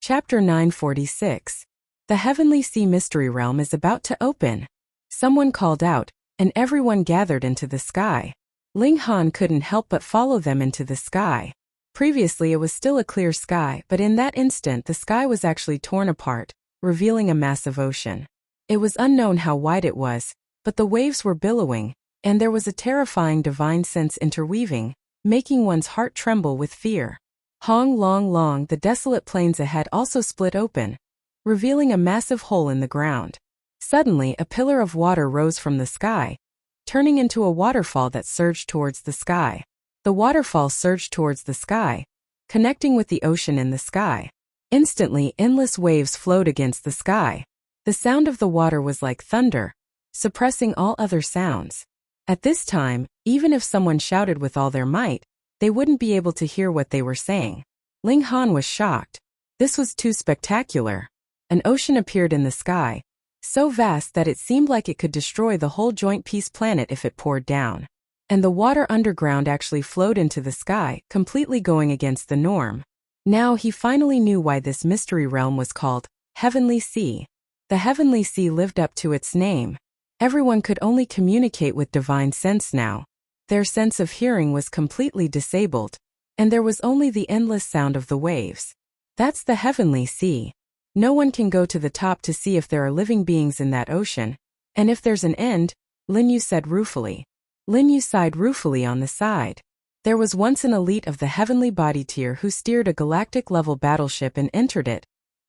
Chapter 946. The Heavenly Sea Mystery Realm is about to open. Someone called out, and everyone gathered into the sky. Ling Han couldn't help but follow them into the sky. Previously it was still a clear sky, but in that instant the sky was actually torn apart, revealing a massive ocean. It was unknown how wide it was, but the waves were billowing, and there was a terrifying divine sense interweaving, making one's heart tremble with fear. Hong Long Long, the desolate plains ahead also split open, revealing a massive hole in the ground. Suddenly a pillar of water rose from the sky, turning into a waterfall that surged towards the sky. The waterfall surged towards the sky, connecting with the ocean in the sky. Instantly endless waves flowed against the sky. The sound of the water was like thunder, suppressing all other sounds. At this time, even if someone shouted with all their might, they wouldn't be able to hear what they were saying. Ling Han was shocked. This was too spectacular. An ocean appeared in the sky, so vast that it seemed like it could destroy the whole Joint Peace planet if it poured down. And the water underground actually flowed into the sky, completely going against the norm. Now he finally knew why this mystery realm was called Heavenly Sea. The Heavenly Sea lived up to its name. Everyone could only communicate with divine sense now. Their sense of hearing was completely disabled, and there was only the endless sound of the waves. That's the Heavenly Sea. No one can go to the top to see if there are living beings in that ocean, and if there's an end, Lin Yu said ruefully. Lin Yu sighed ruefully on the side. There was once an elite of the Heavenly Body Tier who steered a galactic-level battleship and entered it,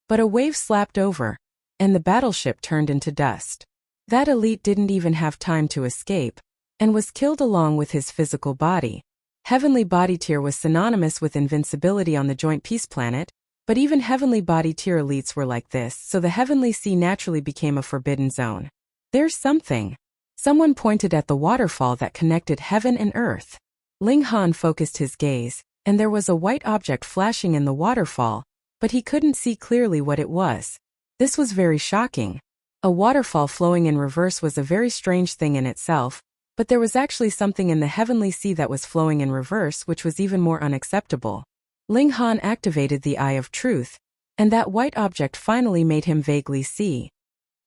but a wave slapped over, and the battleship turned into dust. That elite didn't even have time to escape, and was killed along with his physical body. Heavenly Body Tier was synonymous with invincibility on the Joint Peace planet, but even Heavenly Body Tier elites were like this, so the Heavenly Sea naturally became a forbidden zone. There's something. Someone pointed at the waterfall that connected heaven and earth. Ling Han focused his gaze, and there was a white object flashing in the waterfall, but he couldn't see clearly what it was. This was very shocking. A waterfall flowing in reverse was a very strange thing in itself, but there was actually something in the Heavenly Sea that was flowing in reverse which was even more unacceptable. Ling Han activated the Eye of Truth, and that white object finally made him vaguely see.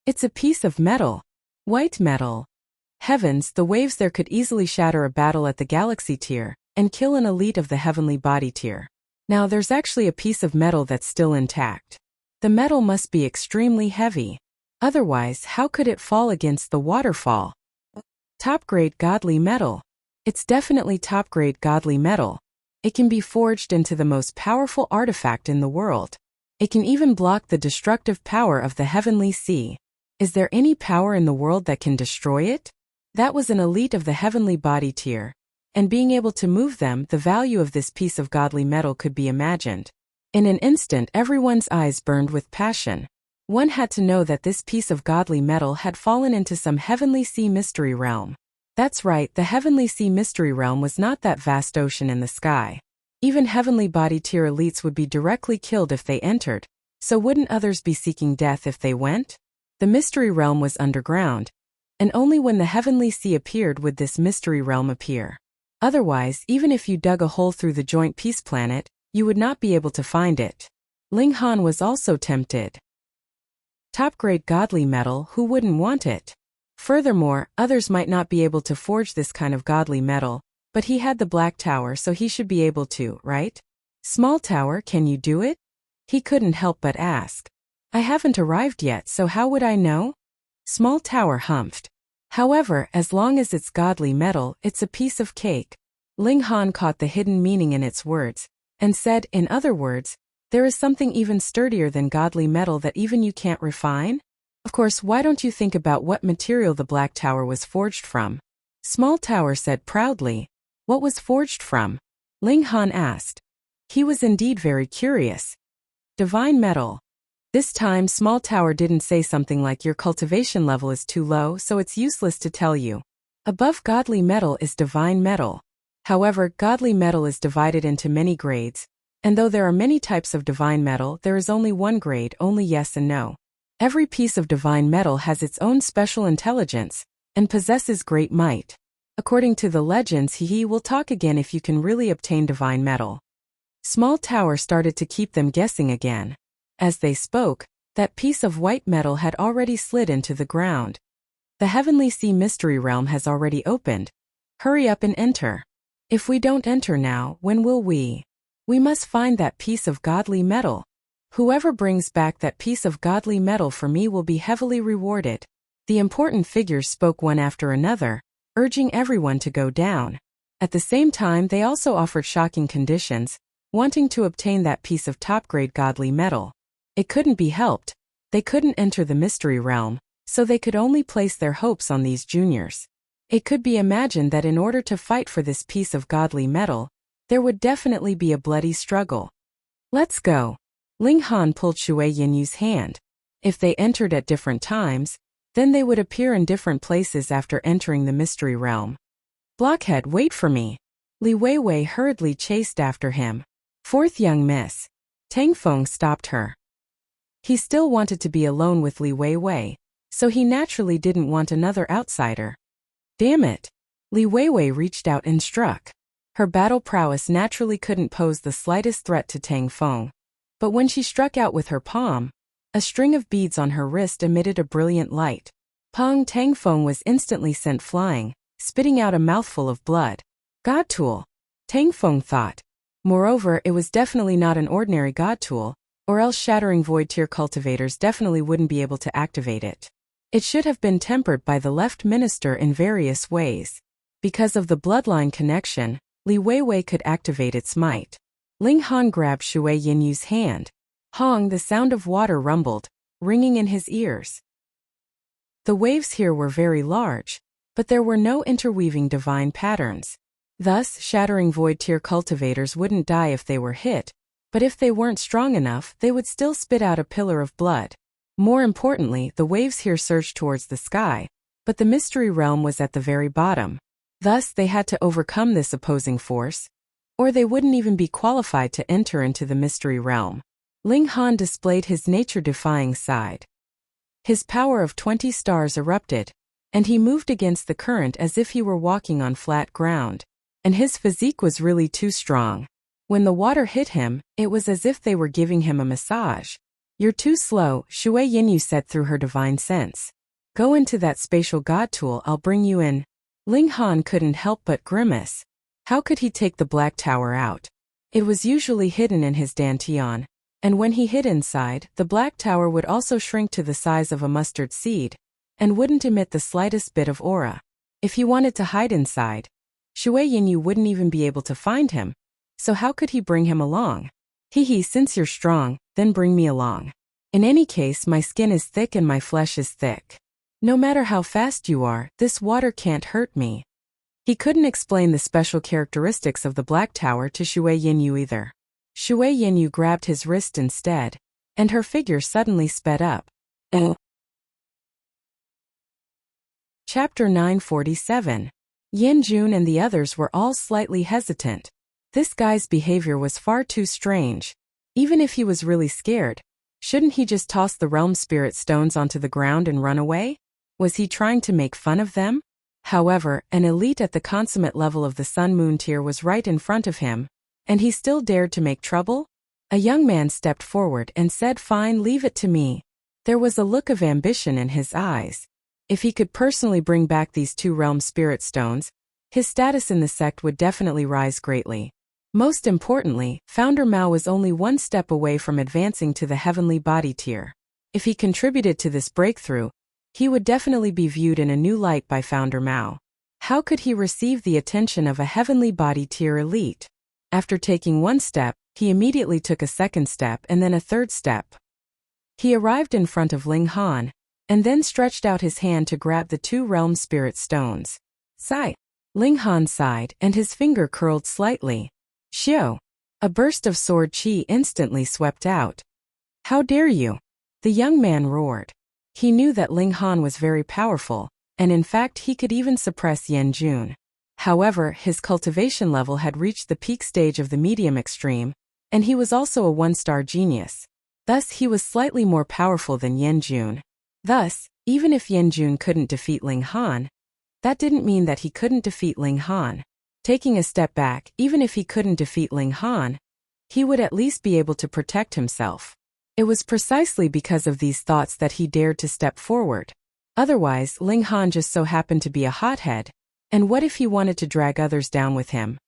It's a piece of metal. White metal. Heavens, the waves there could easily shatter a battle at the Galaxy Tier, and kill an elite of the Heavenly Body Tier. Now there's actually a piece of metal that's still intact. The metal must be extremely heavy. Otherwise, how could it fall against the waterfall? Top-grade godly metal. It's definitely top-grade godly metal. It can be forged into the most powerful artifact in the world. It can even block the destructive power of the Heavenly Sea. Is there any power in the world that can destroy it? That was an elite of the Heavenly Body Tier, and being able to move them, the value of this piece of godly metal could be imagined. In an instant everyone's eyes burned with passion. One had to know that this piece of godly metal had fallen into some Heavenly Sea mystery realm. That's right, the Heavenly Sea mystery realm was not that vast ocean in the sky. Even Heavenly Body Tier elites would be directly killed if they entered, so wouldn't others be seeking death if they went? The mystery realm was underground, and only when the Heavenly Sea appeared would this mystery realm appear. Otherwise, even if you dug a hole through the Joint Peace planet, you would not be able to find it. Ling Han was also tempted. Top-grade godly metal, who wouldn't want it? Furthermore, others might not be able to forge this kind of godly metal, but he had the Black Tower so he should be able to, right? Small Tower, can you do it? He couldn't help but ask. I haven't arrived yet, so how would I know? Small Tower humphed. However, as long as it's godly metal, it's a piece of cake. Ling Han caught the hidden meaning in its words, and said, in other words, there is something even sturdier than godly metal that even you can't refine? Of course, why don't you think about what material the Black Tower was forged from? Small Tower said proudly. What was forged from? Ling Han asked. He was indeed very curious. Divine metal. This time Small Tower didn't say something like your cultivation level is too low so it's useless to tell you. Above godly metal is divine metal. However, godly metal is divided into many grades, and though there are many types of divine metal, there is only one grade, only yes and no. Every piece of divine metal has its own special intelligence, and possesses great might. According to the legends, he will talk again if you can really obtain divine metal. Small Tower started to keep them guessing again. As they spoke, that piece of white metal had already slid into the ground. The Heavenly Sea Mystery Realm has already opened. Hurry up and enter. If we don't enter now, when will we? We must find that piece of godly metal. Whoever brings back that piece of godly metal for me will be heavily rewarded. The important figures spoke one after another, urging everyone to go down. At the same time, they also offered shocking conditions, wanting to obtain that piece of top-grade godly metal. It couldn't be helped. They couldn't enter the mystery realm, so they could only place their hopes on these juniors. It could be imagined that in order to fight for this piece of godly metal, there would definitely be a bloody struggle. Let's go. Ling Han pulled Shui Yinyu's hand. If they entered at different times, then they would appear in different places after entering the mystery realm. Blockhead, wait for me. Li Weiwei hurriedly chased after him. Fourth young miss. Tang Feng stopped her. He still wanted to be alone with Li Weiwei, so he naturally didn't want another outsider. Damn it! Li Weiwei reached out and struck. Her battle prowess naturally couldn't pose the slightest threat to Tang Feng. But when she struck out with her palm, a string of beads on her wrist emitted a brilliant light. Pong! Tang Feng was instantly sent flying, spitting out a mouthful of blood. God tool! Tang Feng thought. Moreover, it was definitely not an ordinary god tool, or else Shattering Void Tier cultivators definitely wouldn't be able to activate it. It should have been tempered by the left minister in various ways. Because of the bloodline connection, Li Weiwei could activate its might. Ling Han grabbed Shui Yinyu's hand. Hong! The sound of water rumbled, ringing in his ears. The waves here were very large, but there were no interweaving divine patterns. Thus, Shattering Void Tier cultivators wouldn't die if they were hit, but if they weren't strong enough, they would still spit out a pillar of blood. More importantly, the waves here surged towards the sky, but the mystery realm was at the very bottom. Thus, they had to overcome this opposing force, or they wouldn't even be qualified to enter into the mystery realm. Ling Han displayed his nature-defying side. His power of 20 stars erupted, and he moved against the current as if he were walking on flat ground. And his physique was really too strong. When the water hit him, it was as if they were giving him a massage. You're too slow, Shui Yinyu said through her divine sense. Go into that spatial god tool, I'll bring you in. Ling Han couldn't help but grimace. How could he take the Black Tower out? It was usually hidden in his dantian, and when he hid inside, the Black Tower would also shrink to the size of a mustard seed, and wouldn't emit the slightest bit of aura. If he wanted to hide inside, Shui Yinyu wouldn't even be able to find him. So how could he bring him along? Hee, since you're strong, then bring me along. In any case, my skin is thick and my flesh is thick. No matter how fast you are, this water can't hurt me. He couldn't explain the special characteristics of the Black Tower to Shui Yinyu either. Shui Yinyu grabbed his wrist instead, and her figure suddenly sped up. Chapter 947. Yanjun and the others were all slightly hesitant. This guy's behavior was far too strange. Even if he was really scared, shouldn't he just toss the realm spirit stones onto the ground and run away? Was he trying to make fun of them? However, an elite at the consummate level of the Sun Moon tier was right in front of him, and he still dared to make trouble? A young man stepped forward and said, "Fine, leave it to me." There was a look of ambition in his eyes. If he could personally bring back these 2 realm spirit stones, his status in the sect would definitely rise greatly. Most importantly, Founder Mao was only 1 step away from advancing to the heavenly body tier. If he contributed to this breakthrough, he would definitely be viewed in a new light by Founder Mao. How could he receive the attention of a heavenly body tier elite? After taking 1 step, he immediately took a 2nd step and then a 3rd step. He arrived in front of Ling Han, and then stretched out his hand to grab the 2 realm spirit stones. Sigh. Ling Han sighed, and his finger curled slightly. Xiao. A burst of sword chi instantly swept out. How dare you? The young man roared. He knew that Ling Han was very powerful, and in fact he could even suppress Yanjun. However, his cultivation level had reached the peak stage of the medium extreme, and he was also a 1-star genius. Thus he was slightly more powerful than Yanjun. Thus, even if Yanjun couldn't defeat Ling Han, that didn't mean that he couldn't defeat Ling Han. Taking a step back, even if he couldn't defeat Ling Han, he would at least be able to protect himself. It was precisely because of these thoughts that he dared to step forward. Otherwise, Ling Han just so happened to be a hothead, and what if he wanted to drag others down with him?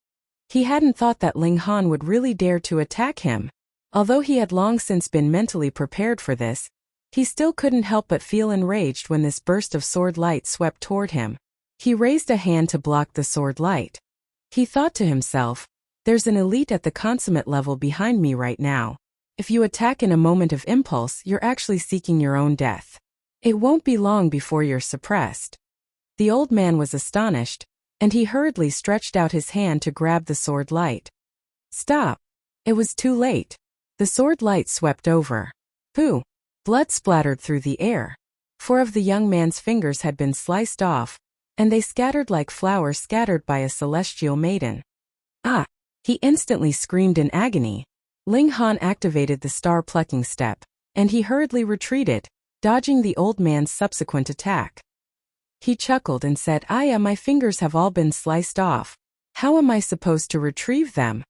He hadn't thought that Ling Han would really dare to attack him. Although he had long since been mentally prepared for this, he still couldn't help but feel enraged when this burst of sword light swept toward him. He raised a hand to block the sword light. He thought to himself, "There's an elite at the consummate level behind me right now. If you attack in a moment of impulse, you're actually seeking your own death. It won't be long before you're suppressed." The old man was astonished, and he hurriedly stretched out his hand to grab the sword light. Stop! It was too late. The sword light swept over. Pooh! Blood splattered through the air. 4 of the young man's fingers had been sliced off, and they scattered like flowers scattered by a celestial maiden. Ah! He instantly screamed in agony. Ling Han activated the star-plucking step, and he hurriedly retreated, dodging the old man's subsequent attack. He chuckled and said, My fingers have all been sliced off. How am I supposed to retrieve them?"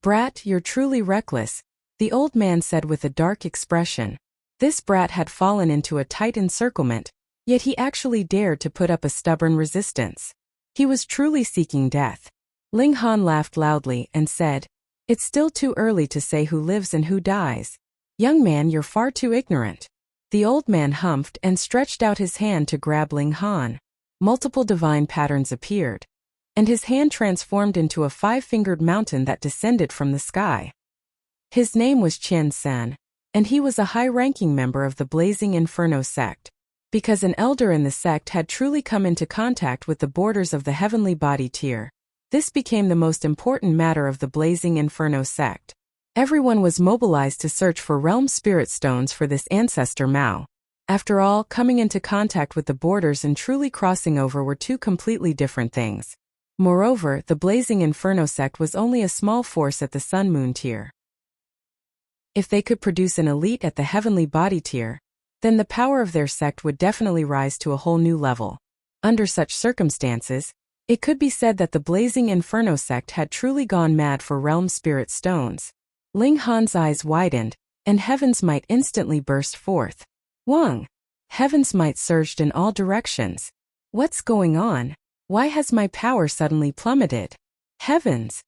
"Brat, you're truly reckless," the old man said with a dark expression. This brat had fallen into a tight encirclement, yet he actually dared to put up a stubborn resistance. He was truly seeking death. Ling Han laughed loudly and said, "It's still too early to say who lives and who dies. Young man, you're far too ignorant." The old man humphed and stretched out his hand to grab Ling Han. Multiple divine patterns appeared, and his hand transformed into a 5-fingered mountain that descended from the sky. His name was Qian Sen, and he was a high-ranking member of the Blazing Inferno sect. Because an elder in the sect had truly come into contact with the borders of the heavenly body tier, this became the most important matter of the Blazing Inferno sect. Everyone was mobilized to search for realm spirit stones for this ancestor Mao. After all, coming into contact with the borders and truly crossing over were 2 completely different things. Moreover, the Blazing Inferno sect was only a small force at the Sun Moon tier. If they could produce an elite at the heavenly body tier, then the power of their sect would definitely rise to a whole new level. Under such circumstances, it could be said that the Blazing Inferno sect had truly gone mad for realm spirit stones. Ling Han's eyes widened, and heaven's might instantly burst forth. Wang! Heaven's might surged in all directions. What's going on? Why has my power suddenly plummeted? Heavens!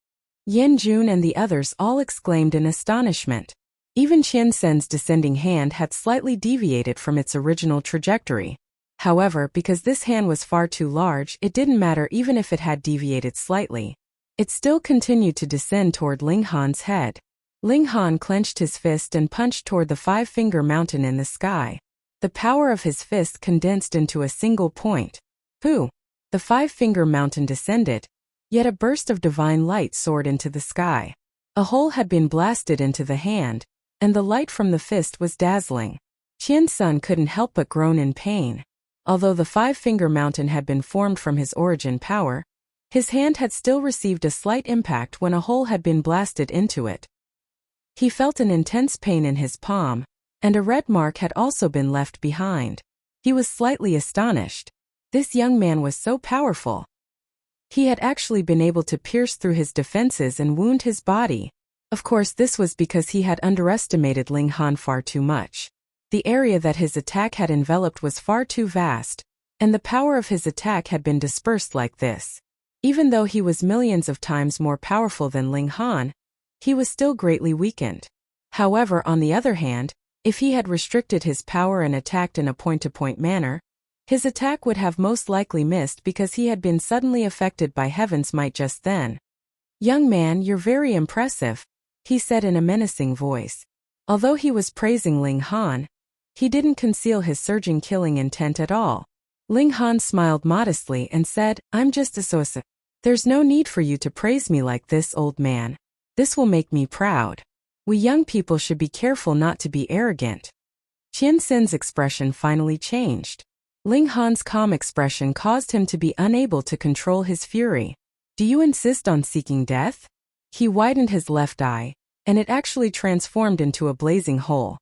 Yan Jun and the others all exclaimed in astonishment. Even Qian Sen's descending hand had slightly deviated from its original trajectory. However, because this hand was far too large, it didn't matter even if it had deviated slightly. It still continued to descend toward Ling Han's head. Ling Han clenched his fist and punched toward the 5-finger mountain in the sky. The power of his fist condensed into a single point. Pooh! The 5-finger mountain descended, yet a burst of divine light soared into the sky. A hole had been blasted into the hand, and the light from the fist was dazzling. Qian Sen couldn't help but groan in pain. Although the 5-finger mountain had been formed from his origin power, his hand had still received a slight impact when a hole had been blasted into it. He felt an intense pain in his palm, and a red mark had also been left behind. He was slightly astonished. This young man was so powerful. He had actually been able to pierce through his defenses and wound his body. Of course, this was because he had underestimated Ling Han far too much. The area that his attack had enveloped was far too vast, and the power of his attack had been dispersed like this. Even though he was millions of times more powerful than Ling Han, he was still greatly weakened. However, on the other hand, if he had restricted his power and attacked in a point-to-point manner, his attack would have most likely missed because he had been suddenly affected by heaven's might just then. "Young man, you're very impressive," he said in a menacing voice. Although he was praising Ling Han, he didn't conceal his surging killing intent at all. Ling Han smiled modestly and said, "I'm just a sosa. There's no need for you to praise me like this, old man. This will make me proud. We young people should be careful not to be arrogant." Qian Sen's expression finally changed. Ling Han's calm expression caused him to be unable to control his fury. "Do you insist on seeking death?" He widened his left eye, and it actually transformed into a blazing hole.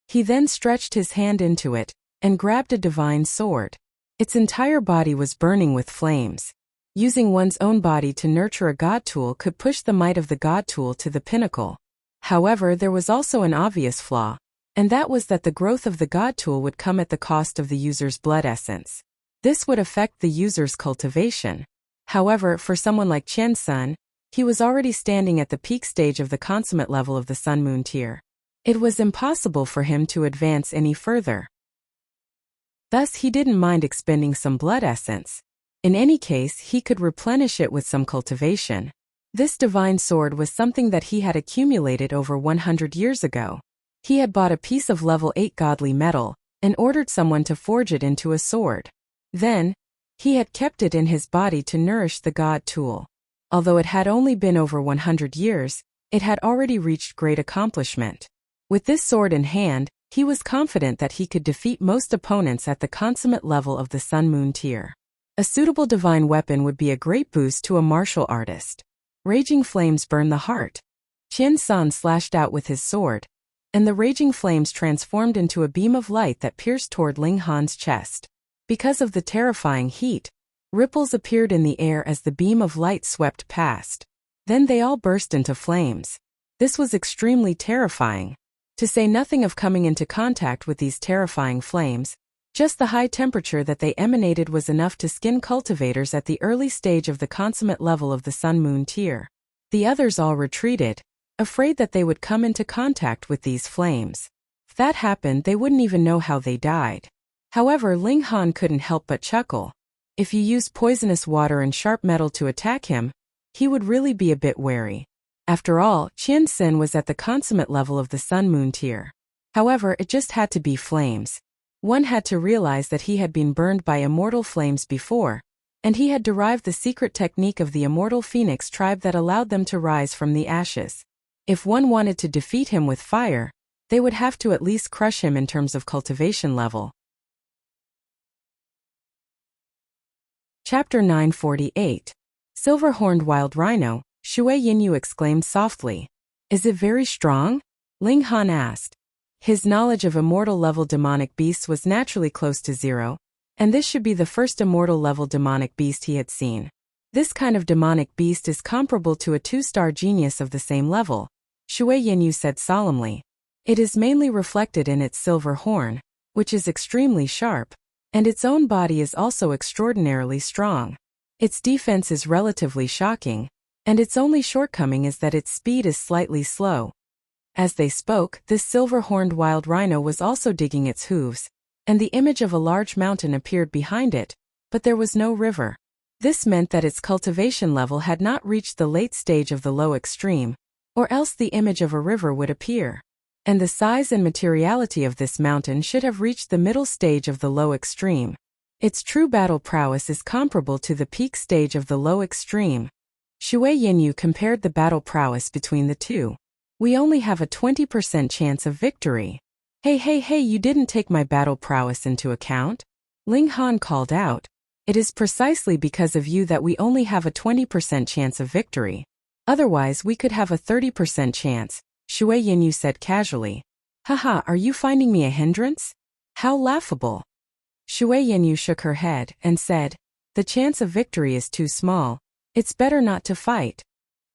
He then stretched his hand into it, and grabbed a divine sword. Its entire body was burning with flames. Using one's own body to nurture a god tool could push the might of the god tool to the pinnacle. However, there was also an obvious flaw, and that was that the growth of the God tool would come at the cost of the user's blood essence. This would affect the user's cultivation. However, for someone like Qian Sun, he was already standing at the peak stage of the consummate level of the Sun Moon tier. It was impossible for him to advance any further. Thus, he didn't mind expending some blood essence. In any case, he could replenish it with some cultivation. This divine sword was something that he had accumulated over 100 years ago. He had bought a piece of level 8 godly metal and ordered someone to forge it into a sword. Then, he had kept it in his body to nourish the God tool. Although it had only been over 100 years, it had already reached great accomplishment. With this sword in hand, he was confident that he could defeat most opponents at the consummate level of the Sun Moon tier. A suitable divine weapon would be a great boost to a martial artist. Raging flames burn the heart. Qian Sun slashed out with his sword, and the raging flames transformed into a beam of light that pierced toward Ling Han's chest. Because of the terrifying heat, ripples appeared in the air as the beam of light swept past. Then they all burst into flames. This was extremely terrifying. To say nothing of coming into contact with these terrifying flames, just the high temperature that they emanated was enough to skin cultivators at the early stage of the consummate level of the Sun Moon tier. The others all retreated, afraid that they would come into contact with these flames. If that happened, they wouldn't even know how they died. However, Ling Han couldn't help but chuckle. If you used poisonous water and sharp metal to attack him, he would really be a bit wary. After all, Qian Sun was at the consummate level of the Sun Moon tier. However, it just had to be flames. One had to realize that he had been burned by immortal flames before, and he had derived the secret technique of the immortal phoenix tribe that allowed them to rise from the ashes. If one wanted to defeat him with fire, they would have to at least crush him in terms of cultivation level. Chapter 948. Silver-horned wild rhino, Shui Yinyu exclaimed softly. Is it very strong? Ling Han asked. His knowledge of immortal-level demonic beasts was naturally close to zero, and this should be the first immortal-level demonic beast he had seen. This kind of demonic beast is comparable to a 2-star genius of the same level, Shui Yinyu said solemnly. It is mainly reflected in its silver horn, which is extremely sharp, and its own body is also extraordinarily strong. Its defense is relatively shocking, and its only shortcoming is that its speed is slightly slow. As they spoke, this silver-horned wild rhino was also digging its hooves, and the image of a large mountain appeared behind it, but there was no river. This meant that its cultivation level had not reached the late stage of the low extreme, or else the image of a river would appear. And the size and materiality of this mountain should have reached the middle stage of the low extreme. Its true battle prowess is comparable to the peak stage of the low extreme. Shui Yinyu compared the battle prowess between the two. We only have a 20% chance of victory. Hey, you didn't take my battle prowess into account? Ling Han called out. It is precisely because of you that we only have a 20% chance of victory. Otherwise, we could have a 30% chance, Shui Yinyu said casually. Haha, are you finding me a hindrance? How laughable. Shui Yinyu shook her head and said, the chance of victory is too small. It's better not to fight.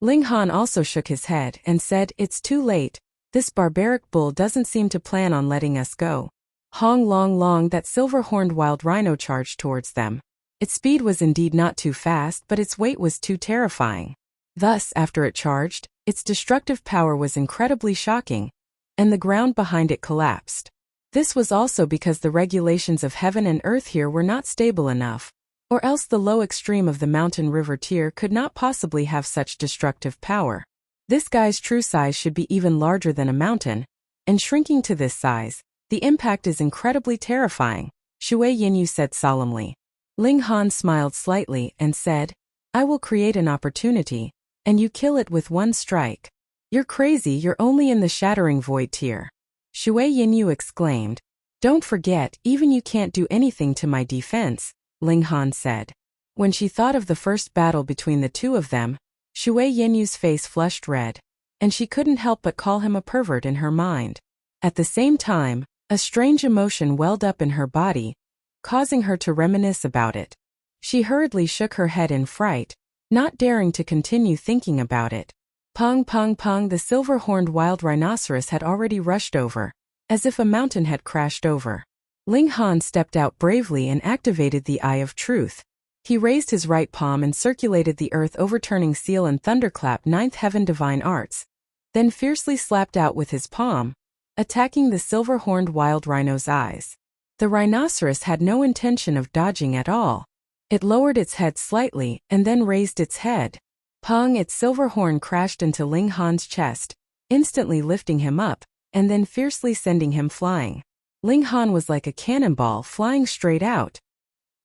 Ling Han also shook his head and said, it's too late. This barbaric bull doesn't seem to plan on letting us go. Hong Long Long, that silver-horned wild rhino charged towards them. Its speed was indeed not too fast, but its weight was too terrifying. Thus, after it charged, its destructive power was incredibly shocking, and the ground behind it collapsed. This was also because the regulations of heaven and earth here were not stable enough, or else the low extreme of the mountain river tier could not possibly have such destructive power. This guy's true size should be even larger than a mountain, and shrinking to this size, the impact is incredibly terrifying, Shui Yinyu said solemnly. Ling Han smiled slightly and said, I will create an opportunity, and you kill it with one strike. You're crazy, you're only in the shattering void tier. Shui Yinyu exclaimed. Don't forget, even you can't do anything to my defense, Ling Han said. When she thought of the first battle between the two of them, Shui Yinyu's face flushed red, and she couldn't help but call him a pervert in her mind. At the same time, a strange emotion welled up in her body, causing her to reminisce about it. She hurriedly shook her head in fright, not daring to continue thinking about it. Pong pong pong, the silver-horned wild rhinoceros had already rushed over, as if a mountain had crashed over. Ling Han stepped out bravely and activated the Eye of Truth. He raised his right palm and circulated the earth, overturning seal and thunderclap, ninth heaven divine arts, then fiercely slapped out with his palm, attacking the silver-horned wild rhino's eyes. The rhinoceros had no intention of dodging at all. It lowered its head slightly and then raised its head. Pong, its silver horn crashed into Ling Han's chest, instantly lifting him up, and then fiercely sending him flying. Ling Han was like a cannonball flying straight out.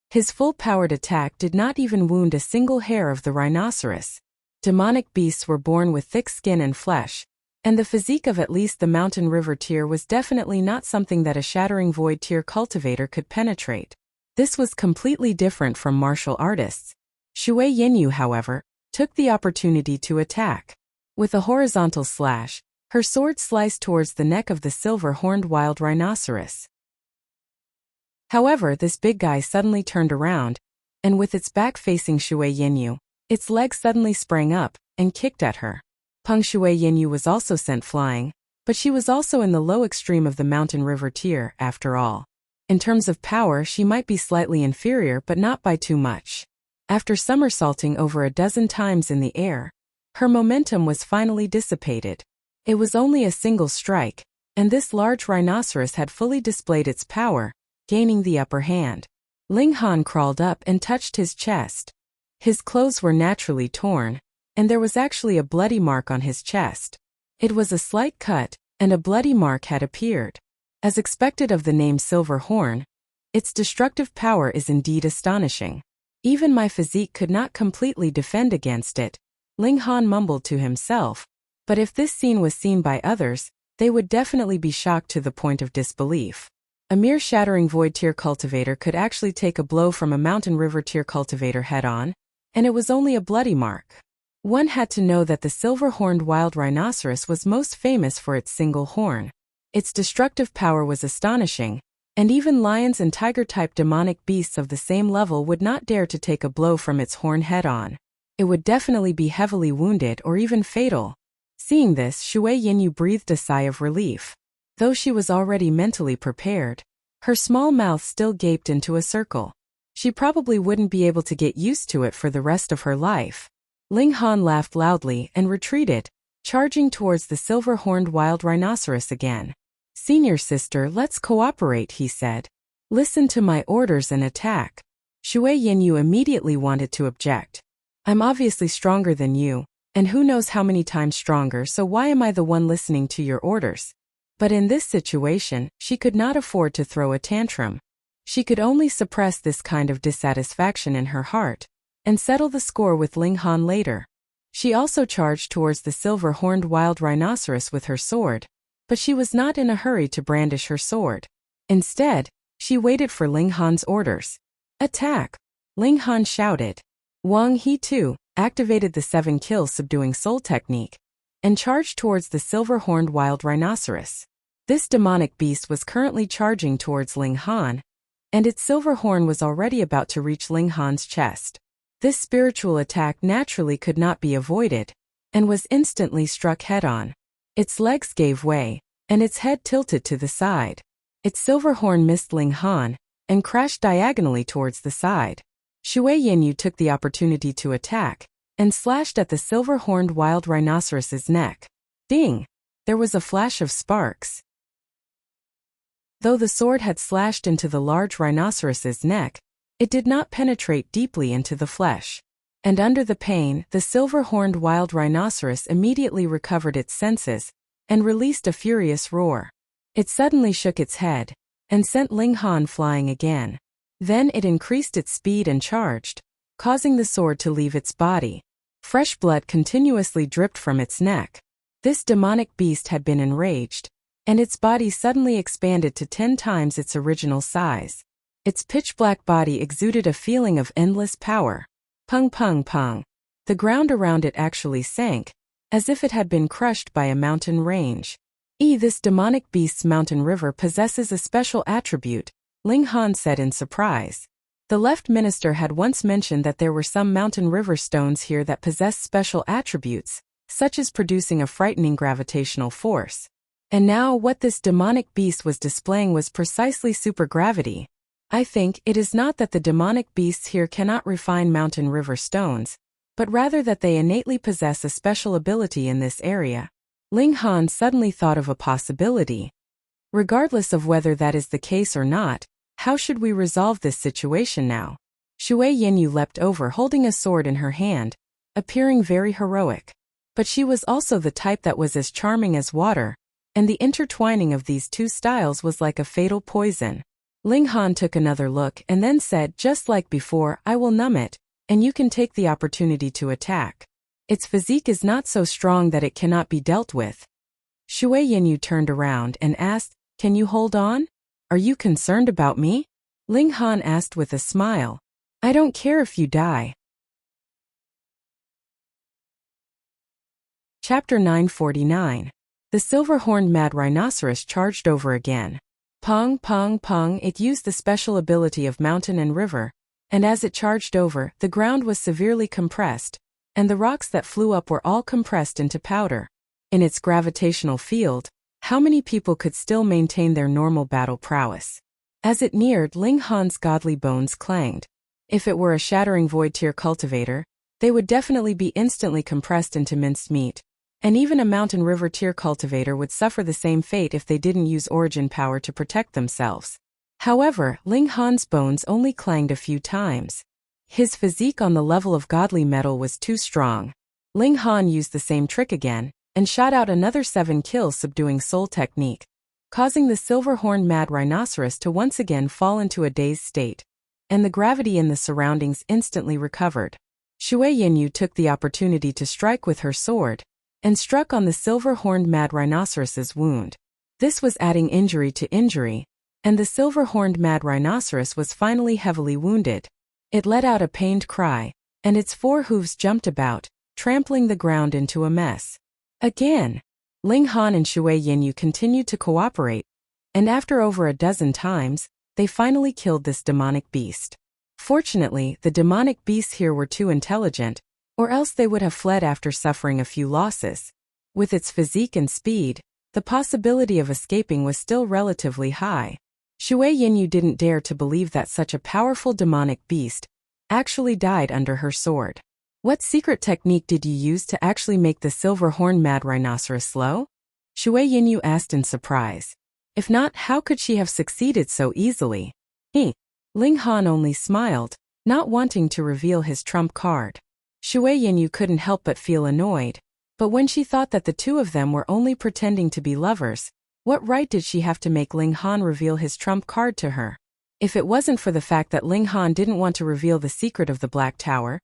His full-powered attack did not even wound a single hair of the rhinoceros. Demonic beasts were born with thick skin and flesh, and the physique of at least the mountain river tier was definitely not something that a shattering void tier cultivator could penetrate. This was completely different from martial artists. Shui Yinyu, however, took the opportunity to attack. With a horizontal slash, her sword sliced towards the neck of the silver-horned wild rhinoceros. However, this big guy suddenly turned around, and with its back facing Shui Yinyu, its legs suddenly sprang up and kicked at her. Peng Shui Yinyu was also sent flying, but she was also in the low extreme of the mountain river tier, after all. In terms of power, she might be slightly inferior, but not by too much. After somersaulting over a dozen times in the air, her momentum was finally dissipated. It was only a single strike, and this large rhinoceros had fully displayed its power, gaining the upper hand. Ling Han crawled up and touched his chest. His clothes were naturally torn, and there was actually a bloody mark on his chest. It was a slight cut, and a bloody mark had appeared. As expected of the name Silver Horn, its destructive power is indeed astonishing. Even my physique could not completely defend against it, Ling Han mumbled to himself, but if this scene was seen by others, they would definitely be shocked to the point of disbelief. A mere shattering void tier cultivator could actually take a blow from a mountain river tier cultivator head-on, and it was only a bloody mark. One had to know that the silver-horned wild rhinoceros was most famous for its single horn. Its destructive power was astonishing, and even lions and tiger-type demonic beasts of the same level would not dare to take a blow from its horn head-on. It would definitely be heavily wounded or even fatal. Seeing this, Shui Yinyu breathed a sigh of relief. Though she was already mentally prepared, her small mouth still gaped into a circle. She probably wouldn't be able to get used to it for the rest of her life. Ling Han laughed loudly and retreated, charging towards the silver-horned wild rhinoceros again. "Senior sister, let's cooperate," he said. "Listen to my orders and attack." Shui Yinyu immediately wanted to object. "I'm obviously stronger than you, and who knows how many times stronger, so why am I the one listening to your orders?" But in this situation, she could not afford to throw a tantrum. She could only suppress this kind of dissatisfaction in her heart, and settle the score with Ling Han later. She also charged towards the silver-horned wild rhinoceros with her sword, but she was not in a hurry to brandish her sword. Instead, she waited for Ling Han's orders. "Attack!" Ling Han shouted. Wang He too activated the 7-kill subduing soul technique, and charged towards the silver-horned wild rhinoceros. This demonic beast was currently charging towards Ling Han, and its silver horn was already about to reach Ling Han's chest. This spiritual attack naturally could not be avoided, and was instantly struck head-on. Its legs gave way, and its head tilted to the side. Its silver horn missed Ling Han, and crashed diagonally towards the side. Shui Yinyu took the opportunity to attack, and slashed at the silver-horned wild rhinoceros's neck. Ding! There was a flash of sparks. Though the sword had slashed into the large rhinoceros's neck, it did not penetrate deeply into the flesh. And under the pain, the silver-horned wild rhinoceros immediately recovered its senses, and released a furious roar. It suddenly shook its head, and sent Ling Han flying again. Then it increased its speed and charged, causing the sword to leave its body. Fresh blood continuously dripped from its neck. This demonic beast had been enraged, and its body suddenly expanded to 10 times its original size. Its pitch-black body exuded a feeling of endless power. Pung pung pung. The ground around it actually sank, as if it had been crushed by a mountain range. This demonic beast's mountain river possesses a special attribute, Ling Han said in surprise. The left minister had once mentioned that there were some mountain river stones here that possessed special attributes, such as producing a frightening gravitational force. And now what this demonic beast was displaying was precisely supergravity. I think it is not that the demonic beasts here cannot refine mountain river stones, but rather that they innately possess a special ability in this area. Ling Han suddenly thought of a possibility. Regardless of whether that is the case or not, how should we resolve this situation now? Shui Yinyu leapt over holding a sword in her hand, appearing very heroic. But she was also the type that was as charming as water, and the intertwining of these two styles was like a fatal poison. Ling Han took another look and then said, just like before, I will numb it, and you can take the opportunity to attack. Its physique is not so strong that it cannot be dealt with. Shui Yinyu turned around and asked, can you hold on? Are you concerned about me? Ling Han asked with a smile. I don't care if you die. Chapter 949. The silver-horned mad rhinoceros charged over again. Pong, pong, pong, it used the special ability of mountain and river, and as it charged over, the ground was severely compressed, and the rocks that flew up were all compressed into powder. In its gravitational field, how many people could still maintain their normal battle prowess? As it neared, Ling Han's godly bones clanged. If it were a shattering void tier cultivator, they would definitely be instantly compressed into minced meat. And even a mountain river tier cultivator would suffer the same fate if they didn't use origin power to protect themselves. However, Ling Han's bones only clanged a few times. His physique on the level of godly metal was too strong. Ling Han used the same trick again, and shot out another 7 kills subduing soul technique, causing the silver-horned mad rhinoceros to once again fall into a dazed state, and the gravity in the surroundings instantly recovered. Shui Yinyu took the opportunity to strike with her sword, and struck on the silver-horned mad rhinoceros's wound. This was adding injury to injury, and the silver-horned mad rhinoceros was finally heavily wounded. It let out a pained cry, and its 4 hooves jumped about, trampling the ground into a mess. Again, Ling Han and Shui Yinyu continued to cooperate, and after over a dozen times, they finally killed this demonic beast. Fortunately, the demonic beasts here were too intelligent, or else they would have fled after suffering a few losses. With its physique and speed, the possibility of escaping was still relatively high. Shui Yinyu didn't dare to believe that such a powerful demonic beast actually died under her sword. What secret technique did you use to actually make the silver-horned mad rhinoceros slow? Shui Yinyu asked in surprise. If not, how could she have succeeded so easily? Ling Han only smiled, not wanting to reveal his trump card. Shui Yinyu couldn't help but feel annoyed, but when she thought that the two of them were only pretending to be lovers, what right did she have to make Ling Han reveal his trump card to her? If it wasn't for the fact that Ling Han didn't want to reveal the secret of the Black Tower,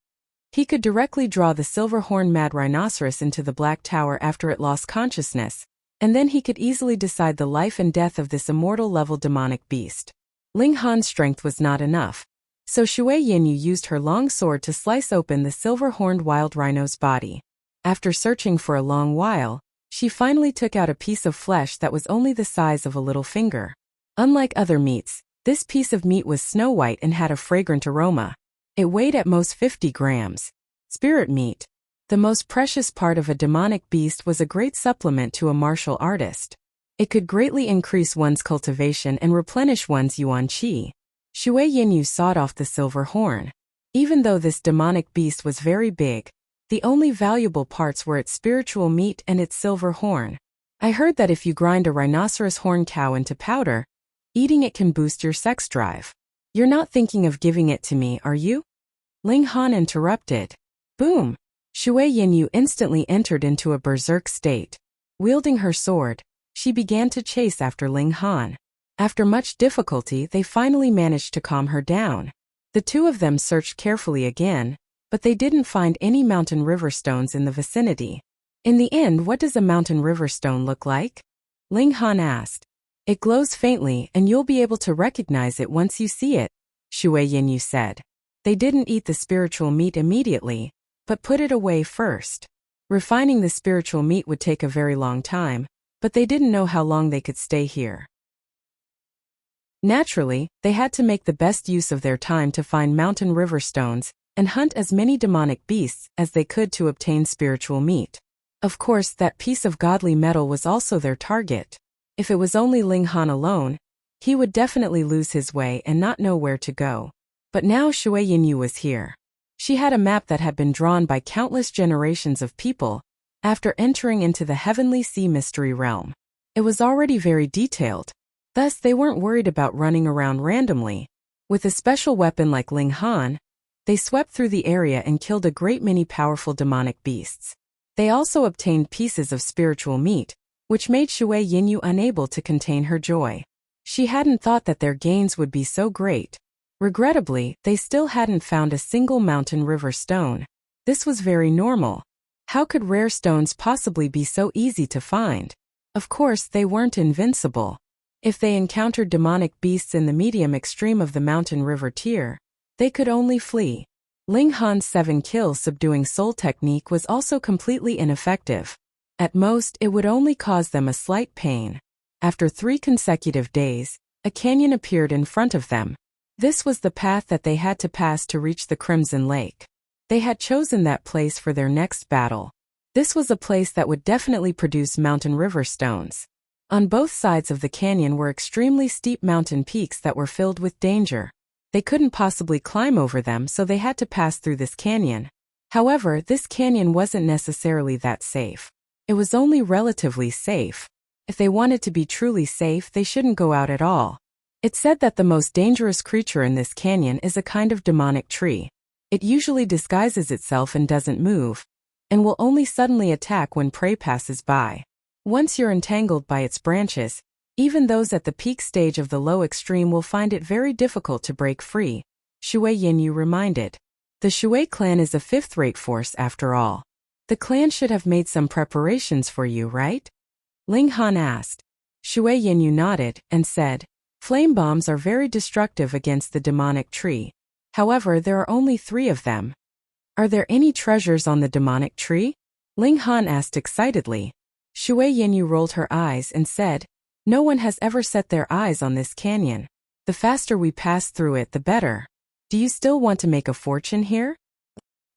he could directly draw the silver-horned mad rhinoceros into the Black Tower after it lost consciousness, and then he could easily decide the life and death of this immortal-level demonic beast. Ling Han's strength was not enough, so Shui Yinyu used her long sword to slice open the silver-horned wild rhino's body. After searching for a long while, she finally took out a piece of flesh that was only the size of a little finger. Unlike other meats, this piece of meat was snow-white and had a fragrant aroma. It weighed at most 50 grams. Spirit meat. The most precious part of a demonic beast was a great supplement to a martial artist. It could greatly increase one's cultivation and replenish one's yuan qi. Shui Yinyu sawed off the silver horn. Even though this demonic beast was very big, the only valuable parts were its spiritual meat and its silver horn. I heard that if you grind a rhinoceros horn cow into powder, eating it can boost your sex drive. You're not thinking of giving it to me, are you? Ling Han interrupted. Boom! Shui Yinyu instantly entered into a berserk state. Wielding her sword, she began to chase after Ling Han. After much difficulty, they finally managed to calm her down. The two of them searched carefully again, but they didn't find any mountain river stones in the vicinity. In the end, what does a mountain river stone look like? Ling Han asked. It glows faintly and you'll be able to recognize it once you see it, Shui Yinyu said. They didn't eat the spiritual meat immediately, but put it away first. Refining the spiritual meat would take a very long time, but they didn't know how long they could stay here. Naturally, they had to make the best use of their time to find mountain river stones and hunt as many demonic beasts as they could to obtain spiritual meat. Of course, that piece of godly metal was also their target. If it was only Ling Han alone, he would definitely lose his way and not know where to go. But now Shui Yinyu was here. She had a map that had been drawn by countless generations of people after entering into the Heavenly Sea Mystery Realm. It was already very detailed. Thus, they weren't worried about running around randomly. With a special weapon like Ling Han, they swept through the area and killed a great many powerful demonic beasts. They also obtained pieces of spiritual meat, which made Shui Yinyu unable to contain her joy. She hadn't thought that their gains would be so great. Regrettably, they still hadn't found a single mountain river stone. This was very normal. How could rare stones possibly be so easy to find? Of course, they weren't invincible. If they encountered demonic beasts in the medium extreme of the mountain river tier, they could only flee. Ling Han's 7 kills subduing soul technique was also completely ineffective. At most, it would only cause them a slight pain. After 3 consecutive days, a canyon appeared in front of them. This was the path that they had to pass to reach the Crimson Lake. They had chosen that place for their next battle. This was a place that would definitely produce mountain river stones. On both sides of the canyon were extremely steep mountain peaks that were filled with danger. They couldn't possibly climb over them, so they had to pass through this canyon. However, this canyon wasn't necessarily that safe. It was only relatively safe. If they wanted to be truly safe, they shouldn't go out at all. It's said that the most dangerous creature in this canyon is a kind of demonic tree. It usually disguises itself and doesn't move, and will only suddenly attack when prey passes by. Once you're entangled by its branches, even those at the peak stage of the low extreme will find it very difficult to break free, Shui Yinyu reminded. The Shui clan is a 5th-rate force after all. The clan should have made some preparations for you, right? Ling Han asked. Shui Yinyu nodded and said, flame bombs are very destructive against the demonic tree. However, there are only 3 of them. Are there any treasures on the demonic tree? Ling Han asked excitedly. Shui Yinyu rolled her eyes and said, no one has ever set their eyes on this canyon. The faster we pass through it, the better. Do you still want to make a fortune here?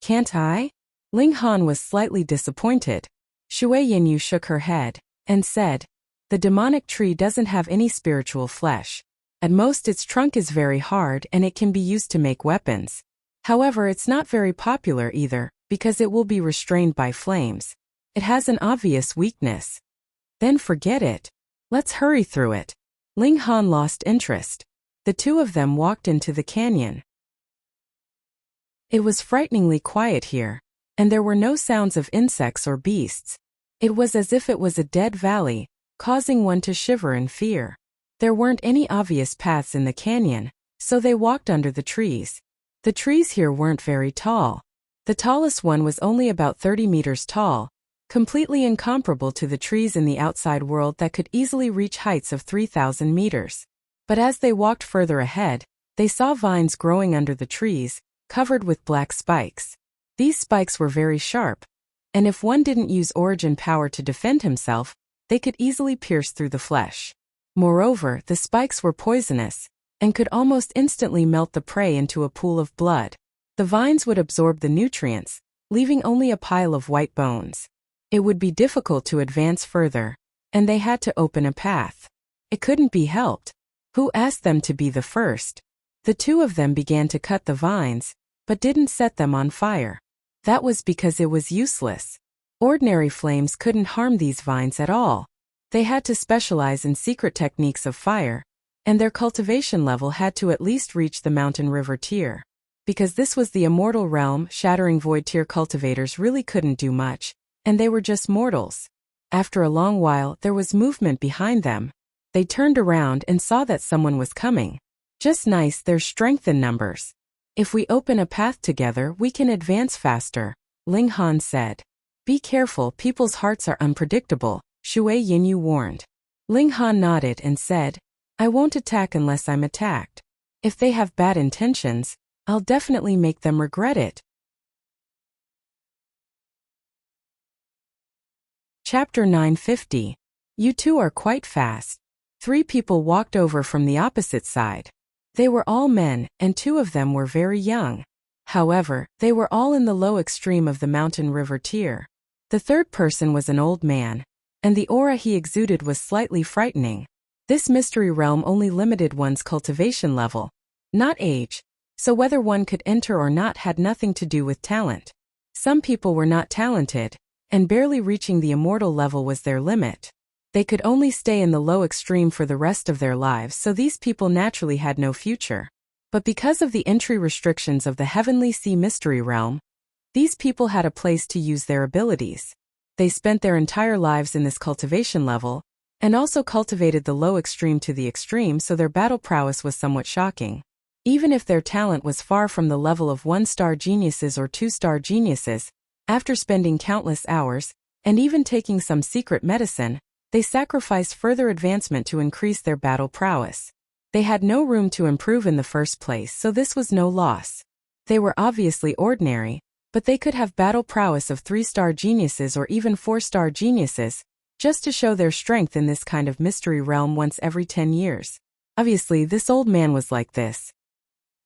Can't I? Ling Han was slightly disappointed. Shui Yinyu shook her head and said, the demonic tree doesn't have any spiritual flesh. At most, its trunk is very hard and it can be used to make weapons. However, it's not very popular either, because it will be restrained by flames. It has an obvious weakness. Then forget it. Let's hurry through it. Ling Han lost interest. The 2 of them walked into the canyon. It was frighteningly quiet here, and there were no sounds of insects or beasts. It was as if it was a dead valley, causing one to shiver in fear. There weren't any obvious paths in the canyon, so they walked under the trees. The trees here weren't very tall. The tallest one was only about 30 meters tall, completely incomparable to the trees in the outside world that could easily reach heights of 3,000 meters. But as they walked further ahead, they saw vines growing under the trees, covered with black spikes. These spikes were very sharp, and if one didn't use origin power to defend himself, they could easily pierce through the flesh. Moreover, the spikes were poisonous, and could almost instantly melt the prey into a pool of blood. The vines would absorb the nutrients, leaving only a pile of white bones. It would be difficult to advance further, and they had to open a path. It couldn't be helped. Who asked them to be the first? The 2 of them began to cut the vines, but didn't set them on fire. That was because it was useless. Ordinary flames couldn't harm these vines at all. They had to specialize in secret techniques of fire, and their cultivation level had to at least reach the mountain river tier. Because this was the immortal realm, shattering void tier cultivators really couldn't do much, and they were just mortals. After a long while, there was movement behind them. They turned around and saw that someone was coming. Just nice, there's strength in numbers. If we open a path together, we can advance faster, Ling Han said. Be careful, people's hearts are unpredictable, Shui Yinyu warned. Ling Han nodded and said, I won't attack unless I'm attacked. If they have bad intentions, I'll definitely make them regret it. Chapter 950. You 2 are quite fast. 3 people walked over from the opposite side. They were all men, and 2 of them were very young. However, they were all in the low extreme of the mountain river tier. The third person was an old man, and the aura he exuded was slightly frightening. This mystery realm only limited one's cultivation level, not age, so whether one could enter or not had nothing to do with talent. Some people were not talented, and barely reaching the immortal level was their limit. They could only stay in the low extreme for the rest of their lives, so these people naturally had no future. But because of the entry restrictions of the Heavenly Sea Mystery Realm, these people had a place to use their abilities. They spent their entire lives in this cultivation level, and also cultivated the low extreme to the extreme, so their battle prowess was somewhat shocking. Even if their talent was far from the level of 1-star geniuses or 2-star geniuses, after spending countless hours, and even taking some secret medicine, they sacrificed further advancement to increase their battle prowess. They had no room to improve in the first place, so this was no loss. They were obviously ordinary, but they could have battle prowess of 3-star geniuses or even 4-star geniuses, just to show their strength in this kind of mystery realm once every 10 years. Obviously, this old man was like this.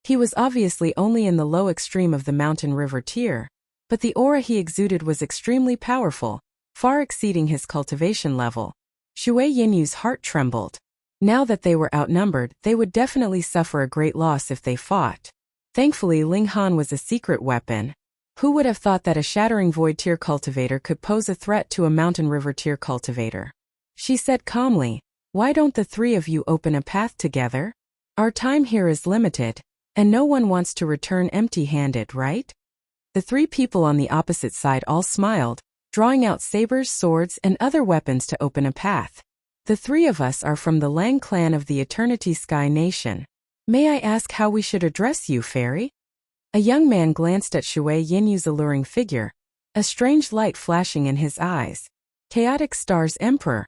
He was obviously only in the low extreme of the mountain river tier, but the aura he exuded was extremely powerful, far exceeding his cultivation level. Shui Yinyu's heart trembled. Now that they were outnumbered, they would definitely suffer a great loss if they fought. Thankfully, Ling Han was a secret weapon. Who would have thought that a shattering void tier cultivator could pose a threat to a mountain river tier cultivator? She said calmly, "Why don't the three of you open a path together? Our time here is limited, and no one wants to return empty-handed, right?" The three people on the opposite side all smiled, drawing out sabers, swords, and other weapons to open a path. "The three of us are from the Lang clan of the Eternity Sky Nation. May I ask how we should address you, fairy?" A young man glanced at Shui Yinyu's alluring figure, a strange light flashing in his eyes. Chaotic Stars Emperor.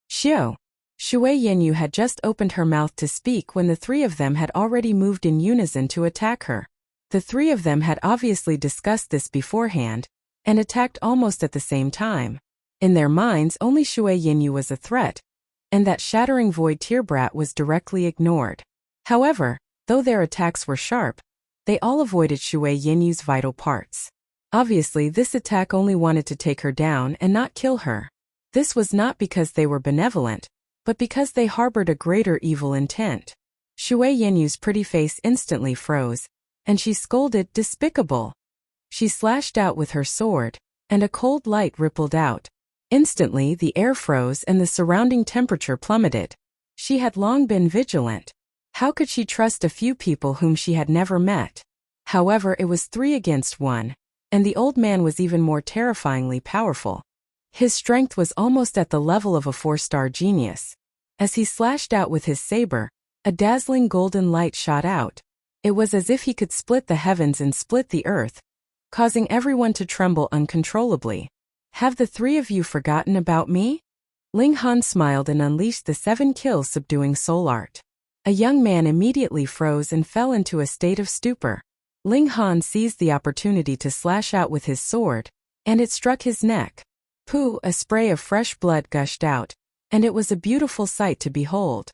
Xiao. Shui Yinyu had just opened her mouth to speak when the three of them had already moved in unison to attack her. The three of them had obviously discussed this beforehand, and attacked almost at the same time. In their minds, only Shui Yinyu was a threat, and that shattering void tier brat was directly ignored. However, though their attacks were sharp, they all avoided Shui Yinyu's vital parts. Obviously, this attack only wanted to take her down and not kill her. This was not because they were benevolent, but because they harbored a greater evil intent. Shui Yinyu's pretty face instantly froze, and she scolded, "Despicable!" She slashed out with her sword, and a cold light rippled out. Instantly, the air froze and the surrounding temperature plummeted. She had long been vigilant. How could she trust a few people whom she had never met? However, it was 3 against 1, and the old man was even more terrifyingly powerful. His strength was almost at the level of a 4-star genius. As he slashed out with his saber, a dazzling golden light shot out. It was as if he could split the heavens and split the earth, causing everyone to tremble uncontrollably. "Have the three of you forgotten about me?" Ling Han smiled and unleashed the 7 kills subduing soul art. A young man immediately froze and fell into a state of stupor. Ling Han seized the opportunity to slash out with his sword, and it struck his neck. Pooh, a spray of fresh blood gushed out, and it was a beautiful sight to behold.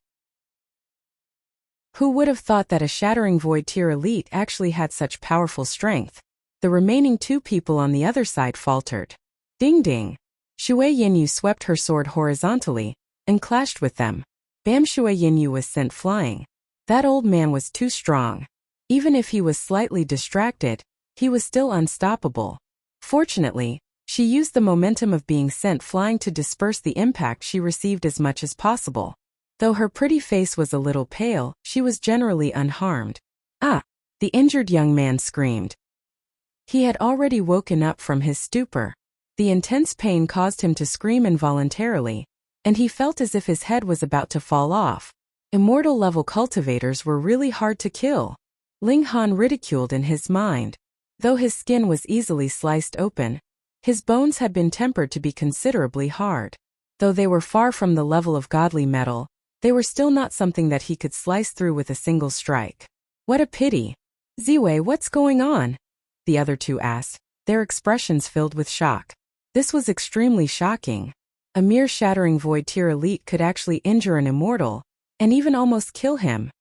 Who would have thought that a shattering void tier elite actually had such powerful strength? The remaining 2 people on the other side faltered. Ding ding! Shui Yinyu swept her sword horizontally, and clashed with them. Bam! Shui Yinyu was sent flying. That old man was too strong. Even if he was slightly distracted, he was still unstoppable. Fortunately, she used the momentum of being sent flying to disperse the impact she received as much as possible. Though her pretty face was a little pale, she was generally unharmed. "Ah!" the injured young man screamed. He had already woken up from his stupor. The intense pain caused him to scream involuntarily, and he felt as if his head was about to fall off. Immortal-level cultivators were really hard to kill. Ling Han ridiculed in his mind. Though his skin was easily sliced open, his bones had been tempered to be considerably hard. Though they were far from the level of godly metal, they were still not something that he could slice through with a single strike. "What a pity!" "Ziwei, what's going on?" the other 2 asked, their expressions filled with shock. This was extremely shocking. A mere shattering void tier elite could actually injure an immortal, and even almost kill him.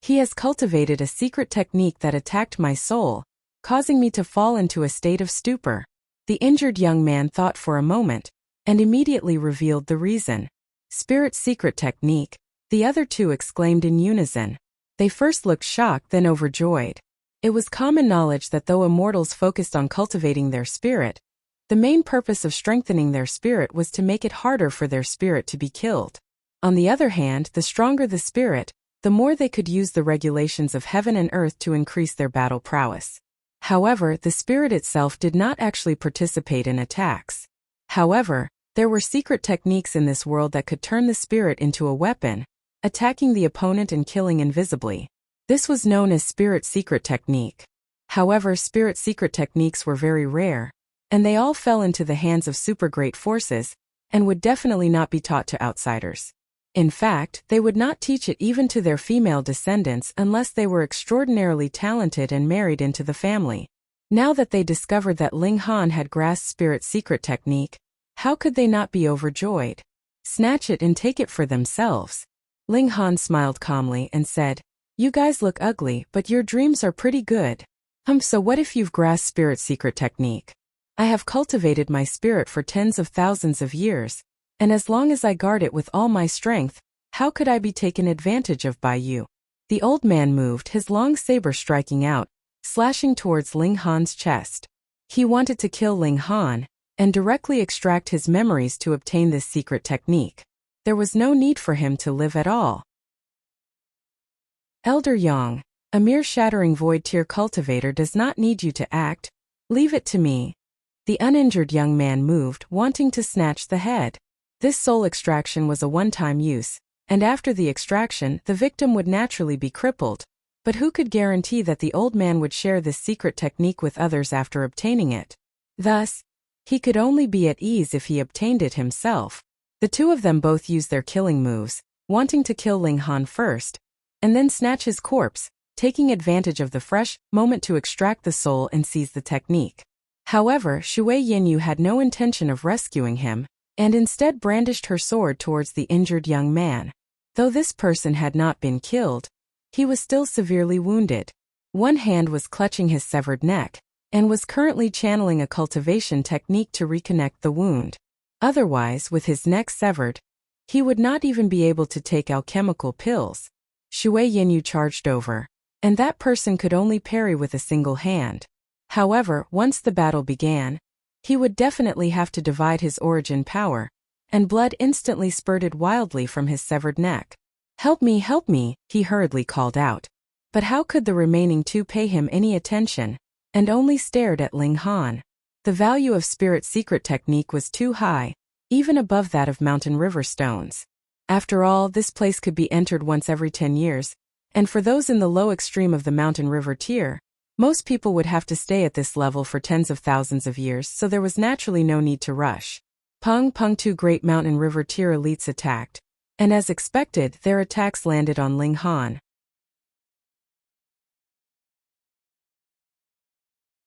"He has cultivated a secret technique that attacked my soul, causing me to fall into a state of stupor." The injured young man thought for a moment, and immediately revealed the reason. Spirit secret technique, the other two exclaimed in unison. They first looked shocked, then overjoyed. It was common knowledge that though immortals focused on cultivating their spirit, the main purpose of strengthening their spirit was to make it harder for their spirit to be killed. On the other hand, the stronger the spirit, the more they could use the regulations of heaven and earth to increase their battle prowess. However, the spirit itself did not actually participate in attacks. However, there were secret techniques in this world that could turn the spirit into a weapon, attacking the opponent and killing invisibly. This was known as spirit secret technique. However, spirit secret techniques were very rare, and they all fell into the hands of super great forces, and would definitely not be taught to outsiders. In fact, they would not teach it even to their female descendants unless they were extraordinarily talented and married into the family. Now that they discovered that Ling Han had grasped spirit secret technique, how could they not be overjoyed? Snatch it and take it for themselves. Ling Han smiled calmly and said, "You guys look ugly, but your dreams are pretty good. So what if you've grasped spirit secret technique? I have cultivated my spirit for tens of thousands of years, and as long as I guard it with all my strength, how could I be taken advantage of by you?" The old man moved, his long saber striking out, slashing towards Ling Han's chest. He wanted to kill Ling Han, and directly extract his memories to obtain this secret technique. There was no need for him to live at all. Elder Yang, a mere shattering void tier cultivator does not need you to act. Leave it to me. The uninjured young man moved, wanting to snatch the head. This soul extraction was a one-time use, and after the extraction, the victim would naturally be crippled. But who could guarantee that the old man would share this secret technique with others after obtaining it? Thus, he could only be at ease if he obtained it himself. The two of them both used their killing moves, wanting to kill Ling Han first, and then snatch his corpse, taking advantage of the fresh moment to extract the soul and seize the technique. However, Shui Yinyu had no intention of rescuing him, and instead brandished her sword towards the injured young man. Though this person had not been killed, he was still severely wounded. One hand was clutching his severed neck, and was currently channeling a cultivation technique to reconnect the wound. Otherwise, with his neck severed, he would not even be able to take alchemical pills. Shui Yinyu charged over, and that person could only parry with a single hand. However, once the battle began, he would definitely have to divide his origin power, and blood instantly spurted wildly from his severed neck. Help me, he hurriedly called out. But how could the remaining two pay him any attention, and only stared at Ling Han? The value of spirit secret technique was too high, even above that of mountain river stones. After all, this place could be entered once every 10 years, and for those in the low extreme of the mountain river tier, most people would have to stay at this level for tens of thousands of years, so there was naturally no need to rush. Pung, two great mountain river tier elites attacked, and as expected, their attacks landed on Ling Han.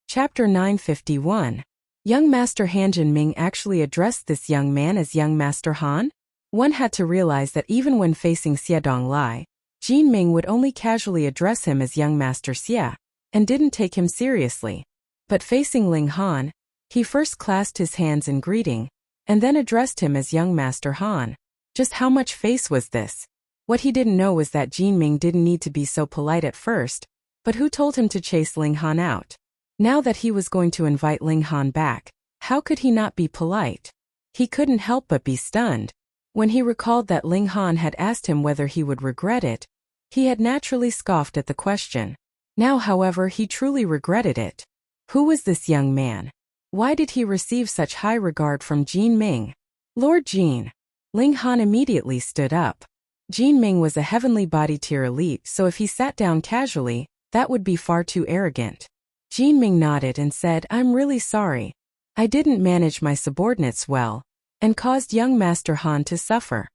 Chapter 951. Young Master Han Jinming actually addressed this young man as Young Master Han? One had to realize that even when facing Xie Donglai, Jinming would only casually address him as Young Master Xie, and didn't take him seriously. But facing Ling Han, he first clasped his hands in greeting, and then addressed him as Young Master Han. Just how much face was this? What he didn't know was that Jinming didn't need to be so polite at first, but who told him to chase Ling Han out? Now that he was going to invite Ling Han back, how could he not be polite? He couldn't help but be stunned. When he recalled that Ling Han had asked him whether he would regret it, he had naturally scoffed at the question. Now, however, he truly regretted it. Who was this young man? Why did he receive such high regard from Jinming? Lord Jin. Ling Han immediately stood up. Jinming was a heavenly body tier elite, so if he sat down casually, that would be far too arrogant. Jinming nodded and said, "I'm really sorry. I didn't manage my subordinates well, and caused young Master Han to suffer."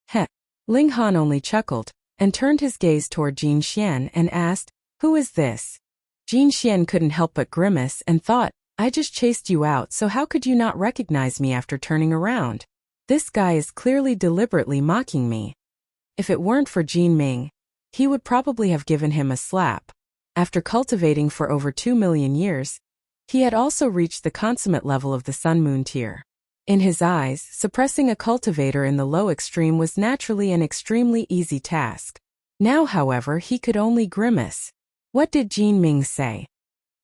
Heh. Ling Han only chuckled, and turned his gaze toward Jin Xian and asked, "Who is this?" Jin Xian couldn't help but grimace and thought, "I just chased you out, so how could you not recognize me after turning around? This guy is clearly deliberately mocking me." If it weren't for Jinming, he would probably have given him a slap. After cultivating for over 2 million years, He had also reached the consummate level of the Sun Moon tier. In his eyes, suppressing a cultivator in the low extreme was naturally an extremely easy task. Now, however, he could only grimace. What did Jin Ming say?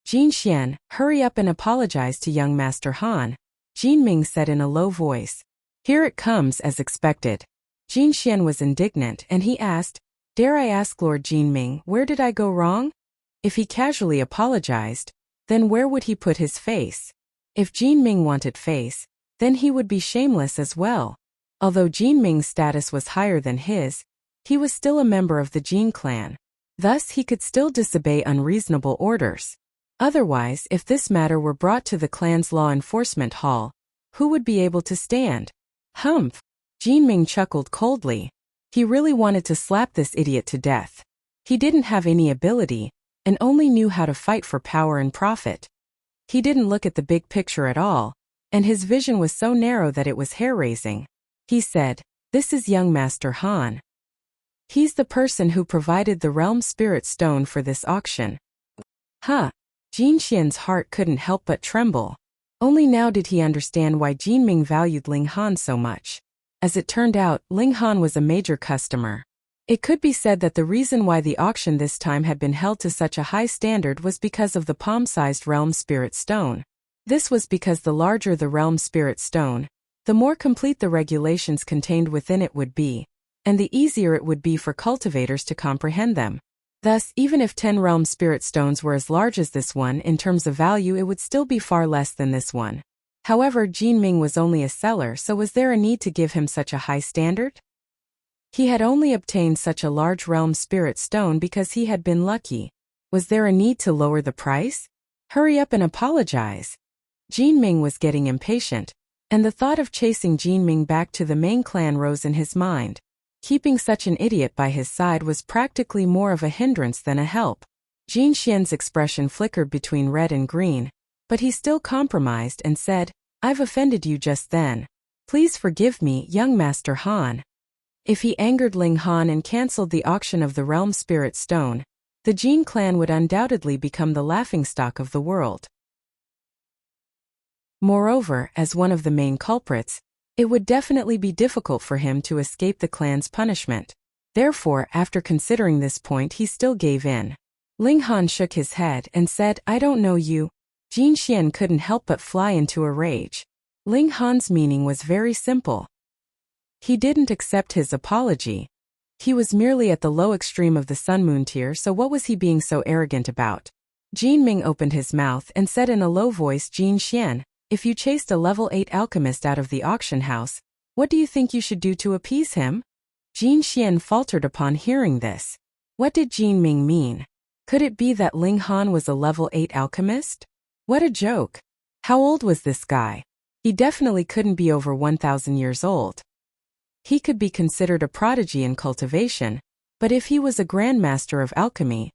Jin Xian, hurry up and apologize to young Master Han, Jin Ming said in a low voice. Here it comes as expected. Jin Xian was indignant and he asked, dare I ask Lord Jin Ming, where did I go wrong? If he casually apologized, then where would he put his face? If Jin Ming wanted face, then he would be shameless as well. Although Jin Ming's status was higher than his, he was still a member of the Jin clan. Thus he could still disobey unreasonable orders. Otherwise, if this matter were brought to the clan's law enforcement hall, who would be able to stand? Humph! Jin Ming chuckled coldly. He really wanted to slap this idiot to death. He didn't have any ability, and only knew how to fight for power and profit. He didn't look at the big picture at all, and his vision was so narrow that it was hair-raising. He said, this is young Master Han. He's the person who provided the Realm Spirit Stone for this auction. Huh! Jin Xian's heart couldn't help but tremble. Only now did he understand why Jin Ming valued Ling Han so much. As it turned out, Ling Han was a major customer. It could be said that the reason why the auction this time had been held to such a high standard was because of the palm-sized Realm Spirit Stone. This was because the larger the Realm Spirit Stone, the more complete the regulations contained within it would be, and the easier it would be for cultivators to comprehend them. Thus, even if 10 Realm Spirit Stones were as large as this one in terms of value, it would still be far less than this one. However, Jin Ming was only a seller, so was there a need to give him such a high standard? He had only obtained such a large Realm Spirit Stone because he had been lucky. Was there a need to lower the price? Hurry up and apologize. Jin Ming was getting impatient, and the thought of chasing Jin Ming back to the main clan rose in his mind. Keeping such an idiot by his side was practically more of a hindrance than a help. Jin Xian's expression flickered between red and green, but he still compromised and said, I've offended you just then. Please forgive me, young Master Han. If he angered Ling Han and cancelled the auction of the Realm Spirit Stone, the Jin clan would undoubtedly become the laughingstock of the world. Moreover, as one of the main culprits, it would definitely be difficult for him to escape the clan's punishment. Therefore, after considering this point, he still gave in. Ling Han shook his head and said, I don't know you. Jin Xian couldn't help but fly into a rage. Ling Han's meaning was very simple. He didn't accept his apology. He was merely at the low extreme of the Sun Moon tier, so what was he being so arrogant about? Jin Ming opened his mouth and said in a low voice, Jin Xian, if you chased a level 8 alchemist out of the auction house, what do you think you should do to appease him? Jin Xian faltered upon hearing this. What did Jin Ming mean? Could it be that Ling Han was a level 8 alchemist? What a joke. How old was this guy? He definitely couldn't be over 1,000 years old. He could be considered a prodigy in cultivation, but if he was a grandmaster of alchemy,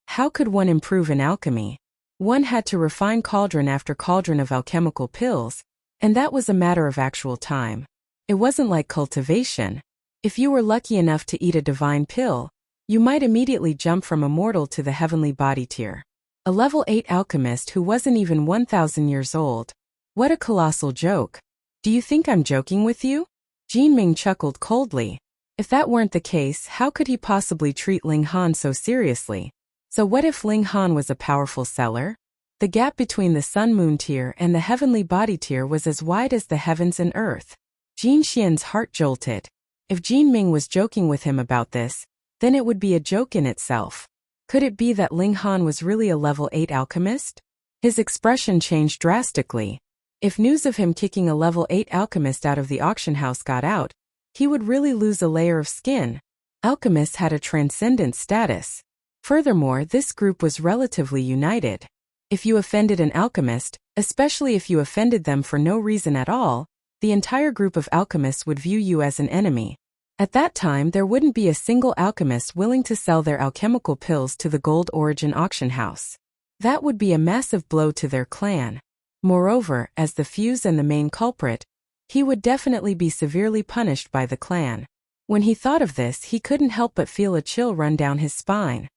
how could one improve in alchemy? One had to refine cauldron after cauldron of alchemical pills, and that was a matter of actual time. It wasn't like cultivation. If you were lucky enough to eat a divine pill, you might immediately jump from immortal to the heavenly body tier. A level 8 alchemist who wasn't even 1,000 years old. What a colossal joke. Do you think I'm joking with you? Jin Ming chuckled coldly. If that weren't the case, how could he possibly treat Ling Han so seriously? So what if Ling Han was a powerful seller? The gap between the Sun Moon tier and the heavenly body tier was as wide as the heavens and earth. Jin Xian's heart jolted. If Jin Ming was joking with him about this, then it would be a joke in itself. Could it be that Ling Han was really a level 8 alchemist? His expression changed drastically. If news of him kicking a level 8 alchemist out of the auction house got out, he would really lose a layer of skin. Alchemists had a transcendent status. Furthermore, this group was relatively united. If you offended an alchemist, especially if you offended them for no reason at all, the entire group of alchemists would view you as an enemy. At that time, there wouldn't be a single alchemist willing to sell their alchemical pills to the Gold Origin auction house. That would be a massive blow to their clan. Moreover, as the fuse and the main culprit, he would definitely be severely punished by the clan. When he thought of this, he couldn't help but feel a chill run down his spine.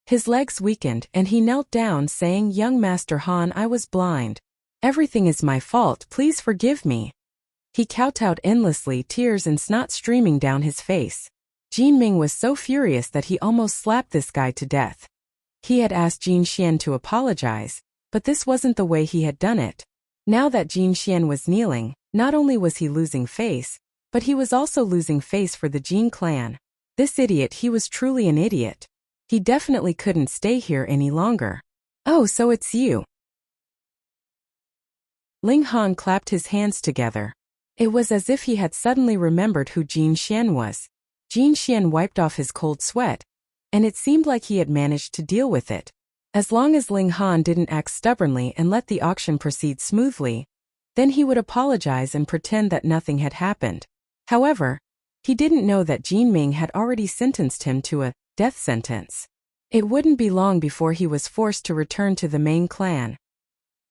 His legs weakened and he knelt down saying, "Young Master Han, I was blind. Everything is my fault, please forgive me." He kowtowed endlessly, tears and snot streaming down his face. Jin Ming was so furious that he almost slapped this guy to death. He had asked Jin Xian to apologize, but this wasn't the way he had done it. Now that Jin Xian was kneeling, not only was he losing face, but he was also losing face for the Jin clan. This idiot, he was truly an idiot. He definitely couldn't stay here any longer. "Oh, so it's you." Ling Han clapped his hands together. It was as if he had suddenly remembered who Jin Xian was. Jin Xian wiped off his cold sweat, and it seemed like he had managed to deal with it. As long as Ling Han didn't act stubbornly and let the auction proceed smoothly, then he would apologize and pretend that nothing had happened. However, he didn't know that Jin Ming had already sentenced him to a death sentence. It wouldn't be long before he was forced to return to the main clan.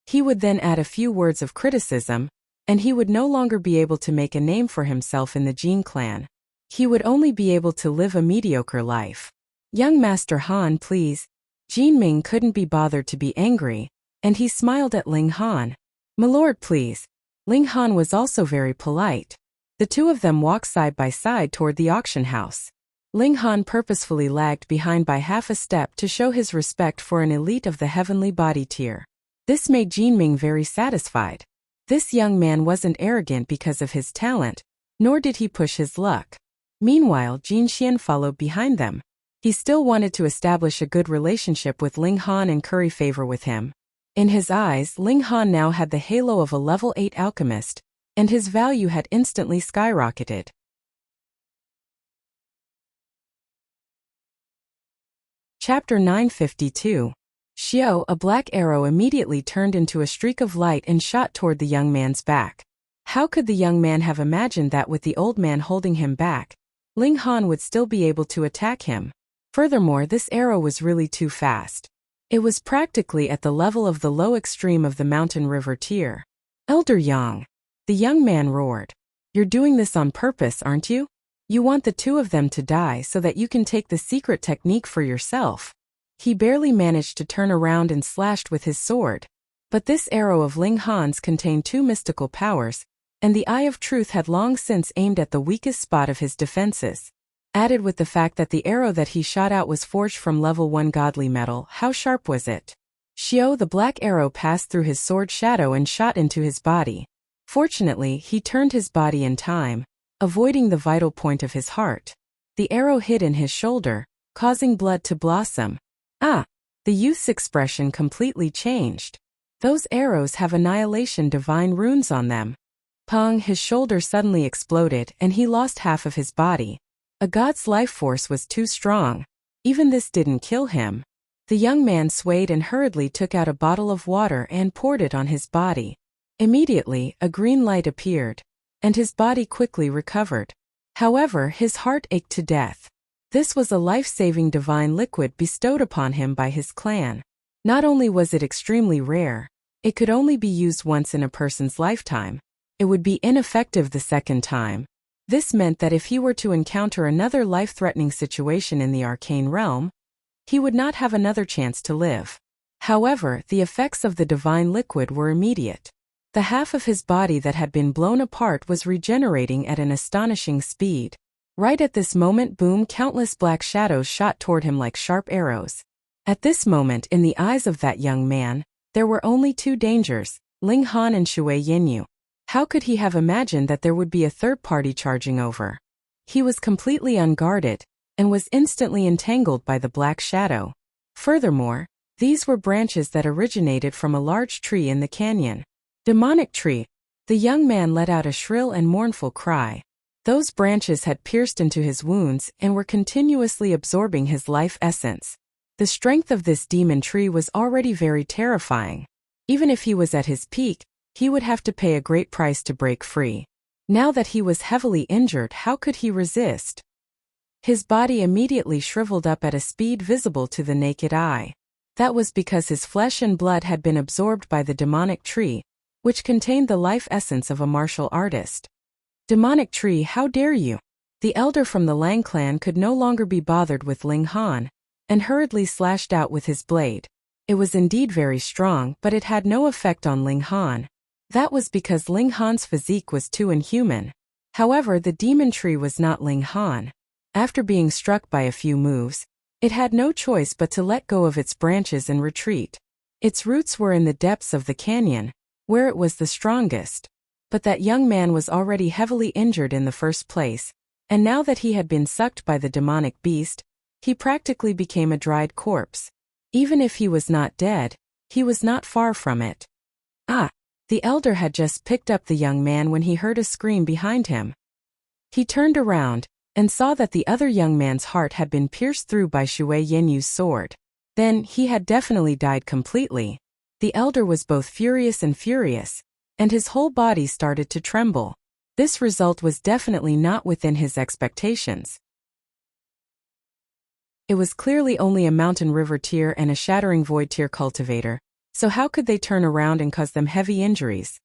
He would then add a few words of criticism, and he would no longer be able to make a name for himself in the Jin clan. He would only be able to live a mediocre life. "Young Master Han, please." Jin Ming couldn't be bothered to be angry, and he smiled at Ling Han. "Milord, please." Ling Han was also very polite. The two of them walked side by side toward the auction house. Ling Han purposefully lagged behind by half a step to show his respect for an elite of the heavenly body tier. This made Jin Ming very satisfied. This young man wasn't arrogant because of his talent, nor did he push his luck. Meanwhile, Jin Xian followed behind them. He still wanted to establish a good relationship with Ling Han and curry favor with him. In his eyes, Ling Han now had the halo of a level 8 alchemist, and his value had instantly skyrocketed. Chapter 952. Xiao, a black arrow immediately turned into a streak of light and shot toward the young man's back. How could the young man have imagined that with the old man holding him back, Ling Han would still be able to attack him? Furthermore, this arrow was really too fast. It was practically at the level of the low extreme of the mountain river tier. "Elder Yang," the young man roared. "You're doing this on purpose, aren't you? You want the two of them to die so that you can take the secret technique for yourself." He barely managed to turn around and slashed with his sword. But this arrow of Ling Han's contained two mystical powers, and the Eye of Truth had long since aimed at the weakest spot of his defenses. Added with the fact that the arrow that he shot out was forged from level 1 godly metal, how sharp was it? Xiao, the black arrow passed through his sword shadow and shot into his body. Fortunately, he turned his body in time, avoiding the vital point of his heart. The arrow hit in his shoulder, causing blood to blossom. Ah! The youth's expression completely changed. "Those arrows have annihilation divine runes on them." Pong, his shoulder suddenly exploded and he lost half of his body. A god's life force was too strong. Even this didn't kill him. The young man swayed and hurriedly took out a bottle of water and poured it on his body. Immediately, a green light appeared, and his body quickly recovered. However, his heart ached to death. This was a life-saving divine liquid bestowed upon him by his clan. Not only was it extremely rare, it could only be used once in a person's lifetime. It would be ineffective the second time. This meant that if he were to encounter another life-threatening situation in the arcane realm, he would not have another chance to live. However, the effects of the divine liquid were immediate. The half of his body that had been blown apart was regenerating at an astonishing speed. Right at this moment, boom, countless black shadows shot toward him like sharp arrows. At this moment, in the eyes of that young man, there were only two dangers, Ling Han and Shui Yinyu. How could he have imagined that there would be a third party charging over? He was completely unguarded, and was instantly entangled by the black shadow. Furthermore, these were branches that originated from a large tree in the canyon. Demonic tree! The young man let out a shrill and mournful cry. Those branches had pierced into his wounds and were continuously absorbing his life essence. The strength of this demon tree was already very terrifying. Even if he was at his peak, he would have to pay a great price to break free. Now that he was heavily injured, how could he resist? His body immediately shriveled up at a speed visible to the naked eye. That was because his flesh and blood had been absorbed by the demonic tree, which contained the life essence of a martial artist. Demonic tree, how dare you? The elder from the Lang clan could no longer be bothered with Ling Han, and hurriedly slashed out with his blade. It was indeed very strong, but it had no effect on Ling Han. That was because Ling Han's physique was too inhuman. However, the demon tree was not Ling Han. After being struck by a few moves, it had no choice but to let go of its branches and retreat. Its roots were in the depths of the canyon, where it was the strongest. But that young man was already heavily injured in the first place, and now that he had been sucked by the demonic beast, he practically became a dried corpse. Even if he was not dead, he was not far from it. Ah! The elder had just picked up the young man when he heard a scream behind him. He turned around, and saw that the other young man's heart had been pierced through by Shui Yenyu's sword. Then, he had definitely died completely. The elder was both furious, and his whole body started to tremble. This result was definitely not within his expectations. It was clearly only a mountain river tier and a shattering void tier cultivator, so how could they turn around and cause them heavy injuries?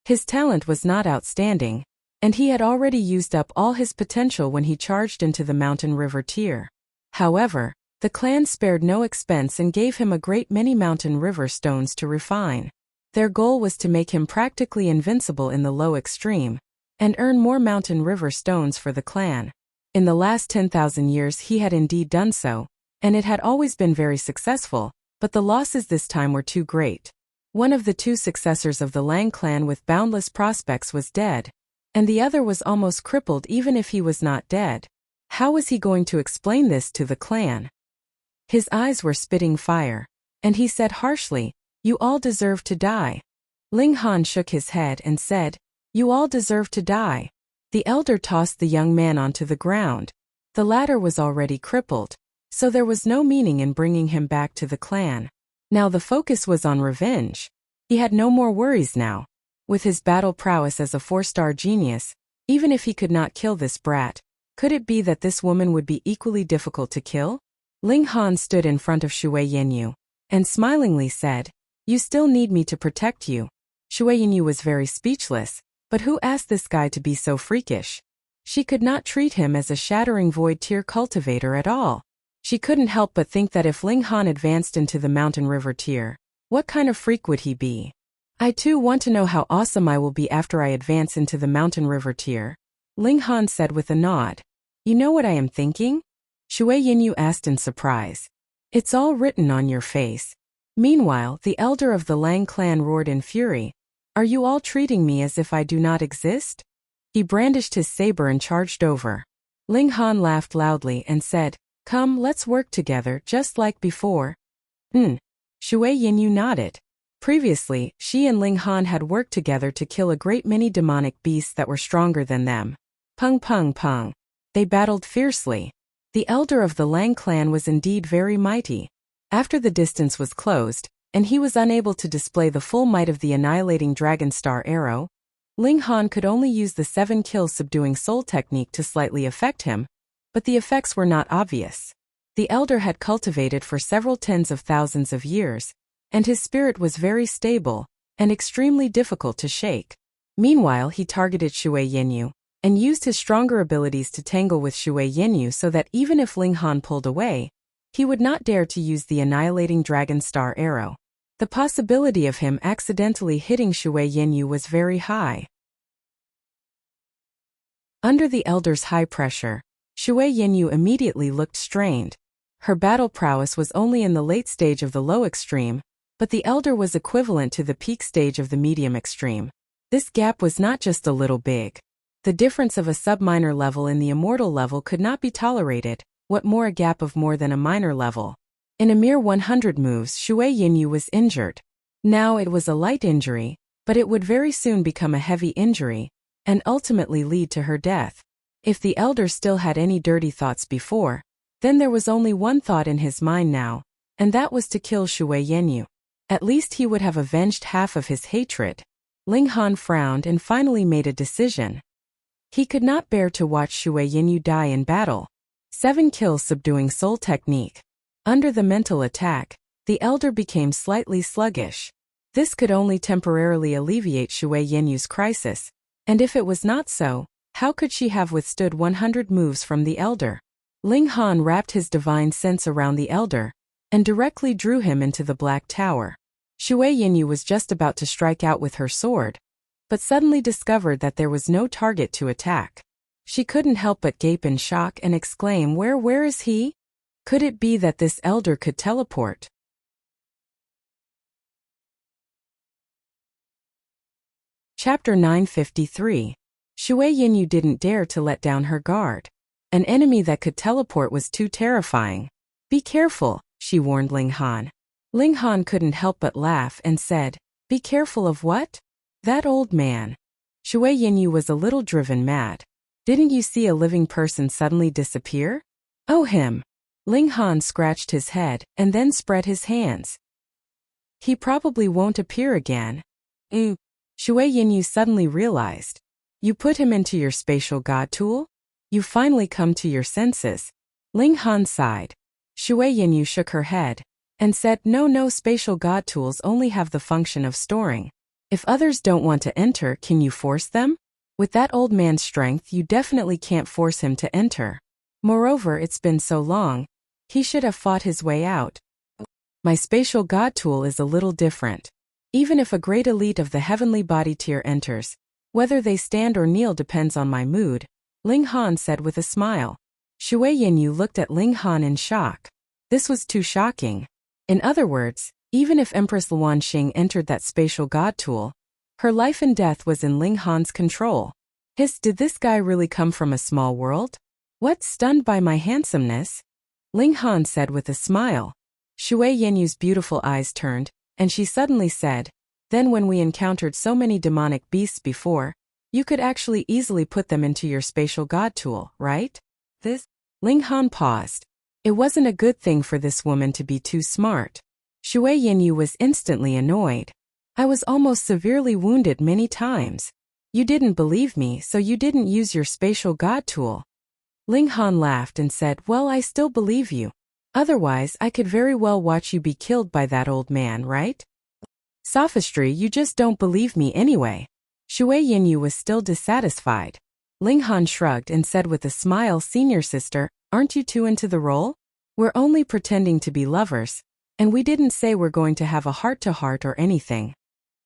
His talent was not outstanding, and he had already used up all his potential when he charged into the mountain river tier. However, the clan spared no expense and gave him a great many mountain river stones to refine. Their goal was to make him practically invincible in the low extreme, and earn more mountain river stones for the clan. In the last 10,000 years he had indeed done so, and it had always been very successful, but the losses this time were too great. One of the two successors of the Lang clan with boundless prospects was dead, and the other was almost crippled even if he was not dead. How was he going to explain this to the clan? His eyes were spitting fire, and he said harshly, "You all deserve to die." Ling Han shook his head and said, "You all deserve to die." The elder tossed the young man onto the ground. The latter was already crippled, so there was no meaning in bringing him back to the clan. Now the focus was on revenge. He had no more worries now. With his battle prowess as a 4-star genius, even if he could not kill this brat, could it be that this woman would be equally difficult to kill? Ling Han stood in front of Shui Yenyu, and smilingly said, "You still need me to protect you." Shui Yenyu was very speechless, but who asked this guy to be so freakish? She could not treat him as a shattering void tier cultivator at all. She couldn't help but think that if Ling Han advanced into the mountain river tier, what kind of freak would he be? "I too want to know how awesome I will be after I advance into the mountain river tier," Ling Han said with a nod. "You know what I am thinking?" Shui Yenyu asked in surprise. "It's all written on your face." Meanwhile, the elder of the Lang clan roared in fury, "Are you all treating me as if I do not exist?" He brandished his saber and charged over. Ling Han laughed loudly and said, "Come, let's work together just like before." Shui Yenyu nodded. Previously, she and Ling Han had worked together to kill a great many demonic beasts that were stronger than them. Pung pung pung. They battled fiercely. The elder of the Lang clan was indeed very mighty. After the distance was closed, and he was unable to display the full might of the annihilating dragon star arrow, Ling Han could only use the 7-kill subduing soul technique to slightly affect him, but the effects were not obvious. The elder had cultivated for several tens of thousands of years, and his spirit was very stable, and extremely difficult to shake. Meanwhile, he targeted Shui Yenyu, and used his stronger abilities to tangle with Shui Yenyu so that even if Ling Han pulled away, he would not dare to use the annihilating dragon star arrow. The possibility of him accidentally hitting Shui Yenyu was very high. Under the elder's high pressure, Shui Yenyu immediately looked strained. Her battle prowess was only in the late stage of the low extreme, but the elder was equivalent to the peak stage of the medium extreme. This gap was not just a little big. The difference of a sub-minor level in the immortal level could not be tolerated, what more a gap of more than a minor level. In a mere 100 moves, Shui Yenyu was injured. Now it was a light injury, but it would very soon become a heavy injury, and ultimately lead to her death. If the elder still had any dirty thoughts before, then there was only one thought in his mind now, and that was to kill Shui Yenyu. At least he would have avenged half of his hatred. Ling Han frowned and finally made a decision. He could not bear to watch Shui Yenyu die in battle. 7-kill subduing soul technique. Under the mental attack, the elder became slightly sluggish. This could only temporarily alleviate Shui Yenyu's crisis, and if it was not so, how could she have withstood 100 moves from the elder? Ling Han wrapped his divine sense around the elder and directly drew him into the Black Tower. Shui Yinyu was just about to strike out with her sword, but suddenly discovered that there was no target to attack. She couldn't help but gape in shock and exclaim, Where is he? Could it be that this elder could teleport? Chapter 953. Shui Yinyu didn't dare to let down her guard. An enemy that could teleport was too terrifying. Be careful, she warned Ling Han. Ling Han couldn't help but laugh and said, Be careful of what? That old man. Shui Yinyu was a little driven mad. Didn't you see a living person suddenly disappear? Oh, him. Ling Han scratched his head and then spread his hands. He probably won't appear again. Shui Yinyu suddenly realized. You put him into your spatial god tool? You finally come to your senses. Ling Han sighed. Shui Yinyu shook her head and said, No, spatial god tools only have the function of storing. If others don't want to enter, can you force them? With that old man's strength, you definitely can't force him to enter. Moreover, it's been so long. He should have fought his way out. My spatial god tool is a little different. Even if a great elite of the heavenly body tier enters, whether they stand or kneel depends on my mood, Ling Han said with a smile. Shui Yinyu looked at Ling Han in shock. This was too shocking. In other words, even if Empress Luan Xing entered that spatial god tool, her life and death was in Ling Han's control. Did this guy really come from a small world? What, stunned by my handsomeness? Ling Han said with a smile. Shui Yinyu's beautiful eyes turned, and she suddenly said, Then when we encountered so many demonic beasts before, you could actually easily put them into your spatial god tool, right? Ling Han paused. It wasn't a good thing for this woman to be too smart. Shui Yinyu was instantly annoyed. I was almost severely wounded many times. You didn't believe me, so you didn't use your spatial god tool. Ling Han laughed and said, Well, I still believe you. Otherwise, I could very well watch you be killed by that old man, right? Sophistry, you just don't believe me anyway. Shui Yinyu was still dissatisfied. Ling Han shrugged and said with a smile, Senior sister, aren't you too into the role? We're only pretending to be lovers, and we didn't say we're going to have a heart-to-heart or anything.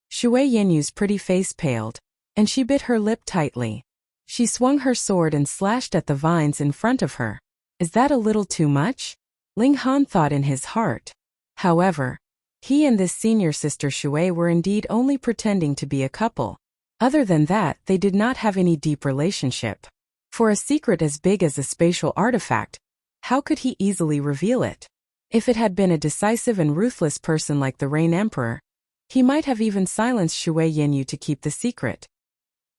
Shui Yinyu's pretty face paled, and she bit her lip tightly. She swung her sword and slashed at the vines in front of her. Is that a little too much? Ling Han thought in his heart. However, he and this senior sister Shui were indeed only pretending to be a couple. Other than that, they did not have any deep relationship. For a secret as big as a spatial artifact, how could he easily reveal it? If it had been a decisive and ruthless person like the Rain Emperor, he might have even silenced Shui Yinyu to keep the secret.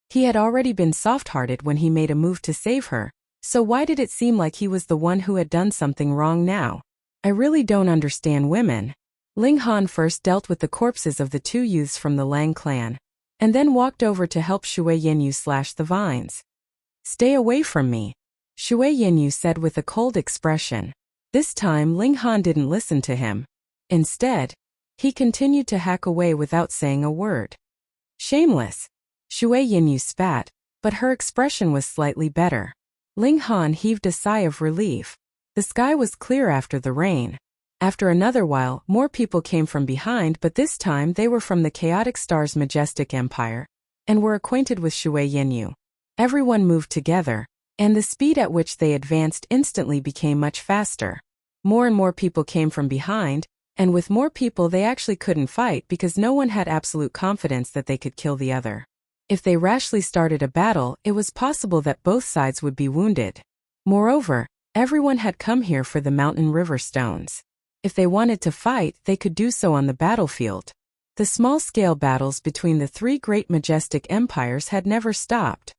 He had already been soft-hearted when he made a move to save her, so why did it seem like he was the one who had done something wrong now? I really don't understand women. Ling Han first dealt with the corpses of the two youths from the Lang clan, and then walked over to help Shui Yinyu slash the vines. Stay away from me, Shui Yinyu said with a cold expression. This time Ling Han didn't listen to him. Instead, he continued to hack away without saying a word. Shameless. Shui Yinyu spat, but her expression was slightly better. Ling Han heaved a sigh of relief. The sky was clear after the rain. After another while, more people came from behind, but this time they were from the Chaotic Star's majestic empire, and were acquainted with Shui Yinyu. Everyone moved together, and the speed at which they advanced instantly became much faster. More and more people came from behind, and with more people they actually couldn't fight because no one had absolute confidence that they could kill the other. If they rashly started a battle, it was possible that both sides would be wounded. Moreover, everyone had come here for the Mountain River Stones. If they wanted to fight, they could do so on the battlefield. The small-scale battles between the three great majestic empires had never stopped.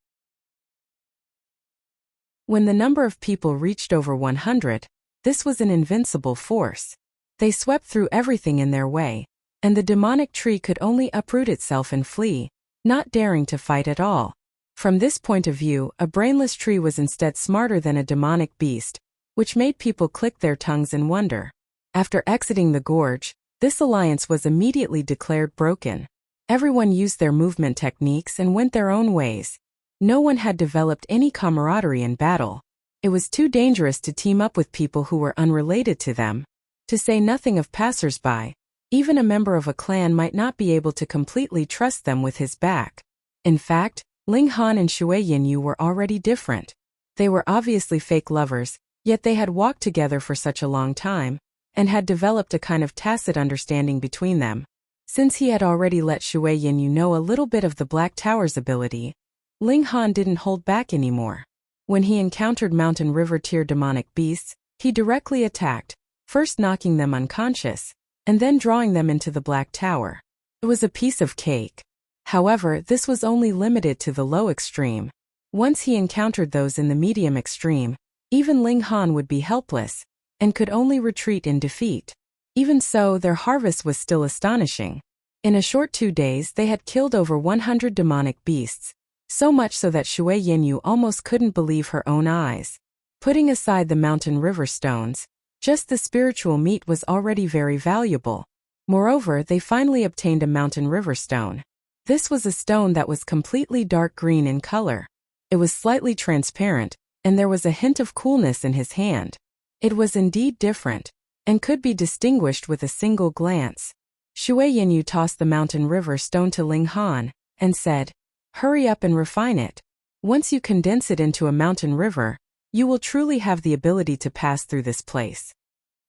When the number of people reached over 100, this was an invincible force. They swept through everything in their way, and the demonic tree could only uproot itself and flee, not daring to fight at all. From this point of view, a brainless tree was instead smarter than a demonic beast, which made people click their tongues in wonder. After exiting the gorge, this alliance was immediately declared broken. Everyone used their movement techniques and went their own ways. No one had developed any camaraderie in battle. It was too dangerous to team up with people who were unrelated to them. To say nothing of passers-by, even a member of a clan might not be able to completely trust them with his back. In fact, Ling Han and Shui Yinyu were already different. They were obviously fake lovers, yet they had walked together for such a long time, and had developed a kind of tacit understanding between them. Since he had already let Shui Yinyu know a little bit of the Black Tower's ability, Ling Han didn't hold back anymore. When he encountered Mountain River tier demonic beasts, he directly attacked, first knocking them unconscious, and then drawing them into the Black Tower. It was a piece of cake. However, this was only limited to the low extreme. Once he encountered those in the medium extreme, even Ling Han would be helpless, and could only retreat in defeat. Even so, their harvest was still astonishing. In a short 2 days they had killed over 100 demonic beasts, so much so that Shui Yinyu almost couldn't believe her own eyes. Putting aside the Mountain River stones, just the spiritual meat was already very valuable. Moreover, they finally obtained a Mountain River stone. This was a stone that was completely dark green in color. It was slightly transparent, and there was a hint of coolness in his hand. It was indeed different, and could be distinguished with a single glance. Shui Yinyu tossed the Mountain River stone to Ling Han, and said, "Hurry up and refine it. Once you condense it into a mountain river, you will truly have the ability to pass through this place."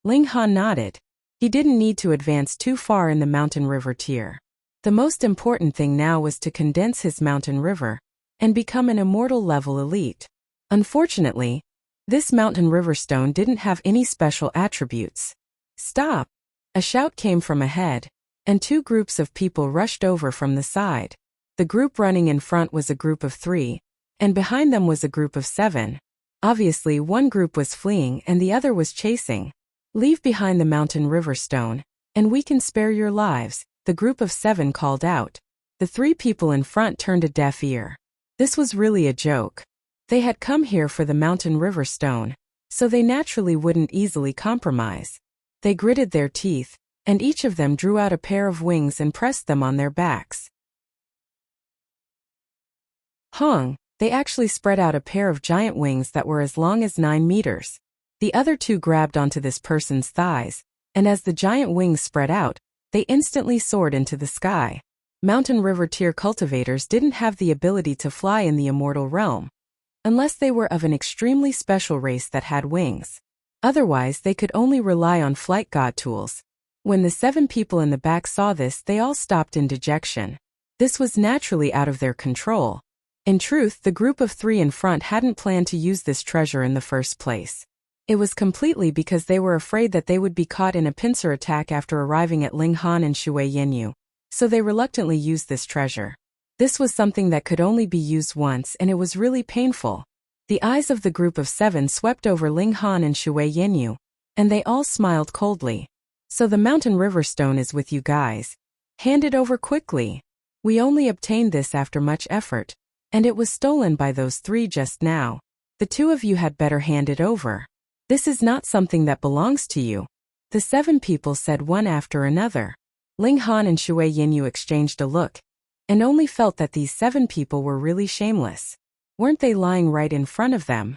Ling Han nodded. He didn't need to advance too far in the Mountain River tier. The most important thing now was to condense his mountain river, and become an immortal level elite. Unfortunately, this Mountain River stone didn't have any special attributes. "Stop!" A shout came from ahead, and 2 groups of people rushed over from the side. The group running in front was a group of 3, and behind them was a group of 7. Obviously, one group was fleeing and the other was chasing. "Leave behind the Mountain River stone, and we can spare your lives," the group of 7 called out. The 3 people in front turned a deaf ear. This was really a joke. They had come here for the Mountain River stone, so they naturally wouldn't easily compromise. They gritted their teeth, and each of them drew out a pair of wings and pressed them on their backs. Hong, they actually spread out a pair of giant wings that were as long as 9 meters. The other 2 grabbed onto this person's thighs, and as the giant wings spread out, they instantly soared into the sky. Mountain River tier cultivators didn't have the ability to fly in the immortal realm, unless they were of an extremely special race that had wings. Otherwise, they could only rely on flight god tools. When the 7 people in the back saw this, they all stopped in dejection. This was naturally out of their control. In truth, the group of 3 in front hadn't planned to use this treasure in the first place. It was completely because they were afraid that they would be caught in a pincer attack after arriving at Ling Han and Shui Yinyu, so they reluctantly used this treasure. This was something that could only be used once, and it was really painful. The eyes of the group of 7 swept over Ling Han and Shui Yinyu, and they all smiled coldly. "So the Mountain River stone is with you guys. Hand it over quickly. We only obtained this after much effort, and it was stolen by those 3 just now. The 2 of you had better hand it over. This is not something that belongs to you," the 7 people said one after another. Ling Han and Shui Yinyu exchanged a look, and only felt that these 7 people were really shameless. Weren't they lying right in front of them?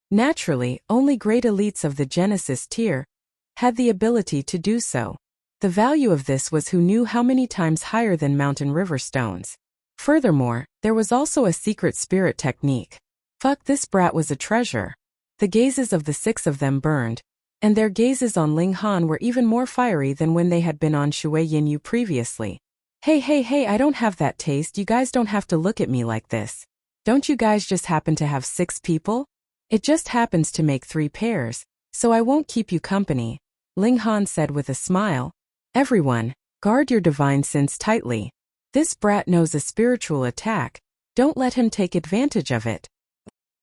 Naturally, only great elites of the Genesis tier had the ability to do so. The value of this was who knew how many times higher than Mountain River stones. Furthermore, there was also a secret spirit technique. Fuck, this brat was a treasure. The gazes of the 6 of them burned, and their gazes on Ling Han were even more fiery than when they had been on Shui Yinyu previously. Hey, I don't have that taste. You guys don't have to look at me like this. Don't you guys just happen to have 6 people? It just happens to make 3 pairs, so I won't keep you company," Ling Han said with a smile. "Everyone, guard your divine sense tightly. This brat knows a spiritual attack. Don't let him take advantage of it."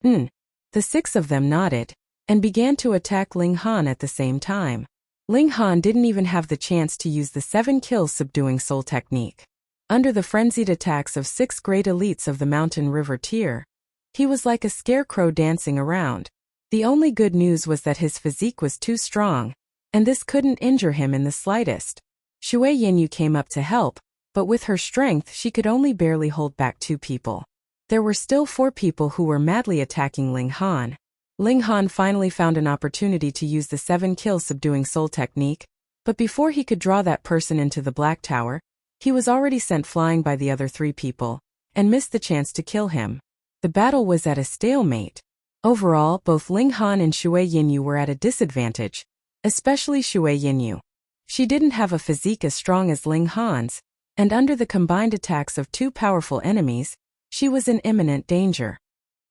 The 6 of them nodded, and began to attack Ling Han at the same time. Ling Han didn't even have the chance to use the 7 kills subduing soul technique. Under the frenzied attacks of 6 great elites of the Mountain River tier, he was like a scarecrow dancing around. The only good news was that his physique was too strong, and this couldn't injure him in the slightest. Shui Yinyu came up to help, but with her strength she could only barely hold back 2 people. There were still 4 people who were madly attacking Ling Han. Ling Han finally found an opportunity to use the 7-kill subduing soul technique, but before he could draw that person into the Black Tower, he was already sent flying by the other 3 people, and missed the chance to kill him. The battle was at a stalemate. Overall, both Ling Han and Shui Yinyu were at a disadvantage, especially Shui Yinyu. She didn't have a physique as strong as Ling Han's, and under the combined attacks of 2 powerful enemies, she was in imminent danger.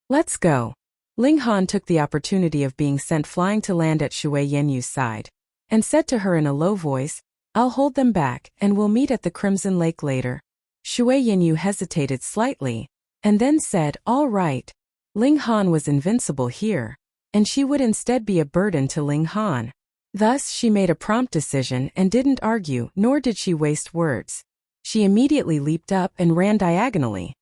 Let's go. Ling Han took the opportunity of being sent flying to land at Shui Yinyu's side, and said to her in a low voice, "I'll hold them back and we'll meet at the Crimson Lake later." Shui Yinyu hesitated slightly, and then said, "All right." Ling Han was invincible here, and she would instead be a burden to Ling Han. Thus she made a prompt decision and didn't argue, nor did she waste words. She immediately leaped up and ran diagonally.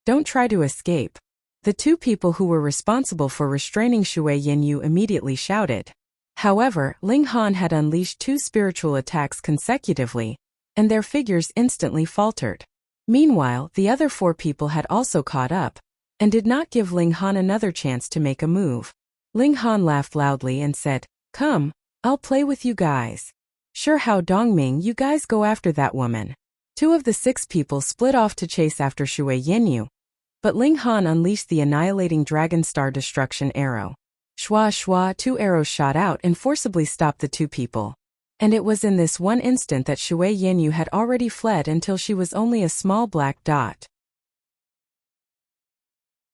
"Don't try to escape." The 2 people who were responsible for restraining Shui Yinyu immediately shouted. However, Ling Han had unleashed 2 spiritual attacks consecutively, and their figures instantly faltered. Meanwhile, the other 4 people had also caught up, and did not give Ling Han another chance to make a move. Ling Han laughed loudly and said, "Come, I'll play with you guys." "Sure, how Dongming, you guys go after that woman." 2 of the 6 people split off to chase after Shui Yinyu, but Ling Han unleashed the annihilating Dragon Star Destruction Arrow. Shwa shwa, 2 arrows shot out and forcibly stopped the 2 people. And it was in this one instant that Shui Yinyu had already fled until she was only a small black dot.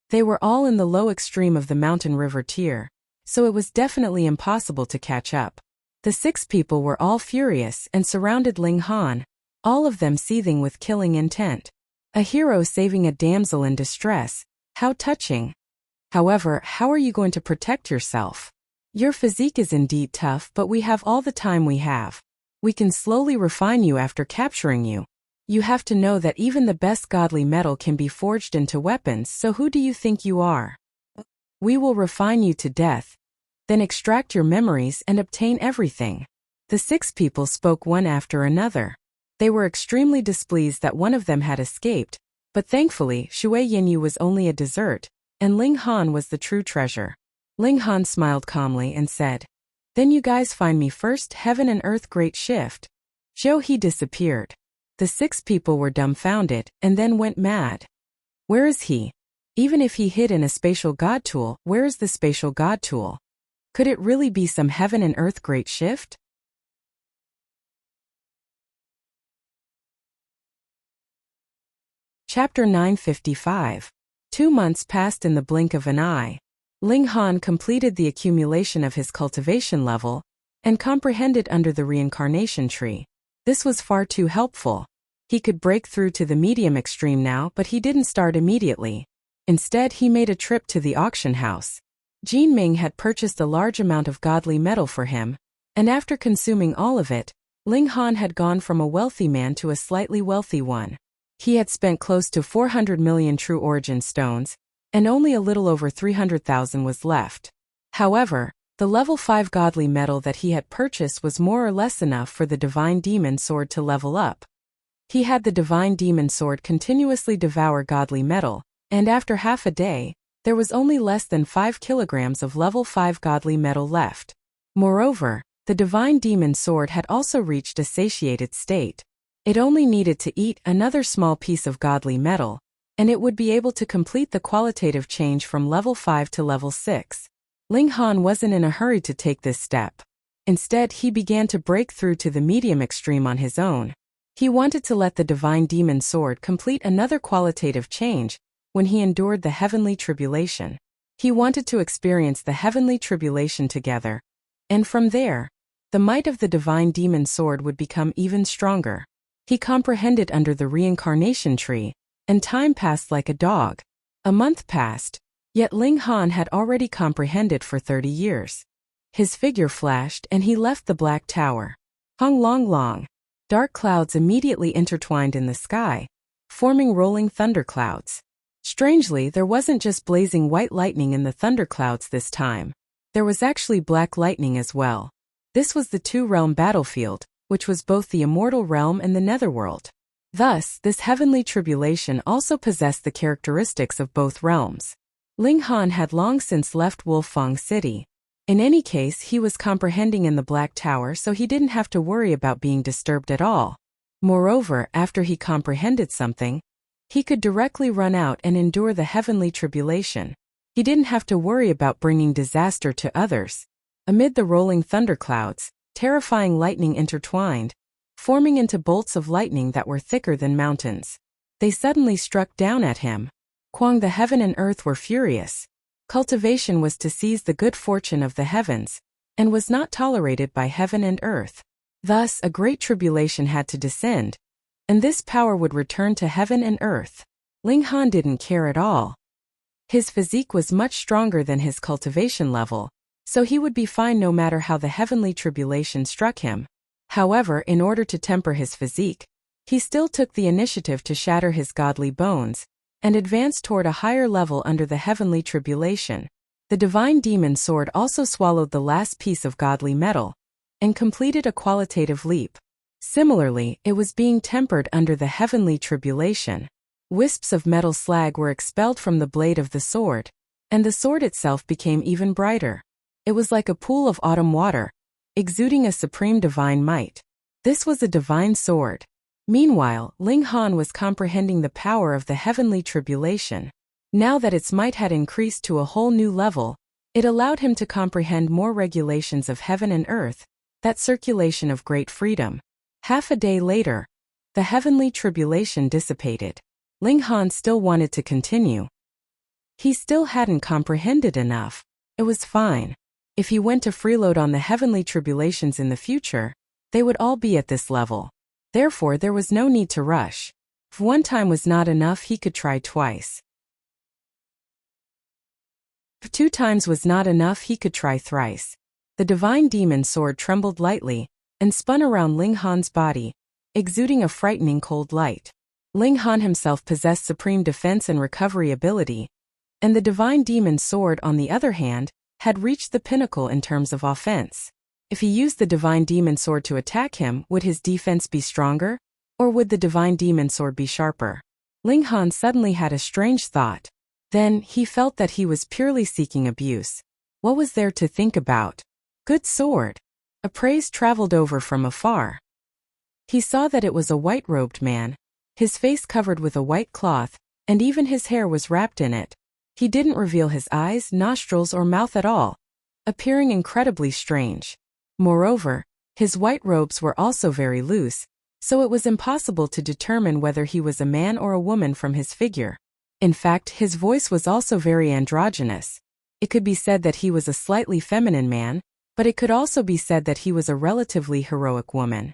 They were all in the low extreme of the mountain river tier, so it was definitely impossible to catch up. The 6 people were all furious and surrounded Ling Han, all of them seething with killing intent. A hero saving a damsel in distress, how touching. However, how are you going to protect yourself? Your physique is indeed tough, but we have all the time we have. We can slowly refine you after capturing you. You have to know that even the best godly metal can be forged into weapons, so who do you think you are? We will refine you to death, then extract your memories and obtain everything. The 6 people spoke one after another. They were extremely displeased that one of them had escaped, but thankfully Shui Yinyu was only a dessert, and Ling Han was the true treasure. Ling Han smiled calmly and said, "Then you guys find me first, heaven and earth great shift." Zhou He disappeared. The 6 people were dumbfounded, and then went mad. Where is he? Even if he hid in a spatial god tool, where is the spatial god tool? Could it really be some heaven and earth great shift? Chapter 955. 2 months passed in the blink of an eye. Ling Han completed the accumulation of his cultivation level, and comprehended under the reincarnation tree. This was far too helpful. He could break through to the medium extreme now, but he didn't start immediately. Instead, he made a trip to the auction house. Jin Ming had purchased a large amount of godly metal for him, and after consuming all of it, Ling Han had gone from a wealthy man to a slightly wealthy one. He had spent close to 400 million true origin stones, and only a little over 300,000 was left. However, the level 5 godly metal that he had purchased was more or less enough for the Divine Demon Sword to level up. He had the Divine Demon Sword continuously devour godly metal, and after half a day, there was only less than 5 kilograms of level 5 godly metal left. Moreover, the Divine Demon Sword had also reached a satiated state. It only needed to eat another small piece of godly metal, and it would be able to complete the qualitative change from level 5 to level 6. Ling Han wasn't in a hurry to take this step. Instead, he began to break through to the medium extreme on his own. He wanted to let the Divine Demon Sword complete another qualitative change when he endured the heavenly tribulation. He wanted to experience the heavenly tribulation together, and from there, the might of the Divine Demon Sword would become even stronger. He comprehended under the reincarnation tree, and time passed like a dog. A month passed, yet Ling Han had already comprehended for 30 years. His figure flashed and he left the Black Tower. Hong long long. Dark clouds immediately intertwined in the sky, forming rolling thunderclouds. Strangely, there wasn't just blazing white lightning in the thunderclouds this time. There was actually black lightning as well. This was the two-realm battlefield, which was both the immortal realm and the netherworld. Thus, this heavenly tribulation also possessed the characteristics of both realms. Ling Han had long since left Wolfang City. In any case, he was comprehending in the Black Tower, so he didn't have to worry about being disturbed at all. Moreover, after he comprehended something, he could directly run out and endure the heavenly tribulation. He didn't have to worry about bringing disaster to others. Amid the rolling thunderclouds, terrifying lightning intertwined, forming into bolts of lightning that were thicker than mountains. They suddenly struck down at him. Kwang, the heaven and earth were furious. Cultivation was to seize the good fortune of the heavens, and was not tolerated by heaven and earth. Thus, a great tribulation had to descend, and this power would return to heaven and earth. Ling Han didn't care at all. His physique was much stronger than his cultivation level, so he would be fine no matter how the heavenly tribulation struck him. However, in order to temper his physique, he still took the initiative to shatter his godly bones, and advance toward a higher level under the heavenly tribulation. The divine demon sword also swallowed the last piece of godly metal, and completed a qualitative leap. Similarly, it was being tempered under the heavenly tribulation. Wisps of metal slag were expelled from the blade of the sword, and the sword itself became even brighter. It was like a pool of autumn water, exuding a supreme divine might. This was a divine sword. Meanwhile, Ling Han was comprehending the power of the heavenly tribulation. Now that its might had increased to a whole new level, it allowed him to comprehend more regulations of heaven and earth, that circulation of great freedom. Half a day later, the heavenly tribulation dissipated. Ling Han still wanted to continue. He still hadn't comprehended enough. It was fine. If he went to freeload on the heavenly tribulations in the future, they would all be at this level. Therefore, there was no need to rush. If one time was not enough, he could try twice. If 2 times was not enough, he could try thrice. The divine demon sword trembled lightly, and spun around Ling Han's body, exuding a frightening cold light. Ling Han himself possessed supreme defense and recovery ability, and the divine demon sword, on the other hand, had reached the pinnacle in terms of offense. If he used the divine demon sword to attack him, would his defense be stronger, or would the divine demon sword be sharper? Ling Han suddenly had a strange thought. Then, he felt that he was purely seeking abuse. What was there to think about? Good sword. A praise traveled over from afar. He saw that it was a white-robed man, his face covered with a white cloth, and even his hair was wrapped in it. He didn't reveal his eyes, nostrils, or mouth at all, appearing incredibly strange. Moreover, his white robes were also very loose, so it was impossible to determine whether he was a man or a woman from his figure. In fact, his voice was also very androgynous. It could be said that he was a slightly feminine man, but it could also be said that he was a relatively heroic woman.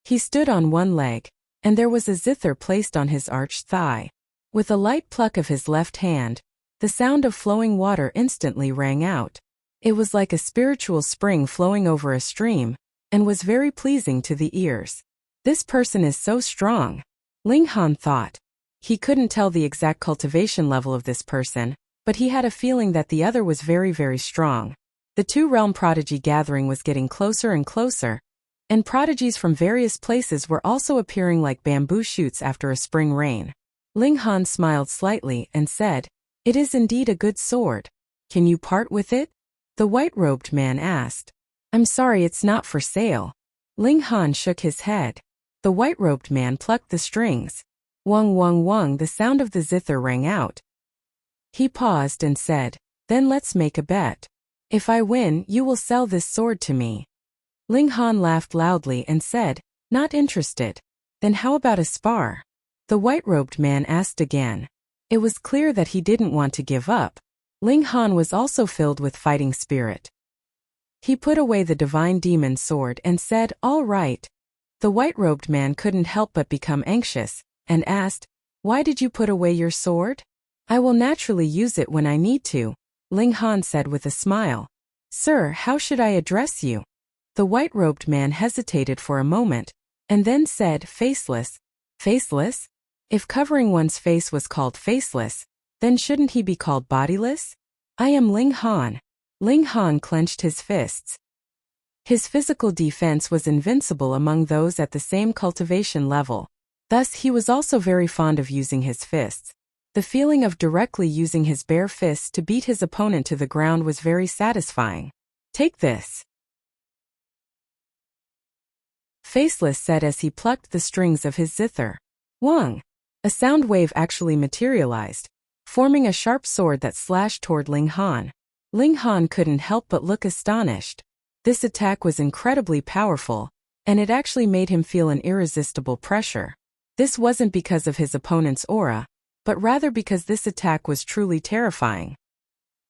He stood on one leg, and there was a zither placed on his arched thigh. With a light pluck of his left hand, the sound of flowing water instantly rang out. It was like a spiritual spring flowing over a stream, and was very pleasing to the ears. This person is so strong, Ling Han thought. He couldn't tell the exact cultivation level of this person, but he had a feeling that the other was very, very strong. The two-realm prodigy gathering was getting closer and closer, and prodigies from various places were also appearing like bamboo shoots after a spring rain. Ling Han smiled slightly and said, "It is indeed a good sword. Can you part with it?" The white-robed man asked. "I'm sorry, it's not for sale." Ling Han shook his head. The white-robed man plucked the strings. Wung wung wung, the sound of the zither rang out. He paused and said, "Then let's make a bet. If I win, you will sell this sword to me." Ling Han laughed loudly and said, "Not interested." "Then how about a spar?" The white-robed man asked again. It was clear that he didn't want to give up. Ling Han was also filled with fighting spirit. He put away the divine demon sword and said, "All right." The white-robed man couldn't help but become anxious, and asked, "Why did you put away your sword?" "I will naturally use it when I need to," Ling Han said with a smile. "Sir, how should I address you?" The white-robed man hesitated for a moment, and then said, "Faceless." "Faceless? If covering one's face was called faceless, then shouldn't he be called bodiless? I am Ling Han." Ling Han clenched his fists. His physical defense was invincible among those at the same cultivation level. Thus, he was also very fond of using his fists. The feeling of directly using his bare fists to beat his opponent to the ground was very satisfying. "Take this," Faceless said as he plucked the strings of his zither. Wang! A sound wave actually materialized, forming a sharp sword that slashed toward Ling Han. Ling Han couldn't help but look astonished. This attack was incredibly powerful, and it actually made him feel an irresistible pressure. This wasn't because of his opponent's aura, but rather because this attack was truly terrifying.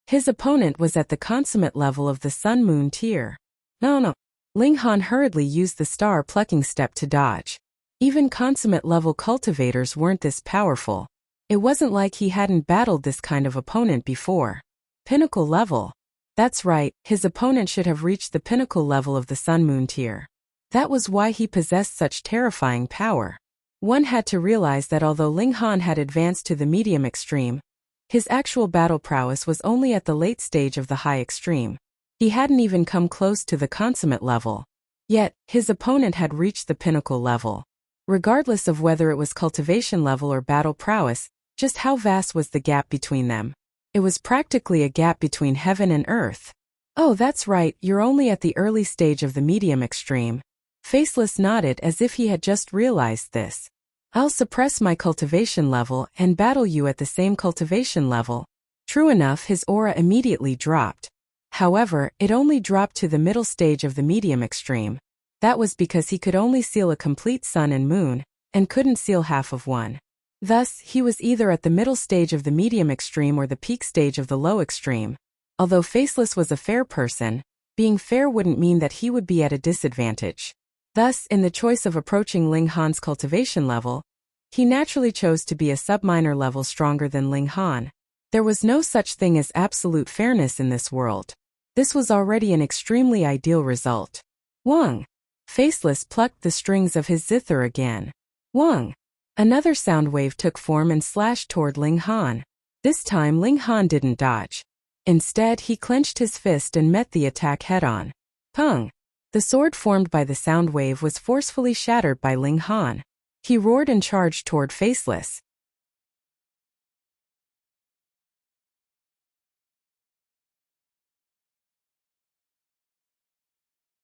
His opponent was at the consummate level of the Sun-Moon tier. No. Ling Han hurriedly used the star plucking step to dodge. Even consummate level cultivators weren't this powerful. It wasn't like he hadn't battled this kind of opponent before. Pinnacle level. That's right, his opponent should have reached the pinnacle level of the Sun-Moon tier. That was why he possessed such terrifying power. One had to realize that although Ling Han had advanced to the medium extreme, his actual battle prowess was only at the late stage of the high extreme. He hadn't even come close to the consummate level. Yet, his opponent had reached the pinnacle level. Regardless of whether it was cultivation level or battle prowess, just how vast was the gap between them? It was practically a gap between heaven and earth. Oh, that's right, you're only at the early stage of the medium extreme. Faceless nodded as if he had just realized this. I'll suppress my cultivation level and battle you at the same cultivation level. True enough, his aura immediately dropped. However, it only dropped to the middle stage of the medium extreme. That was because he could only seal a complete sun and moon, and couldn't seal half of one. Thus, he was either at the middle stage of the medium extreme or the peak stage of the low extreme. Although Faceless was a fair person, being fair wouldn't mean that he would be at a disadvantage. Thus, in the choice of approaching Ling Han's cultivation level, he naturally chose to be a sub-minor level stronger than Ling Han. There was no such thing as absolute fairness in this world. This was already an extremely ideal result. Wang! Faceless plucked the strings of his zither again. Wang! Another sound wave took form and slashed toward Ling Han. This time Ling Han didn't dodge. Instead, he clenched his fist and met the attack head-on. Pung! The sword formed by the sound wave was forcefully shattered by Ling Han. He roared and charged toward Faceless.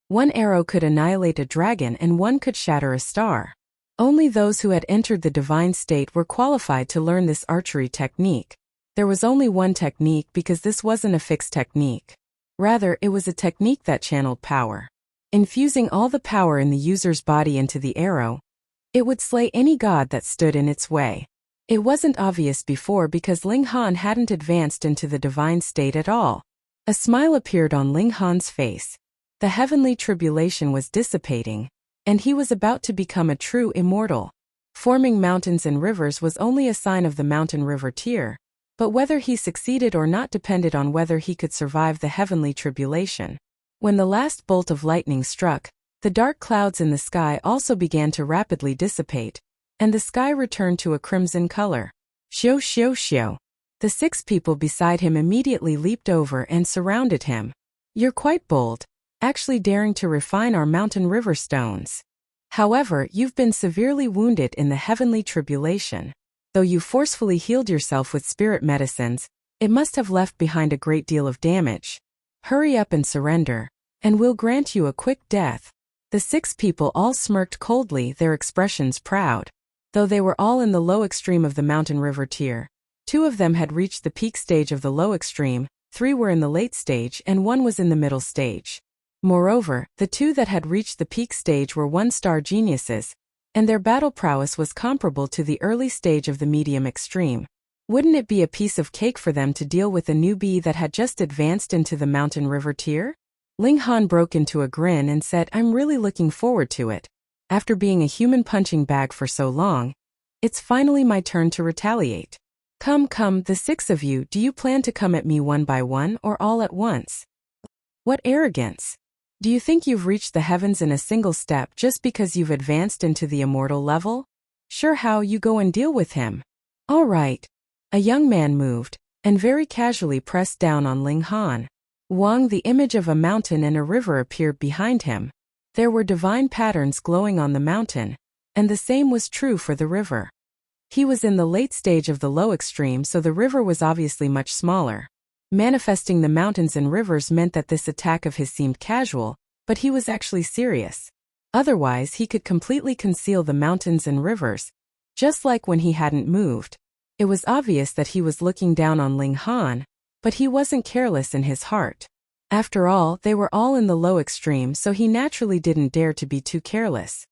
One arrow could annihilate a dragon and one could shatter a star. Only those who had entered the divine state were qualified to learn this archery technique. There was only one technique because this wasn't a fixed technique. Rather, it was a technique that channeled power. Infusing all the power in the user's body into the arrow, it would slay any god that stood in its way. It wasn't obvious before because Ling Han hadn't advanced into the divine state at all. A smile appeared on Ling Han's face. The heavenly tribulation was dissipating, and he was about to become a true immortal. Forming mountains and rivers was only a sign of the mountain-river tier, but whether he succeeded or not depended on whether he could survive the heavenly tribulation. When the last bolt of lightning struck, the dark clouds in the sky also began to rapidly dissipate, and the sky returned to a crimson color. Xiao xiao xiao. The 6 people beside him immediately leaped over and surrounded him. You're quite bold, actually daring to refine our mountain river stones. However, you've been severely wounded in the heavenly tribulation. Though you forcefully healed yourself with spirit medicines, it must have left behind a great deal of damage. Hurry up and surrender, and we'll grant you a quick death. The 6 people all smirked coldly, their expressions proud. Though they were all in the low extreme of the mountain river tier, 2 of them had reached the peak stage of the low extreme, 3 were in the late stage and 1 was in the middle stage. Moreover, the 2 that had reached the peak stage were 1-star geniuses, and their battle prowess was comparable to the early stage of the medium extreme. Wouldn't it be a piece of cake for them to deal with a newbie that had just advanced into the mountain river tier? Ling Han broke into a grin and said, I'm really looking forward to it. After being a human punching bag for so long, it's finally my turn to retaliate. Come, the 6 of you, do you plan to come at me one by one or all at once? What arrogance! Do you think you've reached the heavens in a single step just because you've advanced into the immortal level? Sure, how you go and deal with him. All right. A young man moved, and very casually pressed down on Ling Han. Wang, the image of a mountain and a river appeared behind him. There were divine patterns glowing on the mountain, and the same was true for the river. He was in the late stage of the low extreme, so the river was obviously much smaller. Manifesting the mountains and rivers meant that this attack of his seemed casual, but he was actually serious. Otherwise, he could completely conceal the mountains and rivers, just like when he hadn't moved. It was obvious that he was looking down on Ling Han, but he wasn't careless in his heart. After all, they were all in the low extreme, so he naturally didn't dare to be too careless.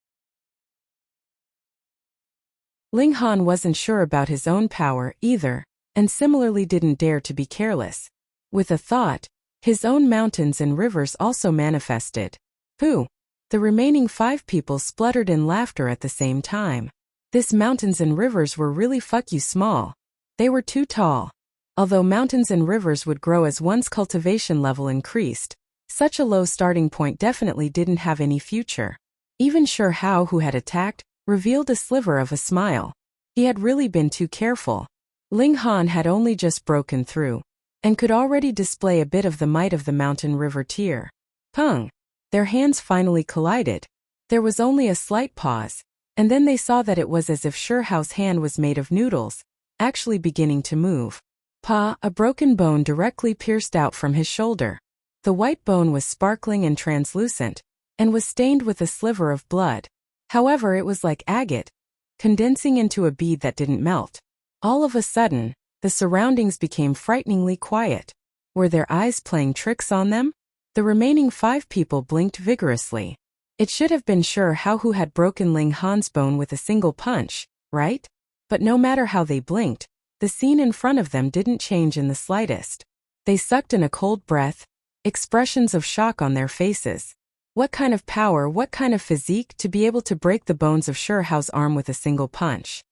Ling Han wasn't sure about his own power either, and similarly didn't dare to be careless. With a thought, his own mountains and rivers also manifested. Pooh! The remaining 5 people spluttered in laughter at the same time. This mountains and rivers were really fuck you small. They were too tall. Although mountains and rivers would grow as one's cultivation level increased, such a low starting point definitely didn't have any future. Even Sure Hao, who had attacked, revealed a sliver of a smile. He had really been too careful. Ling Han had only just broken through, and could already display a bit of the might of the mountain river tier. Pung! Their hands finally collided. There was only a slight pause, and then they saw that it was as if Sure Hao's hand was made of noodles, actually beginning to move. Pa! A broken bone directly pierced out from his shoulder. The white bone was sparkling and translucent, and was stained with a sliver of blood. However, it was like agate, condensing into a bead that didn't melt. All of a sudden, the surroundings became frighteningly quiet. Were their eyes playing tricks on them? The remaining 5 people blinked vigorously. It should have been Sure Hao who had broken Ling Han's bone with a single punch, right? But no matter how they blinked, the scene in front of them didn't change in the slightest. They sucked in a cold breath, expressions of shock on their faces. What kind of power, what kind of physique to be able to break the bones of Sure Hao's arm with a single punch?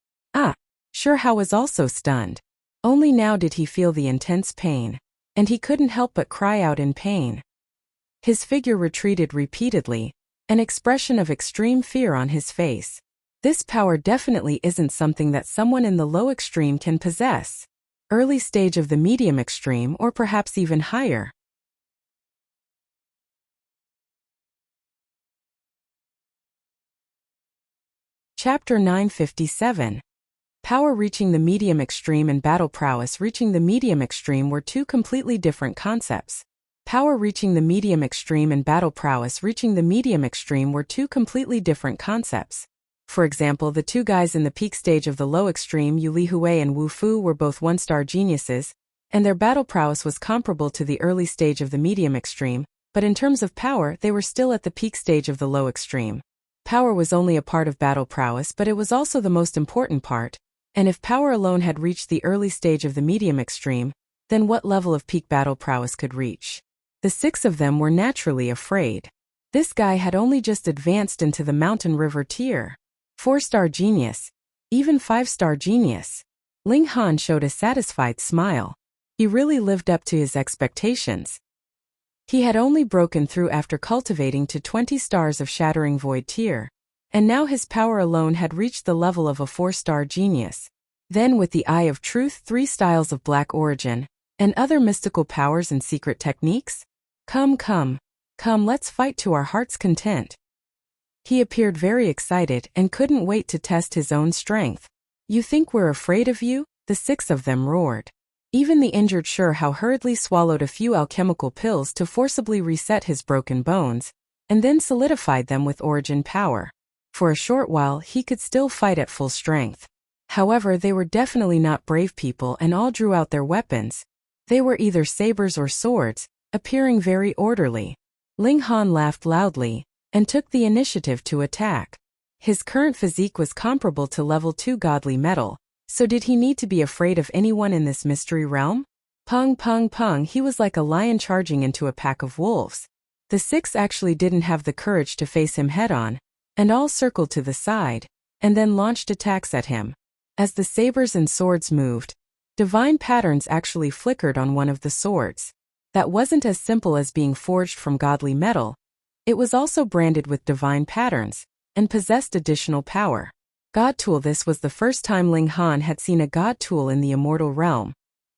Sure Hao was also stunned. Only now did he feel the intense pain, and he couldn't help but cry out in pain. His figure retreated repeatedly, an expression of extreme fear on his face. This power definitely isn't something that someone in the low extreme can possess. Early stage of the medium extreme, or perhaps even higher. Chapter 957. Power reaching the medium extreme and battle prowess reaching the medium extreme were two completely different concepts. Power reaching the medium extreme and battle prowess reaching the medium extreme were two completely different concepts. For example, the 2 guys in the peak stage of the low extreme, Yu Lihui and Wu Fu, were both 1-star geniuses, and their battle prowess was comparable to the early stage of the medium extreme, but in terms of power, they were still at the peak stage of the low extreme. Power was only a part of battle prowess, but it was also the most important part, and if power alone had reached the early stage of the medium extreme, then what level of peak battle prowess could reach? The 6 of them were naturally afraid. This guy had only just advanced into the mountain river tier. 4-star genius, even 5-star genius. Ling Han showed a satisfied smile. He really lived up to his expectations. He had only broken through after cultivating to 20 stars of Shattering Void tier, and now his power alone had reached the level of a 4-star genius. Then with the Eye of Truth, 3 styles of black origin, and other mystical powers and secret techniques? Come, let's fight to our heart's content. He appeared very excited and couldn't wait to test his own strength. You think we're afraid of you? The 6 of them roared. Even the injured Sure Hao hurriedly swallowed a few alchemical pills to forcibly reset his broken bones, and then solidified them with origin power. For a short while he could still fight at full strength. However, they were definitely not brave people and all drew out their weapons. They were either sabers or swords, appearing very orderly. Ling Han laughed loudly, and took the initiative to attack. His current physique was comparable to level 2 godly metal, so did he need to be afraid of anyone in this mystery realm? Pung, he was like a lion charging into a pack of wolves. The 6 actually didn't have the courage to face him head-on, and all circled to the side, and then launched attacks at him. As the sabers and swords moved, divine patterns actually flickered on one of the swords. That wasn't as simple as being forged from godly metal. It was also branded with divine patterns, and possessed additional power. God tool. This was the first time Ling Han had seen a god tool in the immortal realm,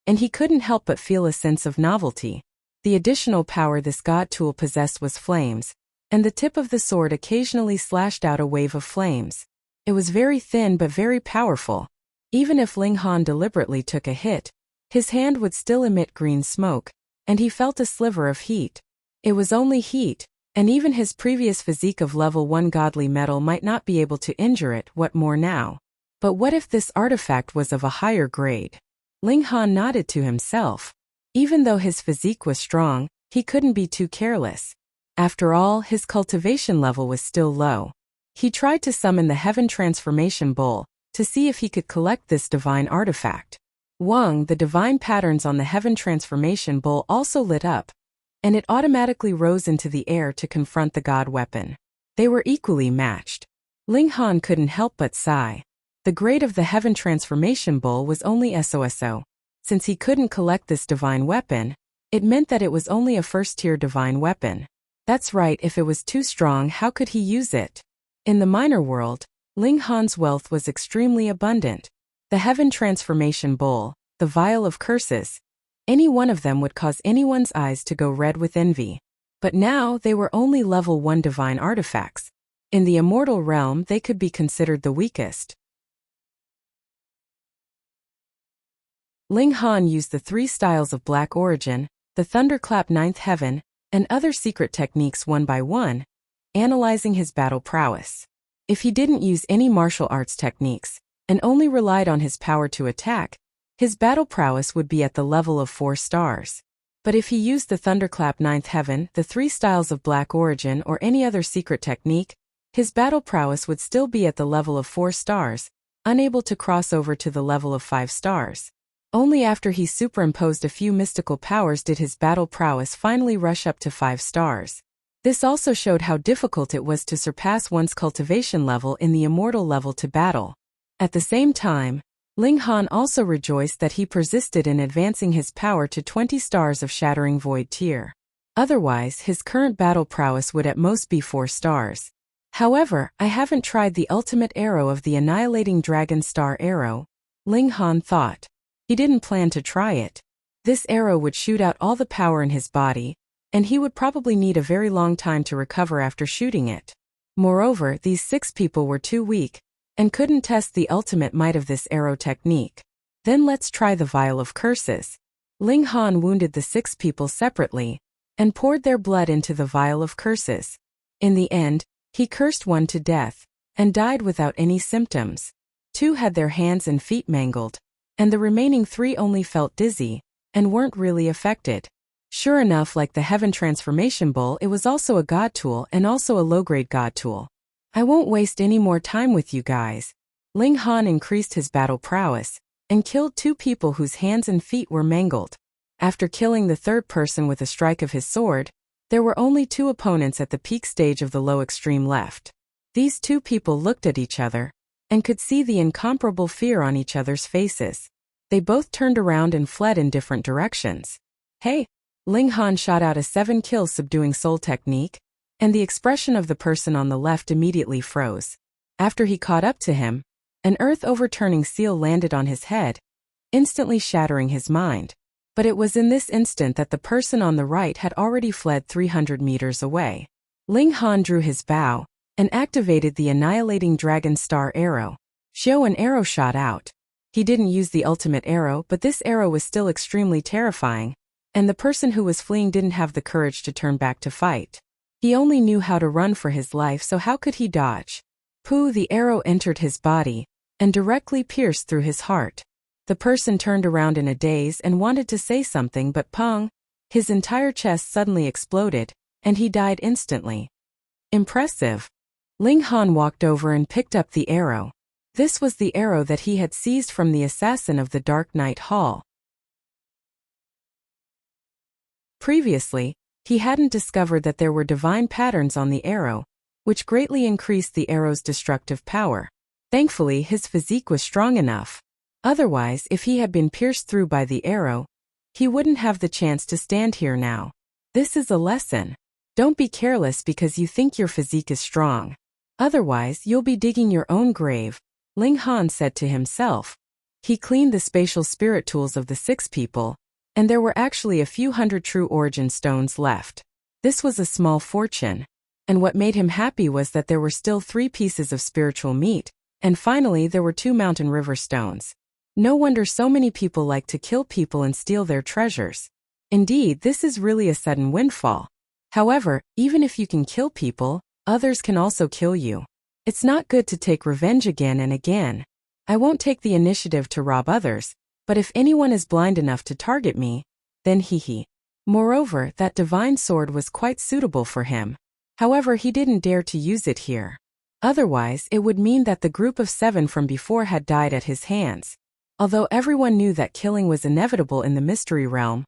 and he couldn't help but feel a sense of novelty. The additional power this god tool possessed was flames, and the tip of the sword occasionally slashed out a wave of flames. It was very thin but very powerful. Even if Ling Han deliberately took a hit, his hand would still emit green smoke, and he felt a sliver of heat. It was only heat, and even his previous physique of level 1 godly metal might not be able to injure it, what more now? But what if this artifact was of a higher grade? Ling Han nodded to himself. Even though his physique was strong, he couldn't be too careless. After all, his cultivation level was still low. He tried to summon the Heaven Transformation Bowl to see if he could collect this divine artifact. Wang, the divine patterns on the Heaven Transformation Bowl also lit up, and it automatically rose into the air to confront the god weapon. They were equally matched. Ling Han couldn't help but sigh. The grade of the Heaven Transformation Bowl was only SOSO. Since he couldn't collect this divine weapon, it meant that it was only a first-tier divine weapon. That's right, if it was too strong, how could he use it? In the minor world, Ling Han's wealth was extremely abundant. The Heaven Transformation Bowl, the Vial of Curses, any one of them would cause anyone's eyes to go red with envy. But now they were only level 1 divine artifacts. In the immortal realm, they could be considered the weakest. Ling Han used the 3 styles of Black Origin, the Thunderclap Ninth Heaven, and other secret techniques one by one, analyzing his battle prowess. If he didn't use any martial arts techniques, and only relied on his power to attack, his battle prowess would be at the level of 4 stars. But if he used the Thunderclap Ninth Heaven, the 3 styles of Black Origin, or any other secret technique, his battle prowess would still be at the level of 4 stars, unable to cross over to the level of 5 stars. Only after he superimposed a few mystical powers did his battle prowess finally rush up to 5 stars. This also showed how difficult it was to surpass one's cultivation level in the immortal level to battle. At the same time, Ling Han also rejoiced that he persisted in advancing his power to 20 stars of Shattering Void tier. Otherwise, his current battle prowess would at most be 4 stars. However, I haven't tried the ultimate arrow of the Annihilating Dragon Star Arrow, Ling Han thought. He didn't plan to try it. This arrow would shoot out all the power in his body, and he would probably need a very long time to recover after shooting it. Moreover, these 6 people were too weak, and couldn't test the ultimate might of this arrow technique. Then let's try the Vial of Curses. Ling Han wounded the 6 people separately, and poured their blood into the Vial of Curses. In the end, he cursed 1 to death, and died without any symptoms. 2 had their hands and feet mangled, and the remaining 3 only felt dizzy, and weren't really affected. Sure enough, like the Heaven Transformation Bowl, it was also a god tool and also a low-grade god tool. I won't waste any more time with you guys. Ling Han increased his battle prowess, and killed 2 people whose hands and feet were mangled. After killing the 3rd person with a strike of his sword, there were only 2 opponents at the peak stage of the low extreme left. These 2 people looked at each other, and could see the incomparable fear on each other's faces. They both turned around and fled in different directions. Hey! Ling Han shot out a 7-kill subduing soul technique, and the expression of the person on the left immediately froze. After he caught up to him, an earth-overturning seal landed on his head, instantly shattering his mind. But it was in this instant that the person on the right had already fled 300 meters away. Ling Han drew his bow, and activated the Annihilating Dragon Star Arrow. An arrow shot out. He didn't use the ultimate arrow, but this arrow was still extremely terrifying, and the person who was fleeing didn't have the courage to turn back to fight. He only knew how to run for his life, so how could he dodge? Pooh! The arrow entered his body, and directly pierced through his heart. The person turned around in a daze and wanted to say something, but pong! His entire chest suddenly exploded, and he died instantly. Impressive. Ling Han walked over and picked up the arrow. This was the arrow that he had seized from the assassin of the Dark Knight Hall. Previously, he hadn't discovered that there were divine patterns on the arrow, which greatly increased the arrow's destructive power. Thankfully, his physique was strong enough. Otherwise, if he had been pierced through by the arrow, he wouldn't have the chance to stand here now. This is a lesson. Don't be careless because you think your physique is strong. Otherwise, you'll be digging your own grave, Ling Han said to himself. He cleaned the spatial spirit tools of the 6 people, and there were actually a few hundred true origin stones left. This was a small fortune, and what made him happy was that there were still 3 pieces of spiritual meat, and finally there were 2 mountain river stones. No wonder so many people like to kill people and steal their treasures. Indeed, this is really a sudden windfall. However, even if you can kill people, others can also kill you. It's not good to take revenge again and again. I won't take the initiative to rob others, but if anyone is blind enough to target me, then he. Moreover, that divine sword was quite suitable for him. However, he didn't dare to use it here. Otherwise, it would mean that the group of 7 from before had died at his hands. Although everyone knew that killing was inevitable in the mystery realm,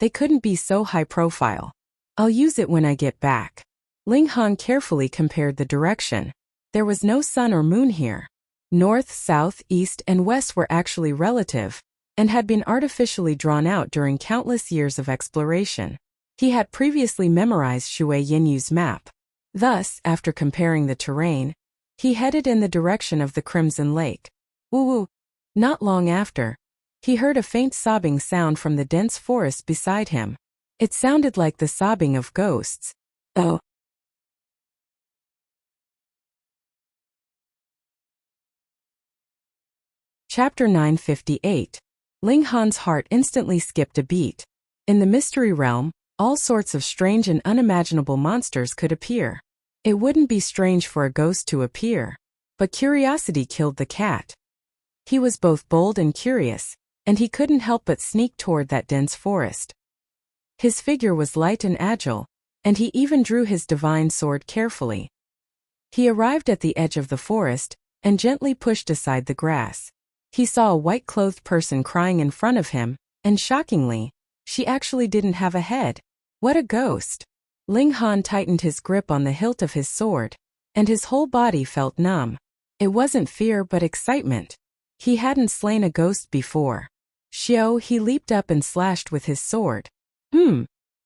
they couldn't be so high profile. I'll use it when I get back. Ling Han carefully compared the direction. There was no sun or moon here. North, south, east, and west were actually relative, and had been artificially drawn out during countless years of exploration. He had previously memorized Shui Yinyu's map. Thus, after comparing the terrain, he headed in the direction of the Crimson Lake. Woo-woo. Not long after, he heard a faint sobbing sound from the dense forest beside him. It sounded like the sobbing of ghosts. Oh. Chapter 958. Ling Han's heart instantly skipped a beat. In the mystery realm, all sorts of strange and unimaginable monsters could appear. It wouldn't be strange for a ghost to appear, but curiosity killed the cat. He was both bold and curious, and he couldn't help but sneak toward that dense forest. His figure was light and agile, and he even drew his divine sword carefully. He arrived at the edge of the forest, and gently pushed aside the grass. He saw a white-clothed person crying in front of him, and shockingly, she actually didn't have a head. What a ghost! Ling Han tightened his grip on the hilt of his sword, and his whole body felt numb. It wasn't fear but excitement. He hadn't slain a ghost before. Xiao, he leaped up and slashed with his sword.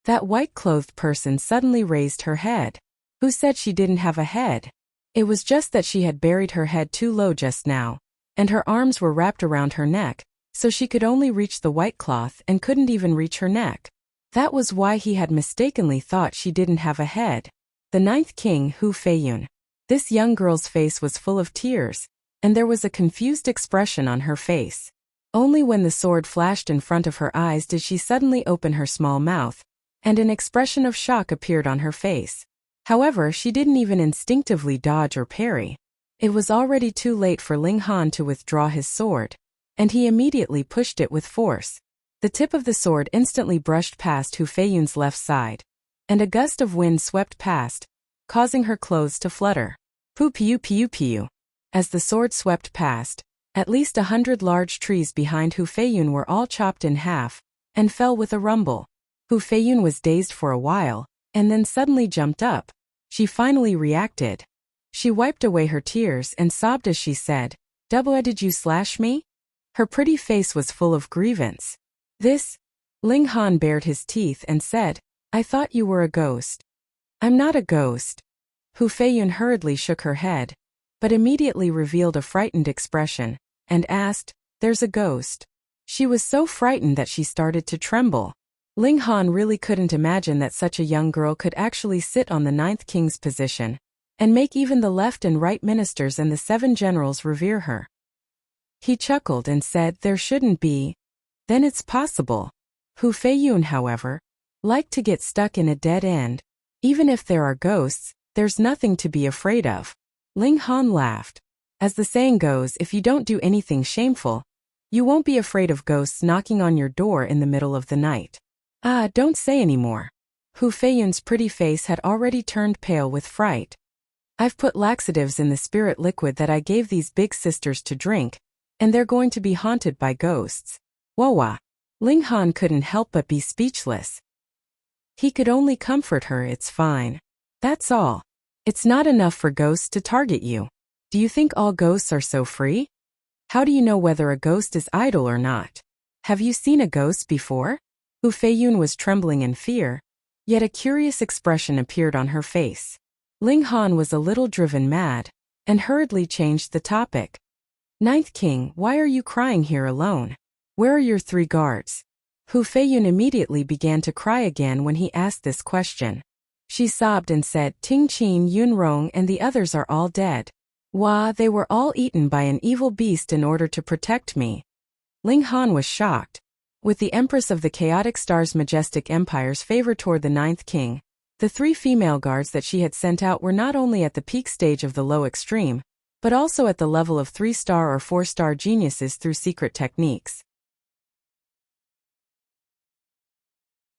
That white-clothed person suddenly raised her head. Who said she didn't have a head? It was just that she had buried her head too low just now, and her arms were wrapped around her neck, so she could only reach the white cloth and couldn't even reach her neck. That was why he had mistakenly thought she didn't have a head. The 9th king, Hu Feiyun. This young girl's face was full of tears, and there was a confused expression on her face. Only when the sword flashed in front of her eyes did she suddenly open her small mouth, and an expression of shock appeared on her face. However, she didn't even instinctively dodge or parry. It was already too late for Ling Han to withdraw his sword, and he immediately pushed it with force. The tip of the sword instantly brushed past Hu Feiyun's left side, and a gust of wind swept past, causing her clothes to flutter. Pu piu piu piu. As the sword swept past, at least 100 large trees behind Hu Feiyun were all chopped in half, and fell with a rumble. Hu Feiyun was dazed for a while, and then suddenly jumped up. She finally reacted. She wiped away her tears and sobbed as she said, "Double, did you slash me?" Her pretty face was full of grievance. "This?" Ling Han bared his teeth and said, "I thought you were a ghost." "I'm not a ghost." Hu Feiyun hurriedly shook her head, but immediately revealed a frightened expression, and asked, "There's a ghost?" She was so frightened that she started to tremble. Ling Han really couldn't imagine that such a young girl could actually sit on the 9th king's position, and make even the left and right ministers and the 7 generals revere her. He chuckled and said, "There shouldn't be. Then it's possible." Hu Feiyun, however, liked to get stuck in a dead end. Even if there are ghosts, there's nothing to be afraid of. Ling Han laughed. As the saying goes, if you don't do anything shameful, you won't be afraid of ghosts knocking on your door in the middle of the night. Ah, don't say any more. Hu Feiyun's pretty face had already turned pale with fright. "I've put laxatives in the spirit liquid that I gave these big sisters to drink, and they're going to be haunted by ghosts." Wawa. Ling Han couldn't help but be speechless. He could only comfort her. "It's fine. That's all. It's not enough for ghosts to target you. Do you think all ghosts are so free? How do you know whether a ghost is idle or not? Have you seen a ghost before?" Hu Feiyun was trembling in fear, yet a curious expression appeared on her face. Ling Han was a little driven mad, and hurriedly changed the topic. "9th king, why are you crying here alone? Where are your 3 guards?" Hu Feiyun immediately began to cry again when he asked this question. She sobbed and said, Ting Qin, Yunrong and the others are all dead. Wah, they were all eaten by an evil beast in order to protect me. Ling Han was shocked. With the Empress of the Chaotic Star's majestic empire's favor toward the ninth king, the 3 female guards that she had sent out were not only at the peak stage of the low extreme, but also at the level of 3-star or 4-star geniuses through secret techniques.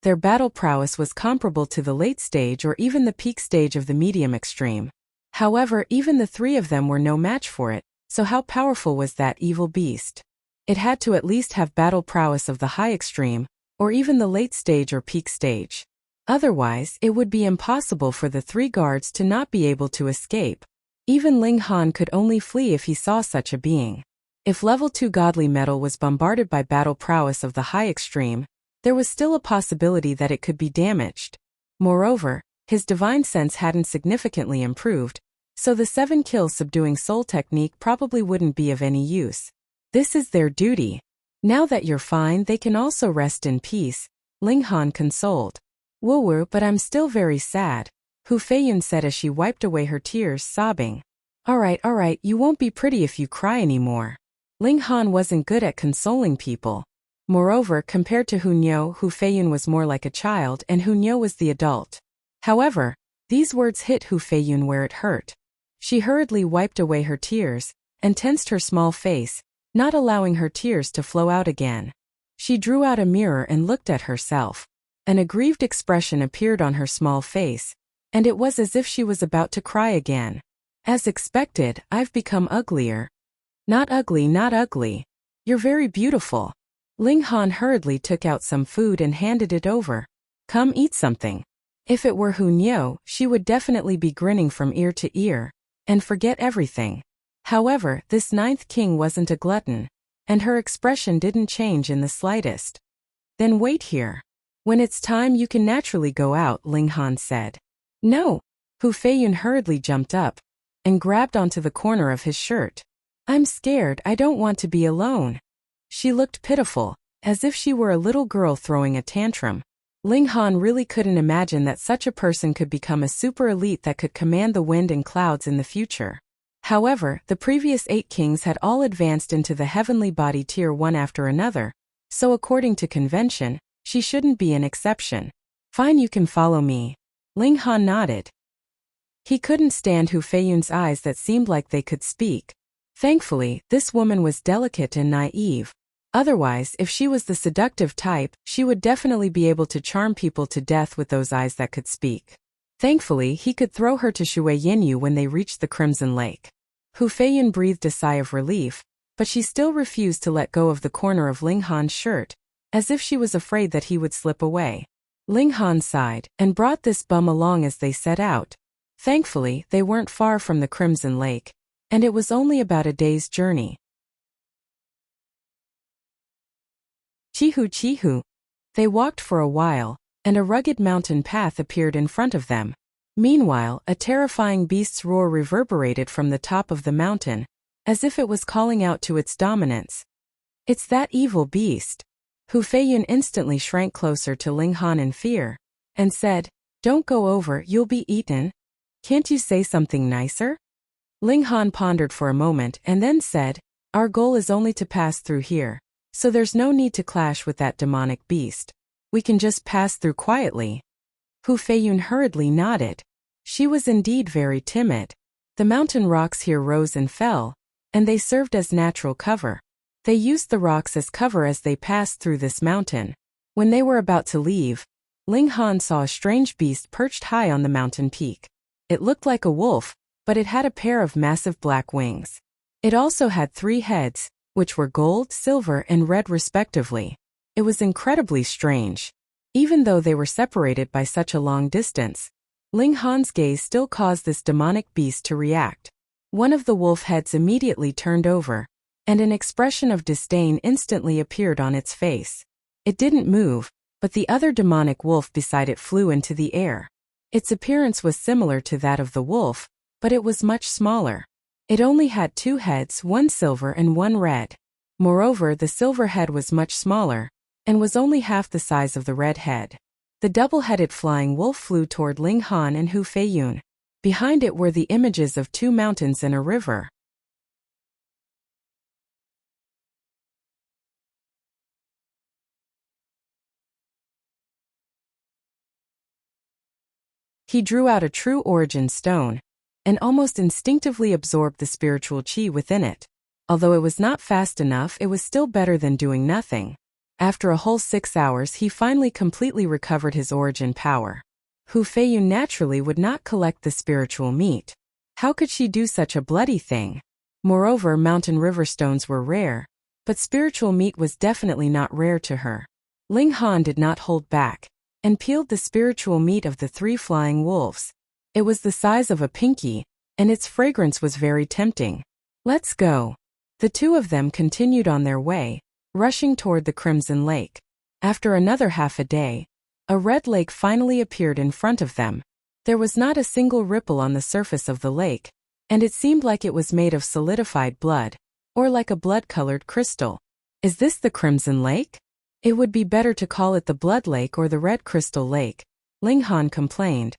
Their battle prowess was comparable to the late stage or even the peak stage of the medium extreme. However, even the 3 of them were no match for it, so how powerful was that evil beast? It had to at least have battle prowess of the high extreme, or even the late stage or peak stage. Otherwise, it would be impossible for the 3 guards to not be able to escape. Even Ling Han could only flee if he saw such a being. If level 2 godly metal was bombarded by battle prowess of the high extreme, there was still a possibility that it could be damaged. Moreover, his divine sense hadn't significantly improved, so the 7-kill subduing soul technique probably wouldn't be of any use. This is their duty. Now that you're fine, they can also rest in peace, Ling Han consoled. Woo, but I'm still very sad, Hu Feiyun said as she wiped away her tears, sobbing. Alright, you won't be pretty if you cry anymore. Ling Han wasn't good at consoling people. Moreover, compared to Hunyo, Hu Feiyun was more like a child and Hunyo was the adult. However, these words hit Hu Feiyun where it hurt. She hurriedly wiped away her tears and tensed her small face, not allowing her tears to flow out again. She drew out a mirror and looked at herself. An aggrieved expression appeared on her small face, and it was as if she was about to cry again. As expected, I've become uglier. Not ugly. You're very beautiful. Ling Han hurriedly took out some food and handed it over. Come eat something. If it were Hunyo, she would definitely be grinning from ear to ear and forget everything. However, this 9th king wasn't a glutton, and her expression didn't change in the slightest. Then wait here. When it's time you can naturally go out, Ling Han said. No. Hu Feiyun hurriedly jumped up and grabbed onto the corner of his shirt. I'm scared, I don't want to be alone. She looked pitiful, as if she were a little girl throwing a tantrum. Ling Han really couldn't imagine that such a person could become a super elite that could command the wind and clouds in the future. However, the previous 8 kings had all advanced into the heavenly body tier one after another, so according to convention, she shouldn't be an exception. Fine, you can follow me. Ling Han nodded. He couldn't stand Hu Feiyun's eyes that seemed like they could speak. Thankfully, this woman was delicate and naive. Otherwise, if she was the seductive type, she would definitely be able to charm people to death with those eyes that could speak. Thankfully, he could throw her to Shui Yinyu when they reached the Crimson Lake. Hu Feiyun breathed a sigh of relief, but she still refused to let go of the corner of Ling Han's shirt, as if she was afraid that he would slip away. Ling Han sighed and brought this bum along as they set out. Thankfully, they weren't far from the Crimson Lake, and it was only about a day's journey. Chihu. They walked for a while, and a rugged mountain path appeared in front of them. Meanwhile, a terrifying beast's roar reverberated from the top of the mountain, as if it was calling out to its dominance. It's that evil beast. Hu Feiyun instantly shrank closer to Ling Han in fear, and said, Don't go over, you'll be eaten. Can't you say something nicer? Ling Han pondered for a moment and then said, Our goal is only to pass through here, so there's no need to clash with that demonic beast. We can just pass through quietly. Hu Feiyun hurriedly nodded. She was indeed very timid. The mountain rocks here rose and fell, and they served as natural cover. They used the rocks as cover as they passed through this mountain. When they were about to leave, Ling Han saw a strange beast perched high on the mountain peak. It looked like a wolf, but it had a pair of massive black wings. It also had 3 heads, which were gold, silver, and red respectively. It was incredibly strange. Even though they were separated by such a long distance, Ling Han's gaze still caused this demonic beast to react. One of the wolf heads immediately turned over, and an expression of disdain instantly appeared on its face. It didn't move, but the other demonic wolf beside it flew into the air. Its appearance was similar to that of the wolf, but it was much smaller. It only had 2 heads, one silver and one red. Moreover, the silver head was much smaller, and was only half the size of the red head. The double-headed flying wolf flew toward Ling Han and Hu Feiyun. Behind it were the images of two mountains and a river. He drew out a true origin stone, and almost instinctively absorbed the spiritual qi within it. Although it was not fast enough, it was still better than doing nothing. After a whole 6 hours, he finally completely recovered his origin power. Hu Feiyun naturally would not collect the spiritual meat. How could she do such a bloody thing? Moreover, mountain river stones were rare, but spiritual meat was definitely not rare to her. Ling Han did not hold back, and peeled the spiritual meat of the 3 flying wolves. It was the size of a pinky, and its fragrance was very tempting. Let's go. The 2 of them continued on their way, rushing toward the Crimson Lake. After another half a day, a red lake finally appeared in front of them. There was not a single ripple on the surface of the lake, and it seemed like it was made of solidified blood, or like a blood-colored crystal. Is this the Crimson Lake? It would be better to call it the Blood Lake or the Red Crystal Lake, Ling Han complained.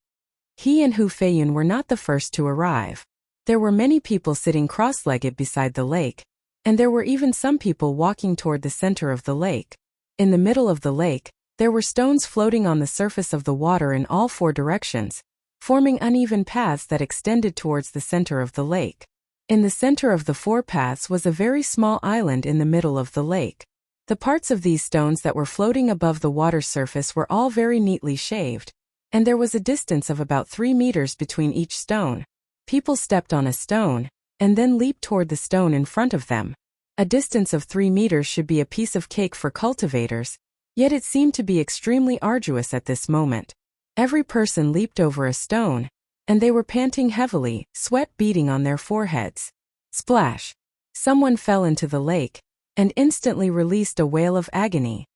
He and Hu Feiyun were not the first to arrive. There were many people sitting cross-legged beside the lake, and there were even some people walking toward the center of the lake. In the middle of the lake, there were stones floating on the surface of the water in all 4 directions, forming uneven paths that extended towards the center of the lake. In the center of the 4 paths was a very small island in the middle of the lake. The parts of these stones that were floating above the water surface were all very neatly shaved, and there was a distance of about 3 meters between each stone. People stepped on a stone, and then leaped toward the stone in front of them. A distance of 3 meters should be a piece of cake for cultivators, yet it seemed to be extremely arduous at this moment. Every person leaped over a stone, and they were panting heavily, sweat beading on their foreheads. Splash! Someone fell into the lake, and instantly released a wail of agony.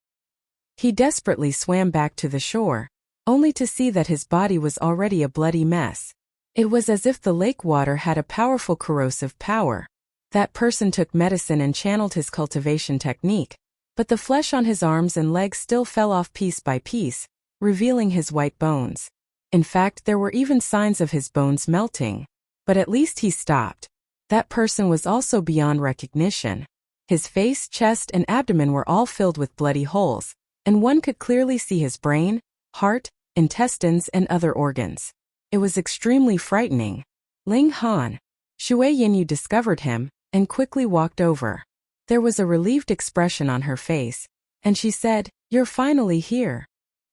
He desperately swam back to the shore, only to see that his body was already a bloody mess. It was as if the lake water had a powerful corrosive power. That person took medicine and channeled his cultivation technique, but the flesh on his arms and legs still fell off piece by piece, revealing his white bones. In fact, there were even signs of his bones melting. But at least he stopped. That person was also beyond recognition. His face, chest, and abdomen were all filled with bloody holes, and one could clearly see his brain, heart, intestines, and other organs. It was extremely frightening. Ling Han, Shui Yinyu discovered him, and quickly walked over. There was a relieved expression on her face, and she said, "You're finally here."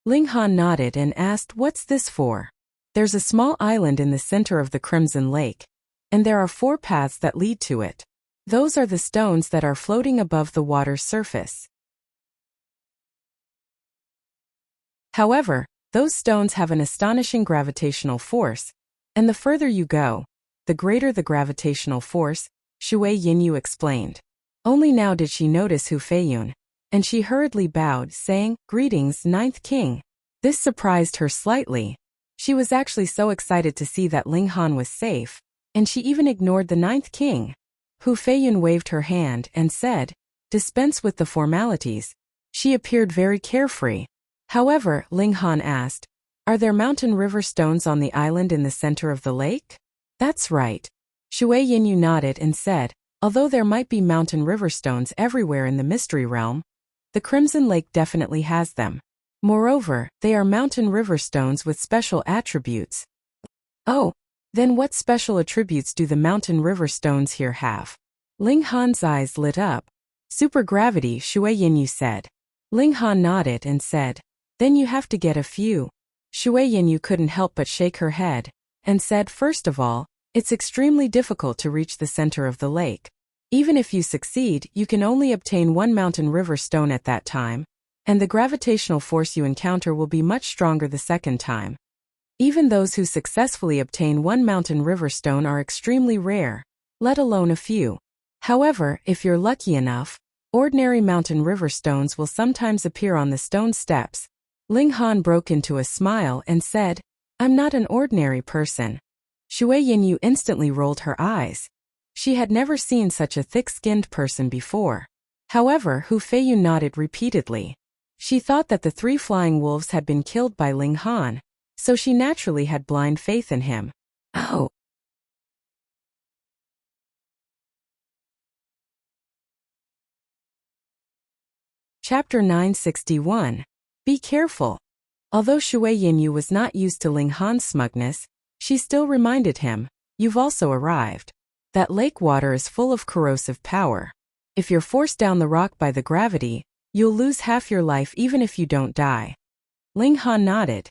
Ling Han nodded and asked, "What's this for?" "There's a small island in the center of the Crimson Lake, and there are 4 paths that lead to it. Those are the stones that are floating above the water's surface. However, those stones have an astonishing gravitational force, and the further you go, the greater the gravitational force," Shui Yinyu explained. Only now did she notice Hu Feiyun, and she hurriedly bowed, saying, "Greetings, 9th King." This surprised her slightly. She was actually so excited to see that Ling Han was safe, and she even ignored the 9th King. Hu Feiyun waved her hand and said, "Dispense with the formalities." She appeared very carefree. However, Ling Han asked, "Are there mountain river stones on the island in the center of the lake?" "That's right." Shui Yinyu nodded and said, "Although there might be mountain river stones everywhere in the Mystery Realm, the Crimson Lake definitely has them. Moreover, they are mountain river stones with special attributes." "Oh, then what special attributes do the mountain river stones here have?" Ling Han's eyes lit up. "Supergravity," Shui Yinyu said. Ling Han nodded and said, "Then you have to get a few." Shui Yinyu couldn't help but shake her head, and said, "First of all, it's extremely difficult to reach the center of the lake. Even if you succeed, you can only obtain 1 mountain river stone at that time, and the gravitational force you encounter will be much stronger the second time. Even those who successfully obtain 1 mountain river stone are extremely rare, let alone a few. However, if you're lucky enough, ordinary mountain river stones will sometimes appear on the stone steps." Ling Han broke into a smile and said, "I'm not an ordinary person." Shui Yinyu instantly rolled her eyes. She had never seen such a thick-skinned person before. However, Hu Feiyun nodded repeatedly. She thought that the 3 flying wolves had been killed by Ling Han, so she naturally had blind faith in him. Oh. Chapter 961. Be careful. Although Shui Yinyu was not used to Ling Han's smugness, she still reminded him, "You've also arrived. That lake water is full of corrosive power. If you're forced down the rock by the gravity, you'll lose half your life even if you don't die." Ling Han nodded.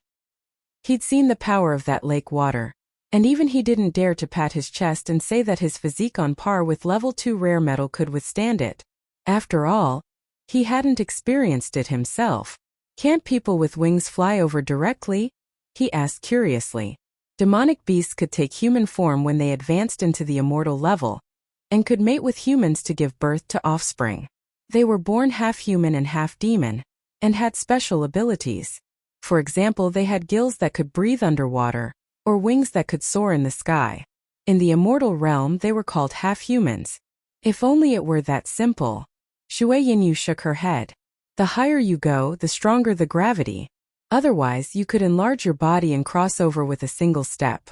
He'd seen the power of that lake water, and even he didn't dare to pat his chest and say that his physique on par with level 2 rare metal could withstand it. After all, he hadn't experienced it himself. "Can't people with wings fly over directly?" he asked curiously. Demonic beasts could take human form when they advanced into the immortal level, and could mate with humans to give birth to offspring. They were born half human and half demon, and had special abilities. For example, they had gills that could breathe underwater, or wings that could soar in the sky. In the immortal realm, they were called half-humans. If only it were that simple. Shui Yinyu shook her head. The higher you go, the stronger the gravity. Otherwise, you could enlarge your body and cross over with a single step.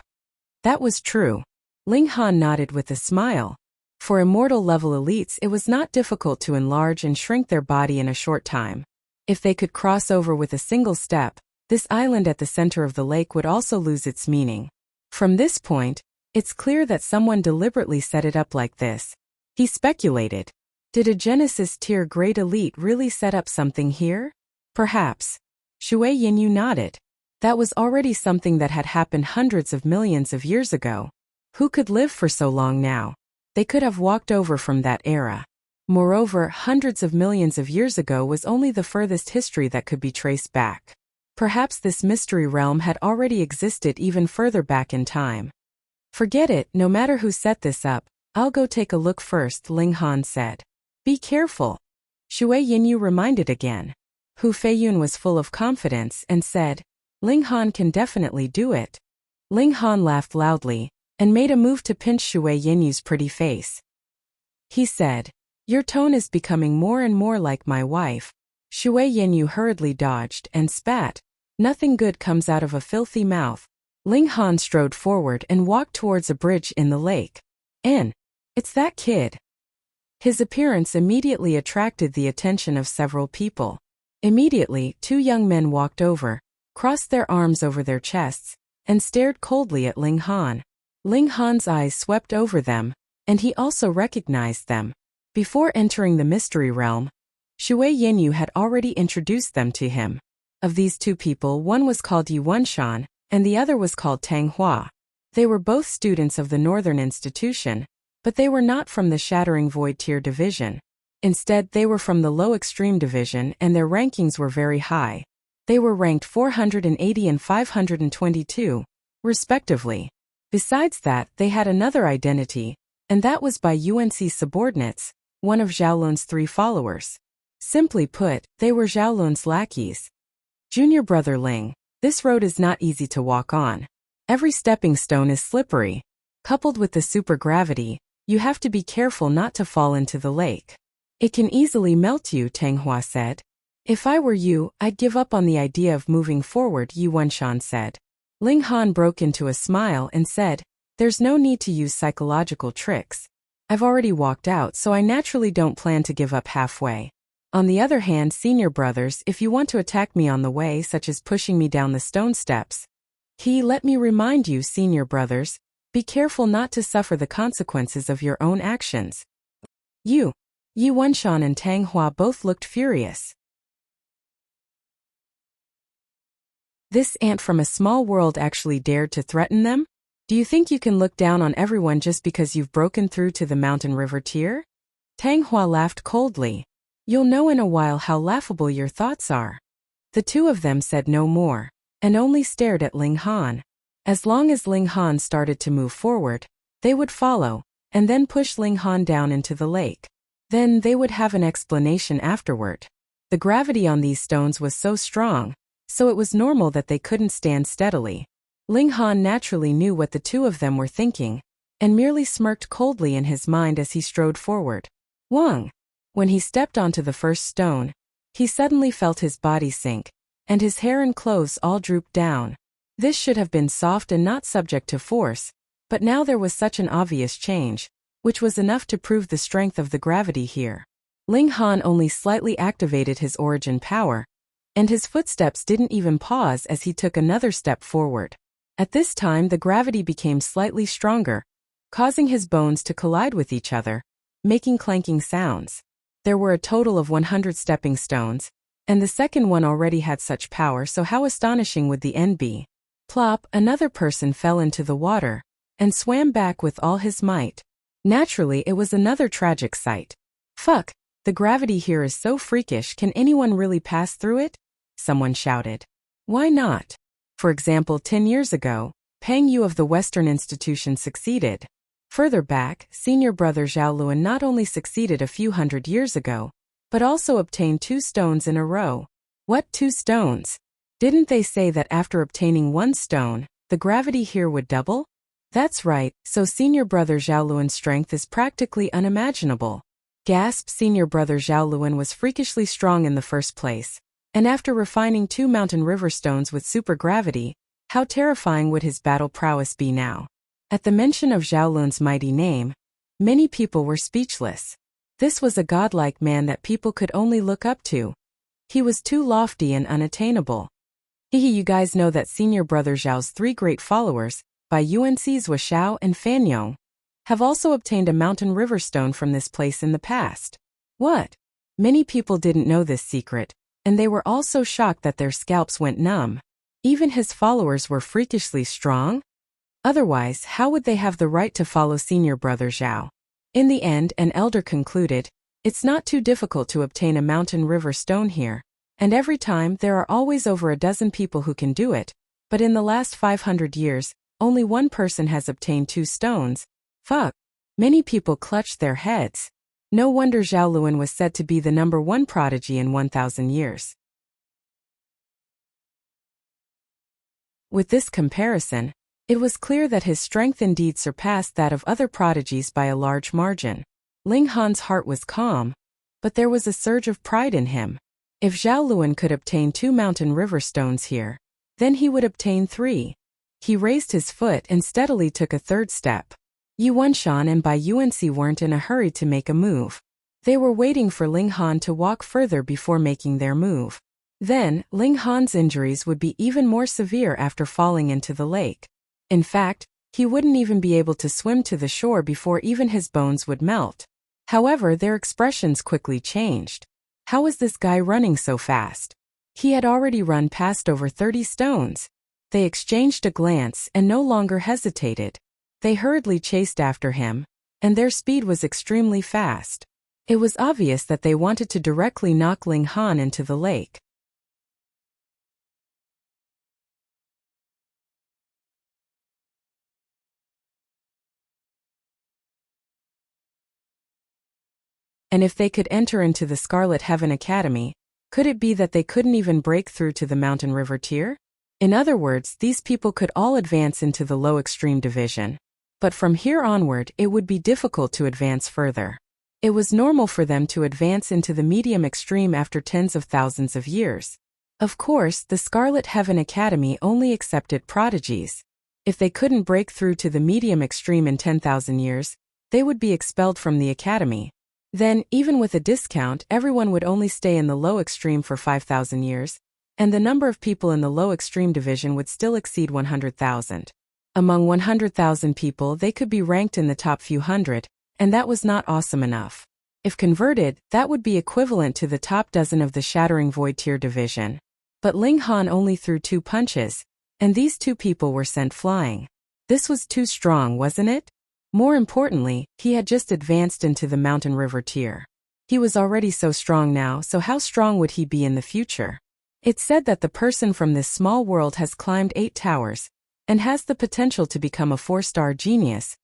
That was true. Ling Han nodded with a smile. For immortal-level elites, it was not difficult to enlarge and shrink their body in a short time. If they could cross over with a single step, this island at the center of the lake would also lose its meaning. From this point, it's clear that someone deliberately set it up like this. He speculated. Did a Genesis tier grade elite really set up something here? Perhaps. Shui Yinyu nodded. That was already something that had happened hundreds of millions of years ago. Who could live for so long now? They could have walked over from that era. Moreover, hundreds of millions of years ago was only the furthest history that could be traced back. Perhaps this mystery realm had already existed even further back in time. Forget it, no matter who set this up, I'll go take a look first, Ling Han said. Be careful. Shui Yinyu reminded again. Hu Feiyun was full of confidence and said, Ling Han can definitely do it. Ling Han laughed loudly and made a move to pinch Shui Yinyu's pretty face. He said, Your tone is becoming more and more like my wife. Shui Yinyu hurriedly dodged and spat. Nothing good comes out of a filthy mouth. Ling Han strode forward and walked towards a bridge in the lake. It's that kid. His appearance immediately attracted the attention of several people. Immediately, 2 young men walked over, crossed their arms over their chests, and stared coldly at Ling Han. Ling Han's eyes swept over them, and he also recognized them. Before entering the mystery realm, Shui Yinyu had already introduced them to him. Of these 2 people, one was called Yi Wenshan, and the other was called Tang Hua. They were both students of the Northern Institution, but they were not from the Shattering Void Tier division. Instead, they were from the Low Extreme division and their rankings were very high. They were ranked 480 and 522, respectively. Besides that, they had another identity, and that was by UNC subordinates, one of Xiaolun's 3 followers. Simply put, they were Xiaolun's lackeys. Junior brother Ling, this road is not easy to walk on. Every stepping stone is slippery. Coupled with the supergravity, you have to be careful not to fall into the lake. It can easily melt you, Tang Hua said. If I were you, I'd give up on the idea of moving forward, Yi Wenshan said. Ling Han broke into a smile and said, There's no need to use psychological tricks. I've already walked out, so I naturally don't plan to give up halfway. On the other hand, senior brothers, if you want to attack me on the way, such as pushing me down the stone steps, let me remind you, senior brothers, be careful not to suffer the consequences of your own actions. Yi Wenshan and Tang Hua both looked furious. This ant from a small world actually dared to threaten them? Do you think you can look down on everyone just because you've broken through to the mountain river tier? Tang Hua laughed coldly. You'll know in a while how laughable your thoughts are. The 2 of them said no more, and only stared at Ling Han. As long as Ling Han started to move forward, they would follow, and then push Ling Han down into the lake. Then they would have an explanation afterward. The gravity on these stones was so strong, so it was normal that they couldn't stand steadily. Ling Han naturally knew what the 2 of them were thinking, and merely smirked coldly in his mind as he strode forward. Wang! When he stepped onto the first stone, He suddenly felt his body sink, and his hair and clothes all drooped down. This should have been soft and not subject to force, but now there was such an obvious change, which was enough to prove the strength of the gravity here. Ling Han only slightly activated his origin power, and his footsteps didn't even pause as he took another step forward. At this time the gravity became slightly stronger, causing his bones to collide with each other, making clanking sounds. There were a total of 100 stepping stones, and the second one already had such power, so how astonishing would the end be? Plop, another person fell into the water, and swam back with all his might. Naturally, it was another tragic sight. Fuck, the gravity here is so freakish, can anyone really pass through it? Someone shouted. Why not? For example, 10 years ago, Peng Yu of the Western Institution succeeded. Further back, senior brother Zhao Luan not only succeeded a few hundred years ago, but also obtained 2 stones in a row. What 2 stones? Didn't they say that after obtaining 1 stone, the gravity here would double? That's right, so senior brother Zhao Luan's strength is practically unimaginable. Gasp, senior brother Zhao Luan was freakishly strong in the first place, and after refining 2 mountain river stones with supergravity, how terrifying would his battle prowess be now? At the mention of Zhao Luan's mighty name, many people were speechless. This was a godlike man that people could only look up to. He was too lofty and unattainable. You guys know that senior brother Zhao's 3 great followers, Bai Yuanxi, Zhou Xiao and Fan Yong, have also obtained a mountain river stone from this place in the past. What? Many people didn't know this secret, and they were all so shocked that their scalps went numb. Even his followers were freakishly strong? Otherwise, how would they have the right to follow senior brother Zhao? In the end, an elder concluded, it's not too difficult to obtain a mountain river stone here, and every time there are always over a dozen people who can do it, but in the last 500 years, only 1 person has obtained 2 stones. Fuck. Many people clutched their heads. No wonder Zhao Luan was said to be the #1 prodigy in 1,000 years. With this comparison, it was clear that his strength indeed surpassed that of other prodigies by a large margin. Ling Han's heart was calm, but there was a surge of pride in him. If Zhao Luan could obtain 2 mountain river stones here, then he would obtain 3. He raised his foot and steadily took a 3rd step. Yu Wenshan and Bai Yuanxi weren't in a hurry to make a move. They were waiting for Ling Han to walk further before making their move. Then, Ling Han's injuries would be even more severe after falling into the lake. In fact, he wouldn't even be able to swim to the shore before even his bones would melt. However, their expressions quickly changed. How was this guy running so fast? He had already run past over 30 stones. They exchanged a glance and no longer hesitated. They hurriedly chased after him, and their speed was extremely fast. It was obvious that they wanted to directly knock Ling Han into the lake. And if they could enter into the Scarlet Heaven Academy, could it be that they couldn't even break through to the Mountain River tier? In other words, these people could all advance into the low extreme division. But from here onward, it would be difficult to advance further. It was normal for them to advance into the medium extreme after tens of thousands of years. Of course, the Scarlet Heaven Academy only accepted prodigies. If they couldn't break through to the medium extreme in 10,000 years, they would be expelled from the academy. Then, even with a discount, everyone would only stay in the low extreme for 5,000 years, and the number of people in the low extreme division would still exceed 100,000. Among 100,000 people, they could be ranked in the top few hundred, and that was not awesome enough. If converted, that would be equivalent to the top dozen of the Shattering Void tier division. But Ling Han only threw 2 punches, and these 2 people were sent flying. This was too strong, wasn't it? More importantly, he had just advanced into the Mountain River tier. He was already so strong now, so how strong would he be in the future? It's said that the person from this small world has climbed 8 towers, and has the potential to become a 4-star genius.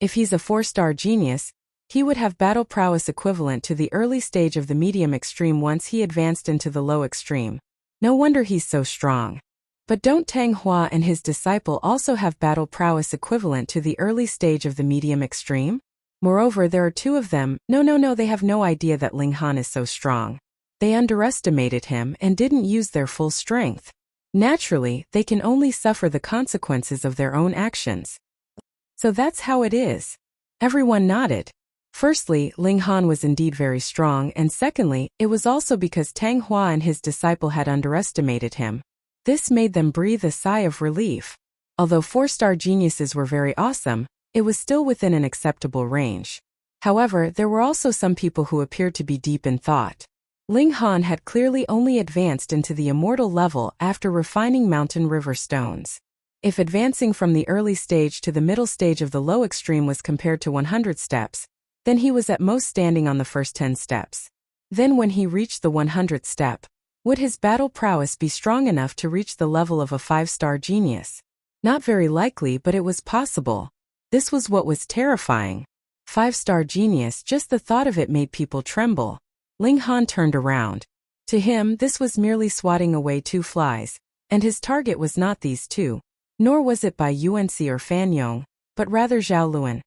If he's a 4-star genius, he would have battle prowess equivalent to the early stage of the medium extreme once he advanced into the low extreme. No wonder he's so strong. But don't Tang Hua and his disciple also have battle prowess equivalent to the early stage of the medium extreme? Moreover, there are 2 of them. No, they have no idea that Ling Han is so strong. They underestimated him and didn't use their full strength. Naturally, they can only suffer the consequences of their own actions. So that's how it is. Everyone nodded. Firstly, Ling Han was indeed very strong, and secondly, it was also because Tang Hua and his disciple had underestimated him. This made them breathe a sigh of relief. Although 4-star geniuses were very awesome, it was still within an acceptable range. However, there were also some people who appeared to be deep in thought. Ling Han had clearly only advanced into the immortal level after refining mountain river stones. If advancing from the early stage to the middle stage of the low extreme was compared to 100 steps, then he was at most standing on the first 10 steps. Then when he reached the 100th step, would his battle prowess be strong enough to reach the level of a 5-star genius? Not very likely, but it was possible. This was what was terrifying. 5-star genius, just the thought of it made people tremble. Ling Han turned around. To him, this was merely swatting away 2 flies, and his target was not these 2. Nor was it by Yuanxi or Fan Yong, but rather Zhao Luan.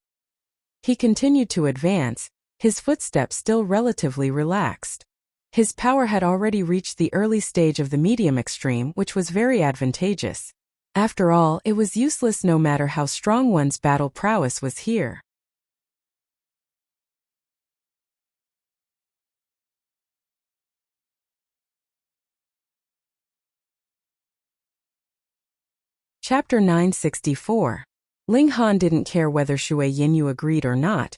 He continued to advance, his footsteps still relatively relaxed. His power had already reached the early stage of the medium extreme, which was very advantageous. After all, it was useless no matter how strong one's battle prowess was here. Chapter 964. Ling Han didn't care whether Shui Yinyu agreed or not,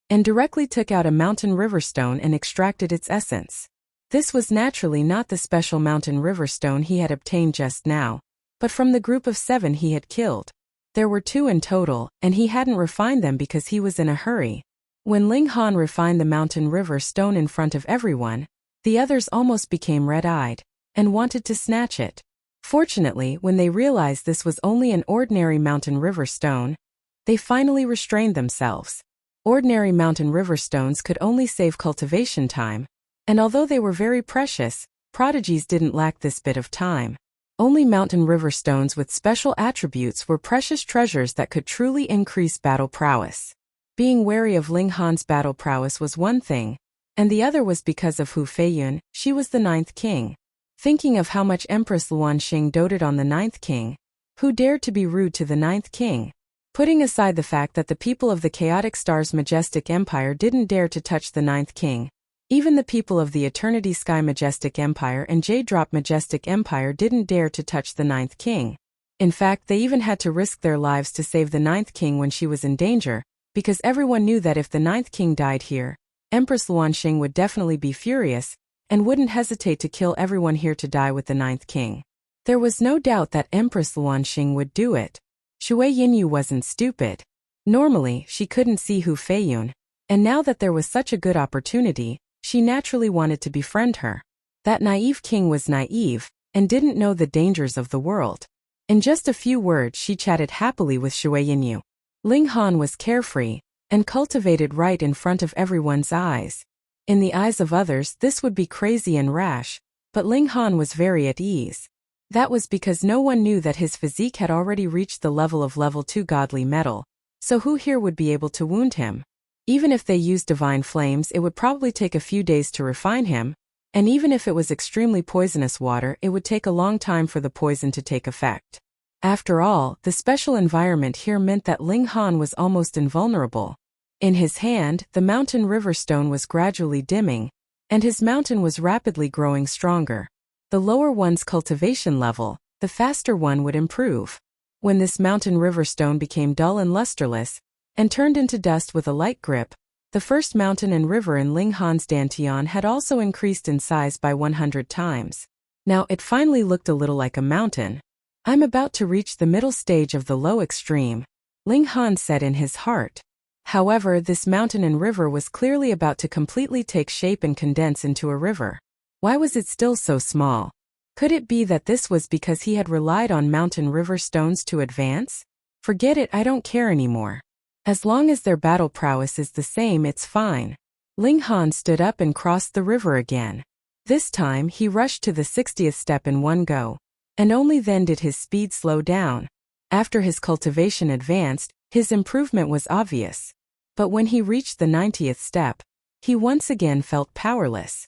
and directly took out a mountain river stone and extracted its essence. This was naturally not the special mountain river stone he had obtained just now, but from the group of 7 he had killed. There were 2 in total, and he hadn't refined them because he was in a hurry. When Ling Han refined the mountain river stone in front of everyone, the others almost became red-eyed and wanted to snatch it. Fortunately, when they realized this was only an ordinary mountain river stone, they finally restrained themselves. Ordinary mountain river stones could only save cultivation time, and although they were very precious, prodigies didn't lack this bit of time. Only mountain river stones with special attributes were precious treasures that could truly increase battle prowess. Being wary of Ling Han's battle prowess was one thing, and the other was because of Hu Feiyun. She was the 9th king. Thinking of how much Empress Luanxing doted on the 9th king, who dared to be rude to the 9th king? Putting aside the fact that the people of the Chaotic Stars Majestic Empire didn't dare to touch the 9th king, even the people of the Eternity Sky Majestic Empire and Jade Drop Majestic Empire didn't dare to touch the 9th king. In fact, they even had to risk their lives to save the 9th king when she was in danger, because everyone knew that if the 9th king died here, Empress Luanxing would definitely be furious, and wouldn't hesitate to kill everyone here to die with the 9th king. There was no doubt that Empress Luanxing would do it. Shui Yinyu wasn't stupid. Normally, she couldn't see Hu Feiyun, and now that there was such a good opportunity, she naturally wanted to befriend her. That naive king was naive, and didn't know the dangers of the world. In just a few words she chatted happily with Shui Yinyu. Ling Han was carefree, and cultivated right in front of everyone's eyes. In the eyes of others this would be crazy and rash, but Ling Han was very at ease. That was because no one knew that his physique had already reached the level of level 2 godly metal, so who here would be able to wound him? Even if they used divine flames it would probably take a few days to refine him, and even if it was extremely poisonous water it would take a long time for the poison to take effect. After all, the special environment here meant that Ling Han was almost invulnerable. In his hand, the mountain river stone was gradually dimming, and his mountain was rapidly growing stronger. The lower one's cultivation level, the faster one would improve. When this mountain river stone became dull and lusterless, and turned into dust with a light grip, the first mountain and river in Ling Han's Dantian had also increased in size by 100 times. Now it finally looked a little like a mountain. I'm about to reach the middle stage of the low extreme, Ling Han said in his heart. However, this mountain and river was clearly about to completely take shape and condense into a river. Why was it still so small? Could it be that this was because he had relied on mountain river stones to advance? Forget it, I don't care anymore. As long as their battle prowess is the same, it's fine. Ling Han stood up and crossed the river again. This time he rushed to the 60th step in one go, and only then did his speed slow down. After his cultivation advanced, his improvement was obvious. But when he reached the 90th step, he once again felt powerless.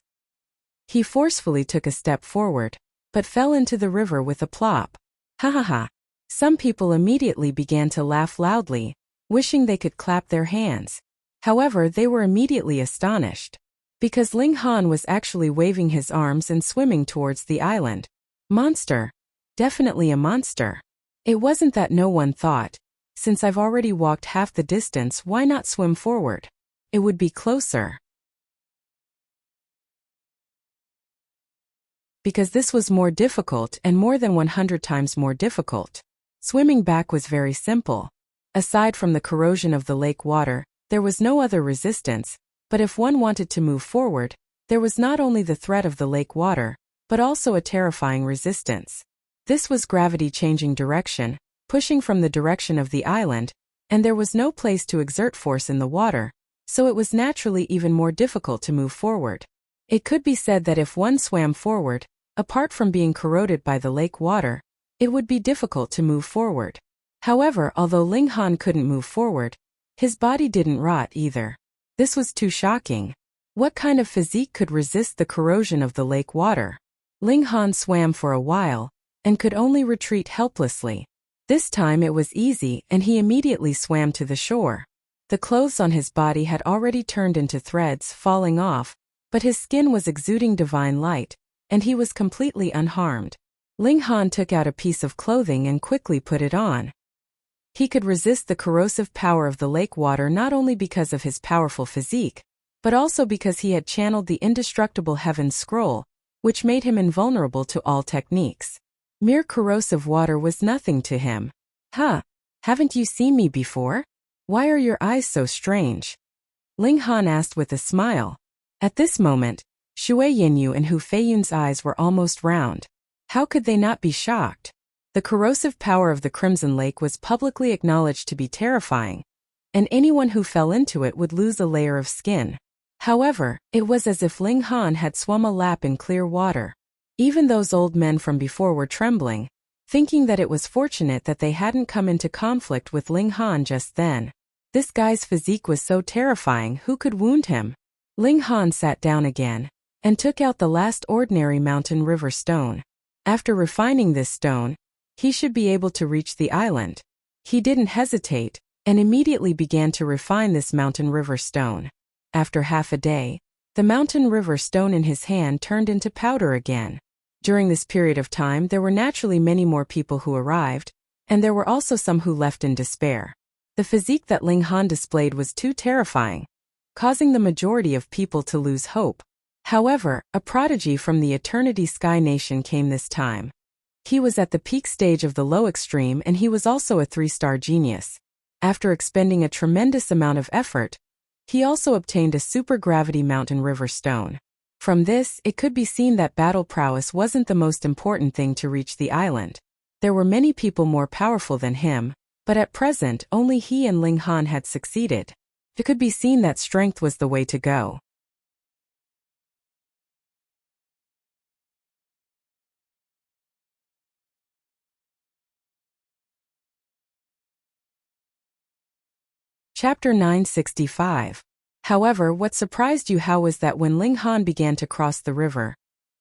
He forcefully took a step forward, but fell into the river with a plop. Ha ha ha. Some people immediately began to laugh loudly, wishing they could clap their hands. However, they were immediately astonished, because Ling Han was actually waving his arms and swimming towards the island. Monster. Definitely a monster. It wasn't that no one thought, since I've already walked half the distance, why not swim forward? It would be closer. Because this was more difficult and more than 100 times more difficult. Swimming back was very simple. Aside from the corrosion of the lake water, there was no other resistance, but if one wanted to move forward, there was not only the threat of the lake water, but also a terrifying resistance. This was gravity changing direction, pushing from the direction of the island, and there was no place to exert force in the water, so it was naturally even more difficult to move forward. It could be said that if one swam forward, apart from being corroded by the lake water, it would be difficult to move forward. However, although Ling Han couldn't move forward, his body didn't rot either. This was too shocking. What kind of physique could resist the corrosion of the lake water? Ling Han swam for a while, and could only retreat helplessly. This time it was easy and he immediately swam to the shore. The clothes on his body had already turned into threads, falling off, but his skin was exuding divine light, and he was completely unharmed. Ling Han took out a piece of clothing and quickly put it on. He could resist the corrosive power of the lake water not only because of his powerful physique, but also because he had channeled the indestructible Heaven's Scroll, which made him invulnerable to all techniques. Mere corrosive water was nothing to him. Huh? Haven't you seen me before? Why are your eyes so strange? Ling Han asked with a smile. At this moment, Shui Yinyu and Hu Feiyun's eyes were almost round. How could they not be shocked? The corrosive power of the Crimson Lake was publicly acknowledged to be terrifying, and anyone who fell into it would lose a layer of skin. However, it was as if Ling Han had swum a lap in clear water. Even those old men from before were trembling, thinking that it was fortunate that they hadn't come into conflict with Ling Han just then. This guy's physique was so terrifying, who could wound him? Ling Han sat down again, and took out the last ordinary mountain river stone. After refining this stone, he should be able to reach the island. He didn't hesitate, and immediately began to refine this mountain river stone. After half a day, the mountain river stone in his hand turned into powder again. During this period of time there were naturally many more people who arrived, and there were also some who left in despair. The physique that Ling Han displayed was too terrifying, causing the majority of people to lose hope. However, a prodigy from the Eternity Sky Nation came this time. He was at the peak stage of the low extreme and he was also a 3-star genius. After expending a tremendous amount of effort, he also obtained a supergravity mountain river stone. From this, it could be seen that battle prowess wasn't the most important thing to reach the island. There were many people more powerful than him, but at present only he and Ling Han had succeeded. It could be seen that strength was the way to go. Chapter 965. However, what surprised Yu Hao was that when Ling Han began to cross the river,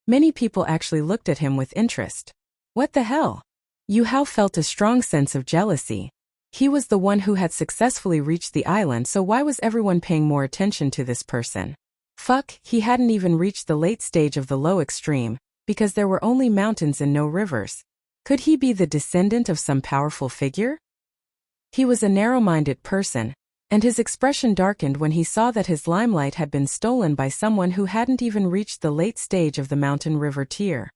many people actually looked at him with interest. What the hell? Yu Hao felt a strong sense of jealousy. He was the one who had successfully reached the island, so why was everyone paying more attention to this person? Fuck, he hadn't even reached the late stage of the low extreme, because there were only mountains and no rivers. Could he be the descendant of some powerful figure? He was a narrow-minded person, and his expression darkened when he saw that his limelight had been stolen by someone who hadn't even reached the late stage of the mountain river tier.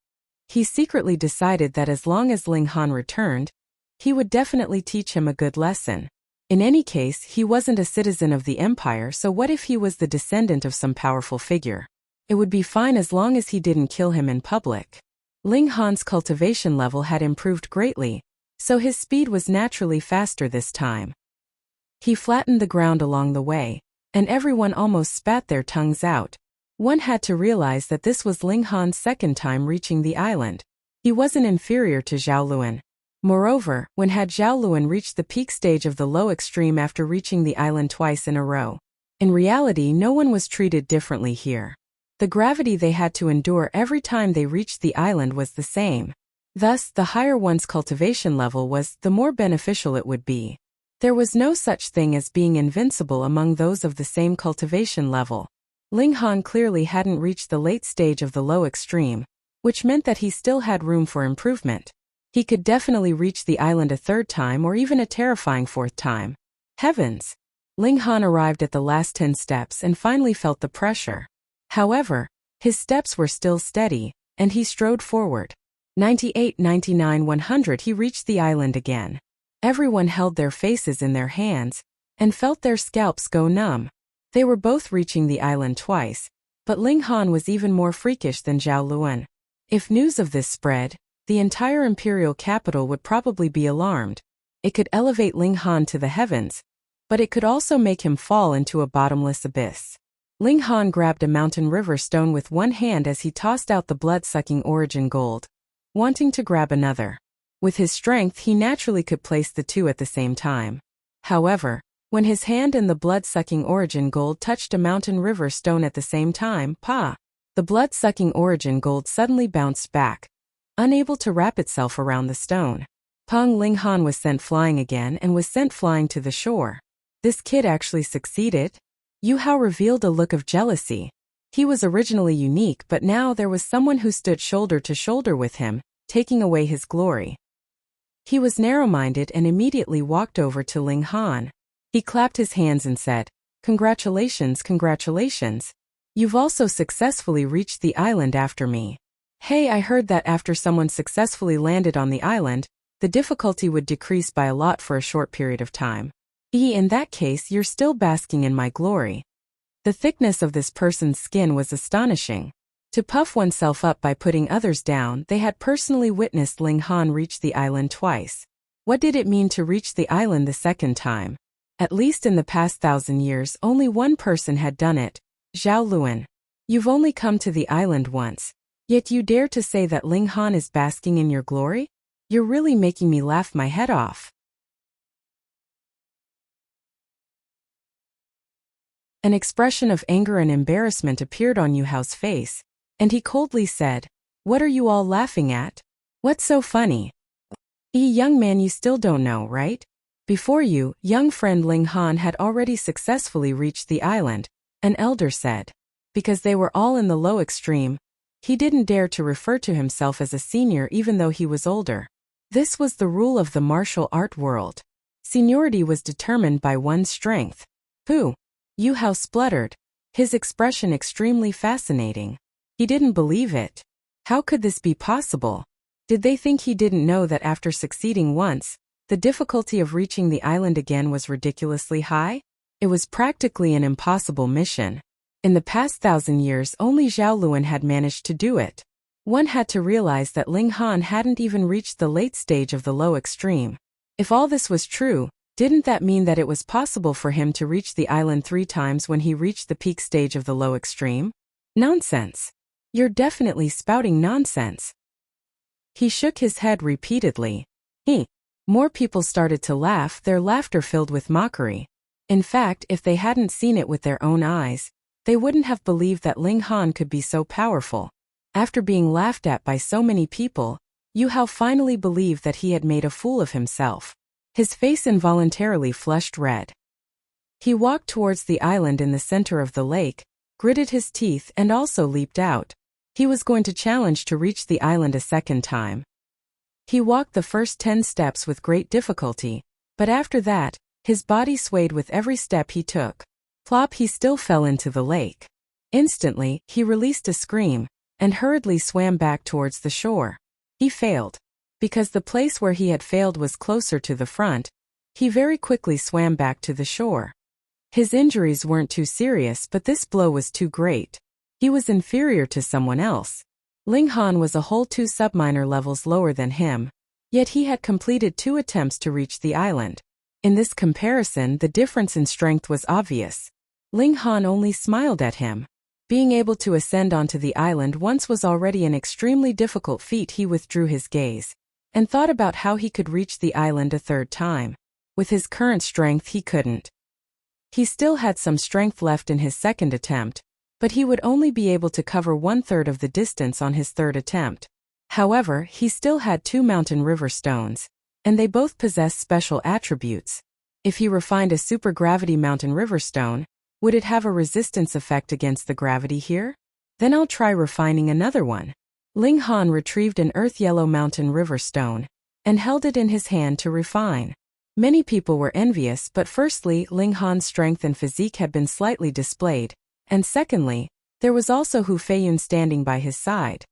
He secretly decided that as long as Ling Han returned, he would definitely teach him a good lesson. In any case, he wasn't a citizen of the empire, so what if he was the descendant of some powerful figure? It would be fine as long as he didn't kill him in public. Ling Han's cultivation level had improved greatly, so his speed was naturally faster this time. He flattened the ground along the way, and everyone almost spat their tongues out. One had to realize that this was Ling Han's second time reaching the island. He wasn't inferior to Zhao Luan. Moreover, when had Zhao Luan reached the peak stage of the low extreme after reaching the island twice in a row? In reality, no one was treated differently here. The gravity they had to endure every time they reached the island was the same. Thus, the higher one's cultivation level was, the more beneficial it would be. There was no such thing as being invincible among those of the same cultivation level. Ling Han clearly hadn't reached the late stage of the low extreme, which meant that he still had room for improvement. He could definitely reach the island a third time or even a terrifying fourth time. Heavens! Ling Han arrived at the last 10 steps and finally felt the pressure. However, his steps were still steady, and he strode forward. 98, 99, 100 he reached the island again. Everyone held their faces in their hands and felt their scalps go numb. They were both reaching the island twice, but Ling Han was even more freakish than Zhao Luan. If news of this spread, the entire imperial capital would probably be alarmed. It could elevate Ling Han to the heavens, but it could also make him fall into a bottomless abyss. Ling Han grabbed a mountain river stone with one hand as he tossed out the blood-sucking origin gold, wanting to grab another. With his strength, he naturally could place the two at the same time. However, when his hand and the blood-sucking origin gold touched a mountain river stone at the same time, the blood-sucking origin gold suddenly bounced back, unable to wrap itself around the stone. Ling Han was sent flying again and was sent flying to the shore. This kid actually succeeded? Yu Hao revealed a look of jealousy. He was originally unique, but now there was someone who stood shoulder to shoulder with him, taking away his glory. He was narrow-minded and immediately walked over to Ling Han. He clapped his hands and said, "Congratulations, congratulations. You've also successfully reached the island after me. Hey, I heard that after someone successfully landed on the island, the difficulty would decrease by a lot for a short period of time. In that case, you're still basking in my glory." The thickness of this person's skin was astonishing. To puff oneself up by putting others down, they had personally witnessed Ling Han reach the island twice. What did it mean to reach the island the second time? At least in the past 1,000 years, only one person had done it, Zhao Luan. You've only come to the island once, yet you dare to say that Ling Han is basking in your glory? You're really making me laugh my head off. An expression of anger and embarrassment appeared on Yu Hao's face, and he coldly said, "What are you all laughing at? What's so funny? Young man, you still don't know, right? Before you, young friend Ling Han had already successfully reached the island," an elder said. Because they were all in the low extreme, he didn't dare to refer to himself as a senior even though he was older. This was the rule of the martial art world. Seniority was determined by one's strength. Yu Hao spluttered, his expression extremely fascinating. He didn't believe it. How could this be possible? Did they think he didn't know that after succeeding once, the difficulty of reaching the island again was ridiculously high? It was practically an impossible mission. In the past 1,000 years, only Zhao Luan had managed to do it. One had to realize that Ling Han hadn't even reached the late stage of the low extreme. If all this was true, didn't that mean that it was possible for him to reach the island 3 times when he reached the peak stage of the low extreme? Nonsense. You're definitely spouting nonsense. He shook his head repeatedly. More people started to laugh, their laughter filled with mockery. In fact, if they hadn't seen it with their own eyes, they wouldn't have believed that Ling Han could be so powerful. After being laughed at by so many people, Yu Hao finally believed that he had made a fool of himself. His face involuntarily flushed red. He walked towards the island in the center of the lake, gritted his teeth and also leaped out. He was going to challenge to reach the island a second time. He walked the first 10 steps with great difficulty, but after that, his body swayed with every step he took. Plop, he still fell into the lake. Instantly, he released a scream, and hurriedly swam back towards the shore. He failed. Because the place where he had failed was closer to the front, he very quickly swam back to the shore. His injuries weren't too serious, but this blow was too great. He was inferior to someone else. Ling Han was a whole 2 subminor levels lower than him, yet he had completed 2 attempts to reach the island. In this comparison, the difference in strength was obvious. Ling Han only smiled at him. Being able to ascend onto the island once was already an extremely difficult feat. He withdrew his gaze and thought about how he could reach the island a third time. With his current strength, he couldn't. He still had some strength left in his second attempt, but he would only be able to cover 1/3 of the distance on his third attempt. However, he still had 2 mountain river stones, and they both possess special attributes. If he refined a supergravity mountain river stone, would it have a resistance effect against the gravity here? Then I'll try refining another one. Ling Han retrieved an earth yellow mountain river stone and held it in his hand to refine. Many people were envious, but firstly, Ling Han's strength and physique had been slightly displayed, and secondly, there was also Hu Feiyun standing by his side.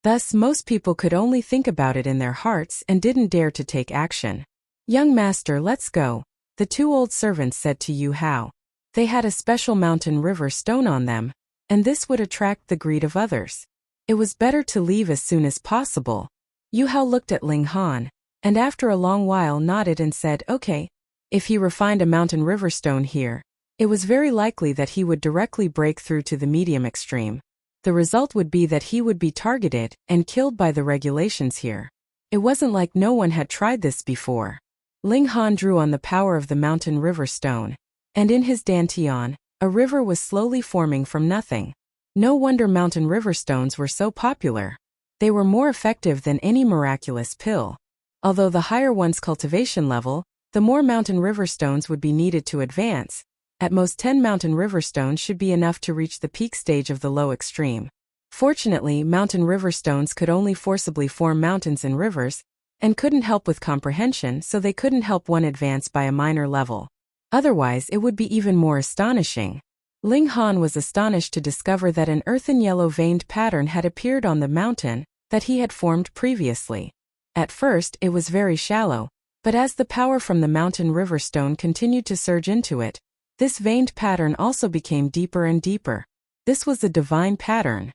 Thus, most people could only think about it in their hearts and didn't dare to take action. "Young master, let's go," the 2 old servants said to Yu Hao. They had a special mountain river stone on them, and this would attract the greed of others. It was better to leave as soon as possible. Yu Hao looked at Ling Han, and after a long while nodded and said, "Okay." If he refined a mountain river stone here, it was very likely that he would directly break through to the medium extreme. The result would be that he would be targeted and killed by the regulations here. It wasn't like no one had tried this before. Ling Han drew on the power of the mountain river stone, and in his dantian, a river was slowly forming from nothing. No wonder mountain river stones were so popular. They were more effective than any miraculous pill. Although the higher one's cultivation level, the more mountain river stones would be needed to advance. At most 10 mountain river stones should be enough to reach the peak stage of the low extreme. Fortunately, mountain river stones could only forcibly form mountains and rivers, and couldn't help with comprehension, so they couldn't help one advance by a minor level. Otherwise, it would be even more astonishing. Ling Han was astonished to discover that an earthen yellow veined pattern had appeared on the mountain that he had formed previously. At first, it was very shallow, but as the power from the mountain river stone continued to surge into it, this veined pattern also became deeper and deeper. This was a divine pattern.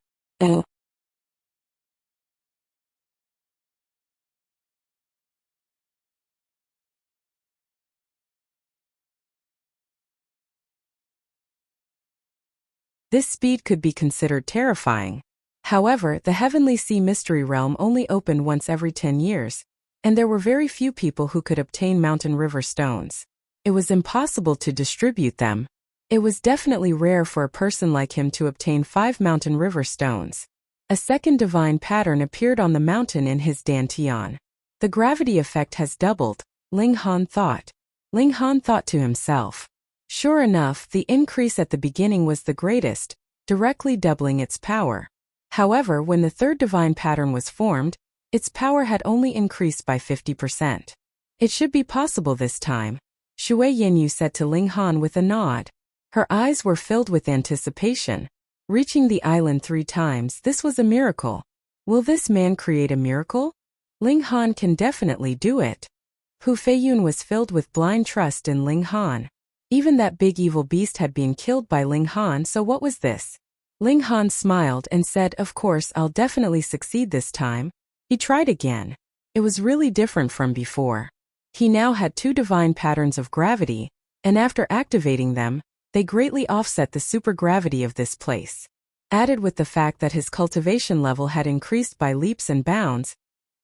This speed could be considered terrifying. However, the Heavenly Sea Mystery Realm only opened once every 10 years, and there were very few people who could obtain mountain river stones. It was impossible to distribute them. It was definitely rare for a person like him to obtain 5 mountain river stones. A second divine pattern appeared on the mountain in his dantian. The gravity effect has doubled, Ling Han thought. Ling Han thought to himself. Sure enough, the increase at the beginning was the greatest, directly doubling its power. However, when the third divine pattern was formed, its power had only increased by 50%. It should be possible this time, Shui Yinyu said to Ling Han with a nod. Her eyes were filled with anticipation. Reaching the island 3 times, this was a miracle. Will this man create a miracle? Ling Han can definitely do it. Hu Feiyun was filled with blind trust in Ling Han. Even that big evil beast had been killed by Ling Han, so what was this? Ling Han smiled and said, "Of course, I'll definitely succeed this time." He tried again. It was really different from before. He now had 2 divine patterns of gravity, and after activating them, they greatly offset the supergravity of this place. Added with the fact that his cultivation level had increased by leaps and bounds,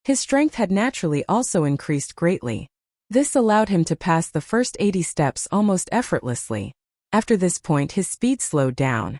his strength had naturally also increased greatly. This allowed him to pass the first 80 steps almost effortlessly. After this point, his speed slowed down.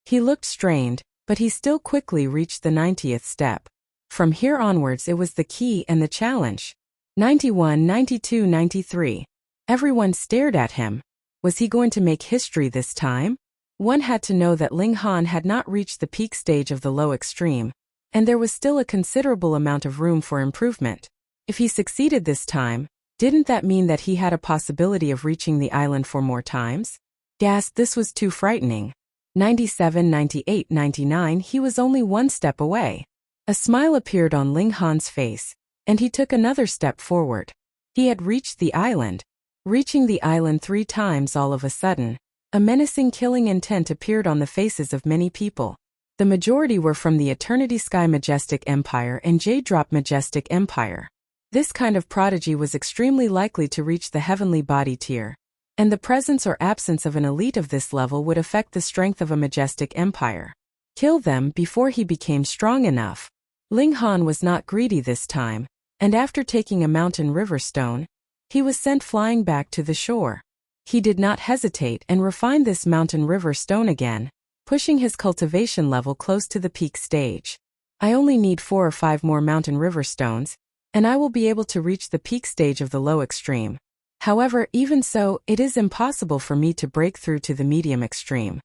He looked strained, but he still quickly reached the 90th step. From here onwards, it was the key and the challenge. 91, 92, 93. Everyone stared at him. Was he going to make history this time? One had to know that Ling Han had not reached the peak stage of the low extreme, and there was still a considerable amount of room for improvement. If he succeeded this time, didn't that mean that he had a possibility of reaching the island 4 more times? Gasped, this was too frightening. 97, 98, 99, he was only 1 step away. A smile appeared on Ling Han's face, and he took another step forward. He had reached the island. Reaching the island 3 times all of a sudden, a menacing killing intent appeared on the faces of many people. The majority were from the Eternity Sky Majestic Empire and Jade Drop Majestic Empire. This kind of prodigy was extremely likely to reach the heavenly body tier, and the presence or absence of an elite of this level would affect the strength of a majestic empire. Kill them before he became strong enough. Ling Han was not greedy this time, and after taking a mountain river stone, he was sent flying back to the shore. He did not hesitate and refined this mountain river stone again, pushing his cultivation level close to the peak stage. I only need 4 or 5 more mountain river stones, and I will be able to reach the peak stage of the low extreme. However, even so, it is impossible for me to break through to the medium extreme.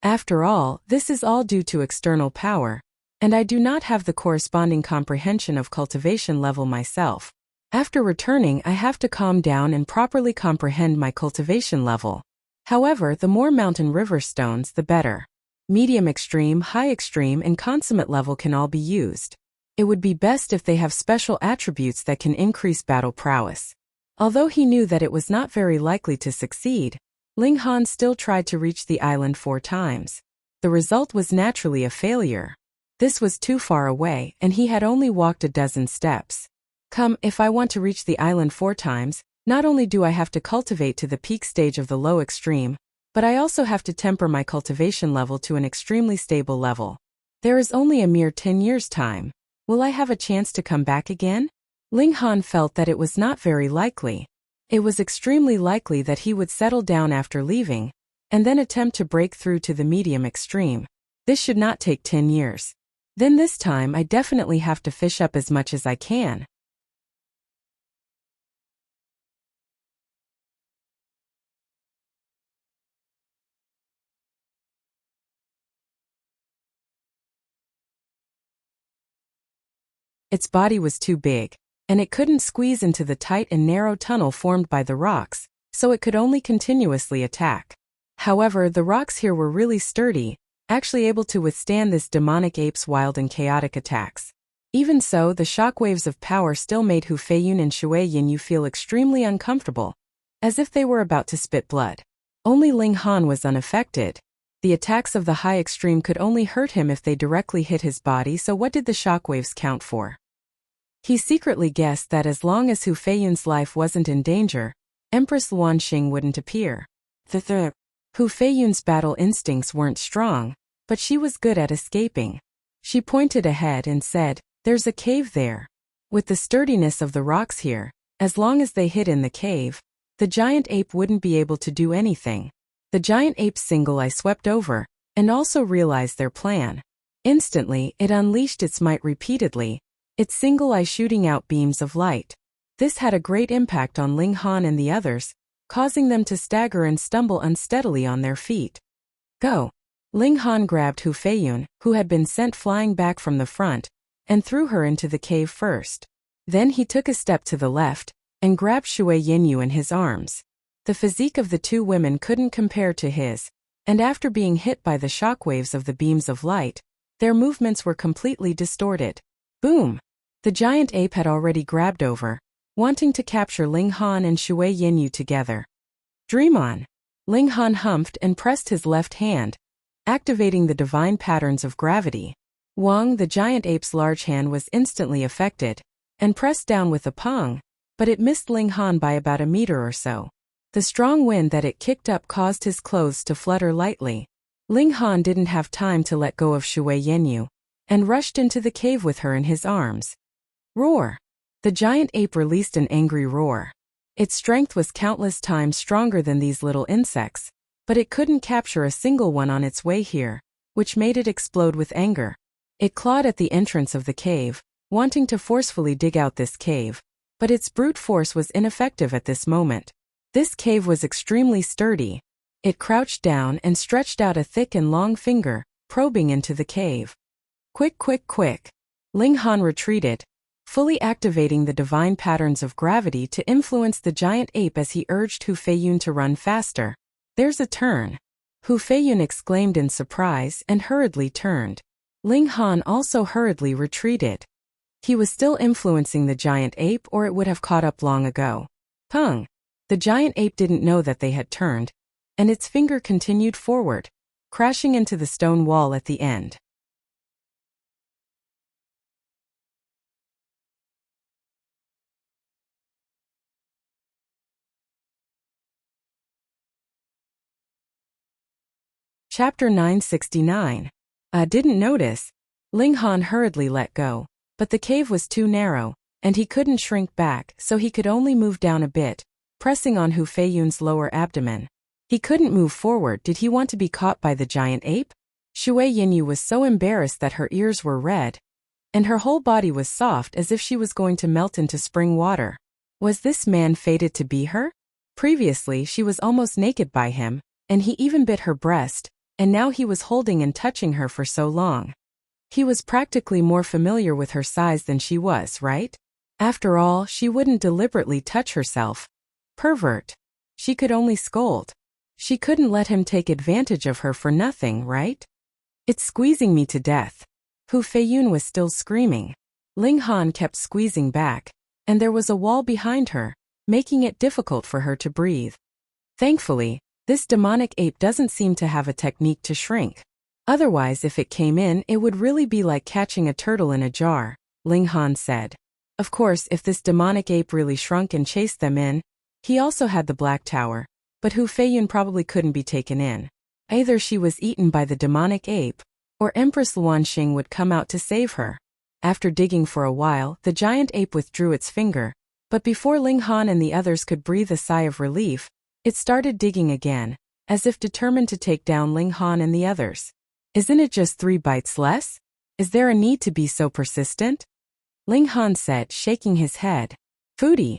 After all, this is all due to external power, and I do not have the corresponding comprehension of cultivation level myself. After returning, I have to calm down and properly comprehend my cultivation level. However, the more mountain river stones, the better. Medium extreme, high extreme, and consummate level can all be used. It would be best if they have special attributes that can increase battle prowess. Although he knew that it was not very likely to succeed, Ling Han still tried to reach the island 4 times. The result was naturally a failure. This was too far away, and he had only walked a dozen steps. If I want to reach the island 4 times, not only do I have to cultivate to the peak stage of the low extreme, but I also have to temper my cultivation level to an extremely stable level. There is only a mere 10 years' time. Will I have a chance to come back again? Ling Han felt that it was not very likely. It was extremely likely that he would settle down after leaving, and then attempt to break through to the medium extreme. This should not take 10 years. Then this time I definitely have to fish up as much as I can. Its body was too big, and it couldn't squeeze into the tight and narrow tunnel formed by the rocks, so it could only continuously attack. However, the rocks here were really sturdy, actually able to withstand this demonic ape's wild and chaotic attacks. Even so, the shockwaves of power still made Hu Feiyun and Shui Yinyu feel extremely uncomfortable, as if they were about to spit blood. Only Ling Han was unaffected. The attacks of the high extreme could only hurt him if they directly hit his body, so what did the shockwaves count for? He secretly guessed that as long as Hu Feiyun's life wasn't in danger, Empress Luanxing wouldn't appear. Hu Feiyun's battle instincts weren't strong, but she was good at escaping. She pointed ahead and said, "There's a cave there." With the sturdiness of the rocks here, as long as they hid in the cave, the giant ape wouldn't be able to do anything. The giant ape's single eye swept over, and also realized their plan. Instantly, it unleashed its might repeatedly, its single eye shooting out beams of light. This had a great impact on Ling Han and the others, causing them to stagger and stumble unsteadily on their feet. Go! Ling Han grabbed Hu Feiyun, who had been sent flying back from the front, and threw her into the cave first. Then he took a step to the left, and grabbed Shui Yinyu in his arms. The physique of the 2 women couldn't compare to his, and after being hit by the shockwaves of the beams of light, their movements were completely distorted. Boom! The giant ape had already grabbed over, wanting to capture Ling Han and Shui Yinyu together. Dream on! Ling Han humphed and pressed his left hand, activating the divine patterns of gravity. Wang, the giant ape's large hand, was instantly affected, and pressed down with a pong, but it missed Ling Han by about a meter or so. The strong wind that it kicked up caused his clothes to flutter lightly. Ling Han didn't have time to let go of Shui Yinyu, and rushed into the cave with her in his arms. Roar! The giant ape released an angry roar. Its strength was countless times stronger than these little insects, but it couldn't capture a single one on its way here, which made it explode with anger. It clawed at the entrance of the cave, wanting to forcefully dig out this cave, but its brute force was ineffective at this moment. This cave was extremely sturdy. It crouched down and stretched out a thick and long finger, probing into the cave. Quick, quick, quick! Ling Han retreated, fully activating the divine patterns of gravity to influence the giant ape as he urged Hu Feiyun to run faster. There's a turn! Hu Feiyun exclaimed in surprise and hurriedly turned. Ling Han also hurriedly retreated. He was still influencing the giant ape, or it would have caught up long ago. Pung! The giant ape didn't know that they had turned, and its finger continued forward, crashing into the stone wall at the end. Chapter 969. Didn't notice. Ling Han hurriedly let go, but the cave was too narrow, and he couldn't shrink back, so he could only move down a bit, pressing on Hu Feiyun's lower abdomen. He couldn't move forward. Did he want to be caught by the giant ape? Shui Yinyu was so embarrassed that her ears were red, and her whole body was soft as if she was going to melt into spring water. Was this man fated to be her? Previously she was almost naked by him, and he even bit her breast, and now he was holding and touching her for so long. He was practically more familiar with her size than she was, right? After all, she wouldn't deliberately touch herself. Pervert. She could only scold. She couldn't let him take advantage of her for nothing, right? It's squeezing me to death. Hu Feiyun was still screaming. Ling Han kept squeezing back, and there was a wall behind her, making it difficult for her to breathe. Thankfully, this demonic ape doesn't seem to have a technique to shrink. Otherwise, if it came in, it would really be like catching a turtle in a jar, Ling Han said. Of course, if this demonic ape really shrunk and chased them in, he also had the Black Tower, but Hu Feiyun probably couldn't be taken in. Either she was eaten by the demonic ape, or Empress Luanxing would come out to save her. After digging for a while, the giant ape withdrew its finger, but before Ling Han and the others could breathe a sigh of relief, it started digging again, as if determined to take down Ling Han and the others. Isn't it just 3 bites less? Is there a need to be so persistent? Ling Han said, shaking his head. Foodie.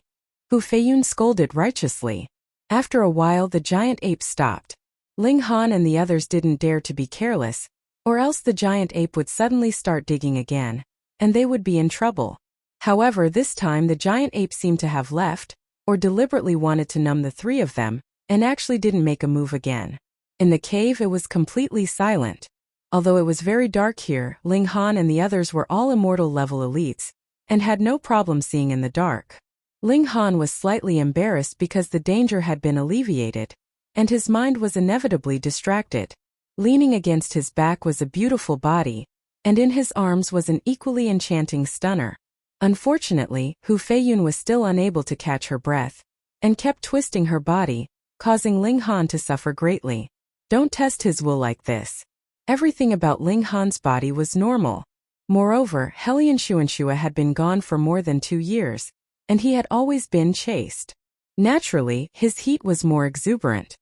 Hu Feiyun scolded righteously. After a while the giant ape stopped. Ling Han and the others didn't dare to be careless, or else the giant ape would suddenly start digging again, and they would be in trouble. However, this time the giant ape seemed to have left, or deliberately wanted to numb the 3 of them, and actually didn't make a move again. In the cave it was completely silent. Although it was very dark here, Ling Han and the others were all immortal level elites, and had no problem seeing in the dark. Ling Han was slightly embarrassed because the danger had been alleviated, and his mind was inevitably distracted. Leaning against his back was a beautiful body, and in his arms was an equally enchanting stunner. Unfortunately, Hu Feiyun was still unable to catch her breath, and kept twisting her body, causing Ling Han to suffer greatly. Don't test his will like this. Everything about Ling Han's body was normal. Moreover, Helian Xuanxue had been gone for more than 2 years, and he had always been chaste. Naturally, his heat was more exuberant.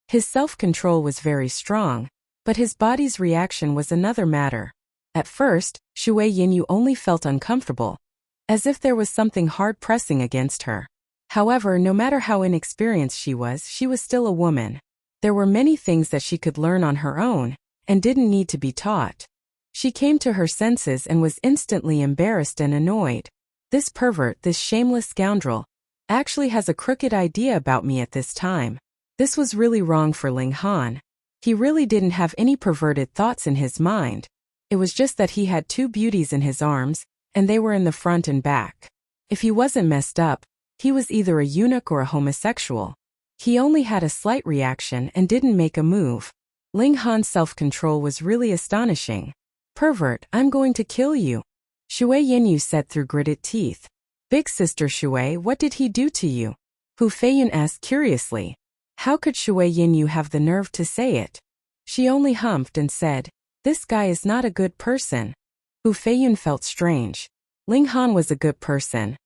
His self-control was very strong, but his body's reaction was another matter. At first, Shui Yinyu only felt uncomfortable, as if there was something hard pressing against her. However, no matter how inexperienced she was still a woman. There were many things that she could learn on her own, and didn't need to be taught. She came to her senses and was instantly embarrassed and annoyed. This pervert, this shameless scoundrel, actually has a crooked idea about me at this time. This was really wrong for Ling Han. He really didn't have any perverted thoughts in his mind. It was just that he had 2 beauties in his arms, and they were in the front and back. If he wasn't messed up, he was either a eunuch or a homosexual. He only had a slight reaction and didn't make a move. Ling Han's self-control was really astonishing. Pervert, I'm going to kill you, Shui Yinyu said through gritted teeth. Big sister Shui, what did he do to you? Hu Feiyun asked curiously. How could Shui Yinyu have the nerve to say it? She only humphed and said, this guy is not a good person. Hu Feiyun felt strange. Ling Han was a good person.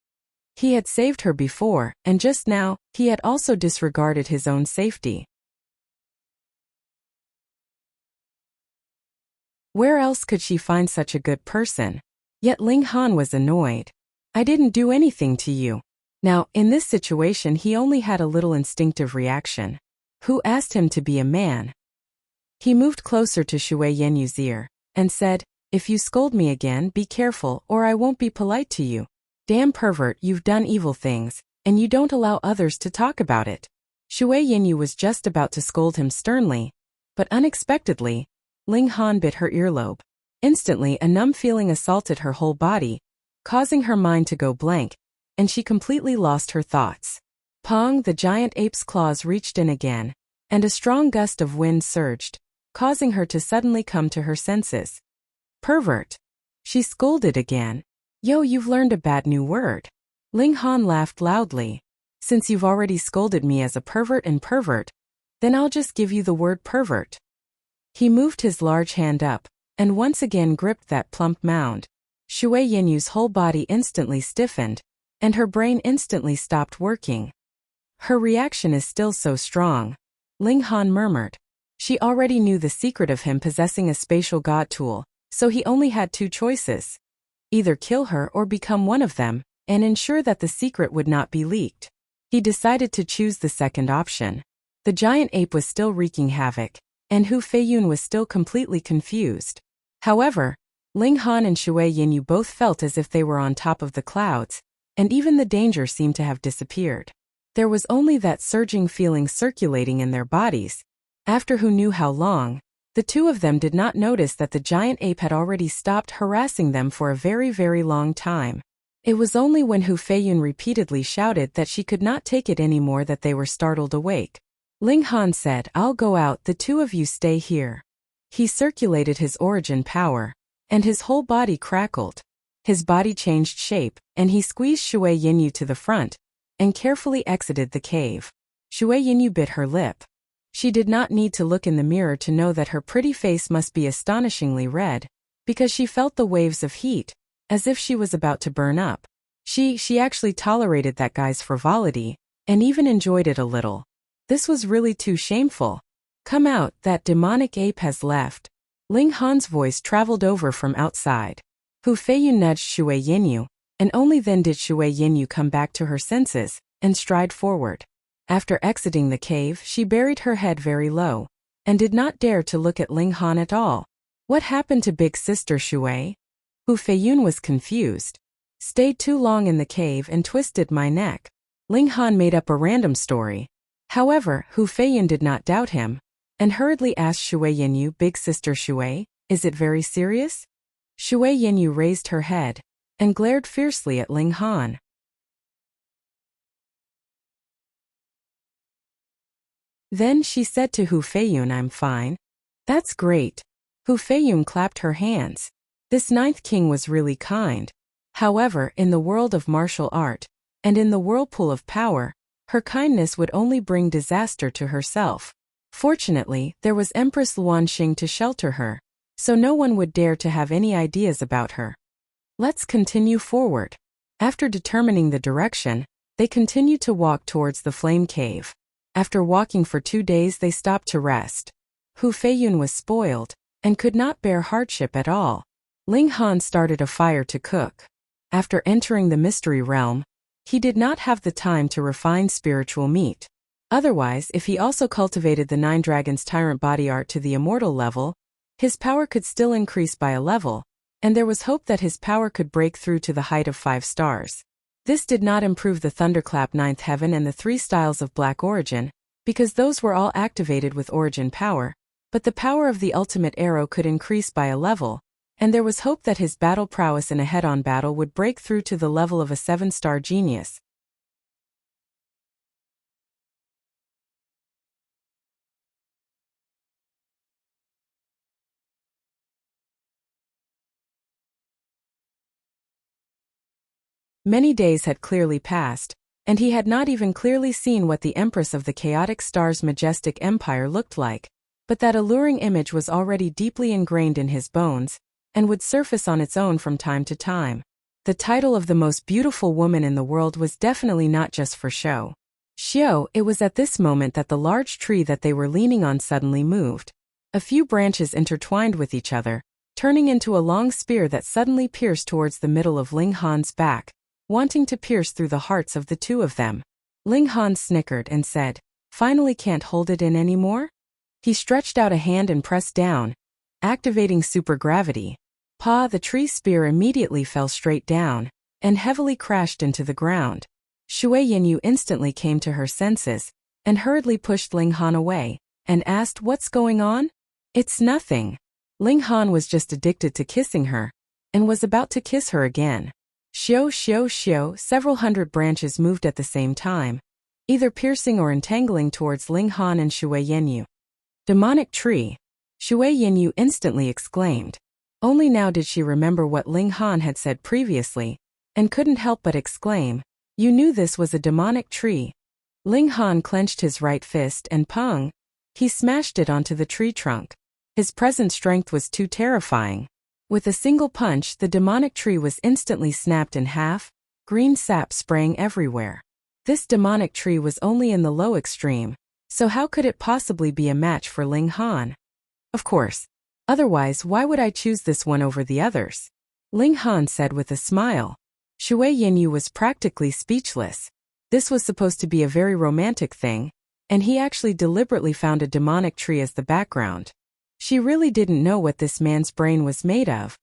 He had saved her before, and just now, he had also disregarded his own safety. Where else could she find such a good person? Yet Ling Han was annoyed. I didn't do anything to you. Now, in this situation he only had a little instinctive reaction. Who asked him to be a man? He moved closer to Shui Yinyu's ear, and said, if you scold me again, be careful, or I won't be polite to you. Damn pervert, you've done evil things, and you don't allow others to talk about it. Shui Yinyu was just about to scold him sternly, but unexpectedly, Ling Han bit her earlobe. Instantly, a numb feeling assaulted her whole body, causing her mind to go blank, and she completely lost her thoughts. Pong, the giant ape's claws reached in again, and a strong gust of wind surged, causing her to suddenly come to her senses. Pervert. She scolded again. Yo, you've learned a bad new word. Ling Han laughed loudly. Since you've already scolded me as a pervert and pervert, then I'll just give you the word pervert. He moved his large hand up, and once again gripped that plump mound. Shui Yinyu's whole body instantly stiffened, and her brain instantly stopped working. Her reaction is still so strong, Ling Han murmured. She already knew the secret of him possessing a spatial god tool, so he only had two choices. Either kill her or become one of them, and ensure that the secret would not be leaked. He decided to choose the second option. The giant ape was still wreaking havoc, and Hu Feiyun was still completely confused. However, Ling Han and Shui Yinyu both felt as if they were on top of the clouds, and even the danger seemed to have disappeared. There was only that surging feeling circulating in their bodies. After who knew how long, the two of them did not notice that the giant ape had already stopped harassing them for a very, very long time. It was only when Hu Feiyun repeatedly shouted that she could not take it anymore that they were startled awake. Ling Han said, "I'll go out, the two of you stay here." He circulated his origin power, and his whole body crackled. His body changed shape, and he squeezed Shui Yinyu to the front, and carefully exited the cave. Shui Yinyu bit her lip. She did not need to look in the mirror to know that her pretty face must be astonishingly red, because she felt the waves of heat, as if she was about to burn up. She actually tolerated that guy's frivolity, and even enjoyed it a little. This was really too shameful. "Come out, that demonic ape has left." Ling Han's voice traveled over from outside. Hu Feiyun nudged Shui Yinyu, and only then did Shui Yinyu come back to her senses, and stride forward. After exiting the cave, she buried her head very low, and did not dare to look at Ling Han at all. What happened to big sister Shui? Hu Feiyun was confused. "Stayed too long in the cave and twisted my neck." Ling Han made up a random story. However, Hu Feiyun did not doubt him, and hurriedly asked Shui Yinyu, "Big sister Shui, is it very serious?" Shui Yinyu raised her head, and glared fiercely at Ling Han. Then she said to Hu Feiyun, "I'm fine." "That's great." Hu Feiyun clapped her hands. This ninth king was really kind. However, in the world of martial art, and in the whirlpool of power, her kindness would only bring disaster to herself. Fortunately, there was Empress Luanxing to shelter her, so no one would dare to have any ideas about her. Let's continue forward. After determining the direction, they continued to walk towards the flame cave. After walking for 2 days, they stopped to rest. Hu Feiyun was spoiled, and could not bear hardship at all. Ling Han started a fire to cook. After entering the mystery realm, he did not have the time to refine spiritual meat. Otherwise, if he also cultivated the 9 Dragons Tyrant body art to the immortal level, his power could still increase by a level, and there was hope that his power could break through to the height of 5 stars. This did not improve the Thunderclap 9th Heaven and the 3 styles of Black Origin, because those were all activated with origin power, but the power of the ultimate arrow could increase by a level, and there was hope that his battle prowess in a head-on battle would break through to the level of a 7-star genius. Many days had clearly passed, and he had not even clearly seen what the Empress of the Chaotic Star's majestic empire looked like, but that alluring image was already deeply ingrained in his bones, and would surface on its own from time to time. The title of the most beautiful woman in the world was definitely not just for show. It was at this moment that the large tree that they were leaning on suddenly moved. A few branches intertwined with each other, turning into a long spear that suddenly pierced towards the middle of Ling Han's back, wanting to pierce through the hearts of the two of them. Ling Han snickered and said, "Finally can't hold it in anymore?" He stretched out a hand and pressed down, activating supergravity. The tree spear immediately fell straight down, and heavily crashed into the ground. Shui Yinyu instantly came to her senses, and hurriedly pushed Ling Han away, and asked, "What's going on?" "It's nothing." Ling Han was just addicted to kissing her, and was about to kiss her again. Shio, several hundred branches moved at the same time, either piercing or entangling towards Ling Han and Shui Yinyu. "Demonic tree!" Shui Yinyu instantly exclaimed. Only now did she remember what Ling Han had said previously, and couldn't help but exclaim, "You knew this was a demonic tree." Ling Han clenched his right fist and pung! He smashed it onto the tree trunk. His present strength was too terrifying. With a single punch, the demonic tree was instantly snapped in half, green sap spraying everywhere. This demonic tree was only in the low extreme, so how could it possibly be a match for Ling Han? Of course. Otherwise, why would I choose this one over the others? Ling Han said with a smile. Shui Yinyu was practically speechless. This was supposed to be a very romantic thing, and he actually deliberately found a demonic tree as the background. She really didn't know what this man's brain was made of.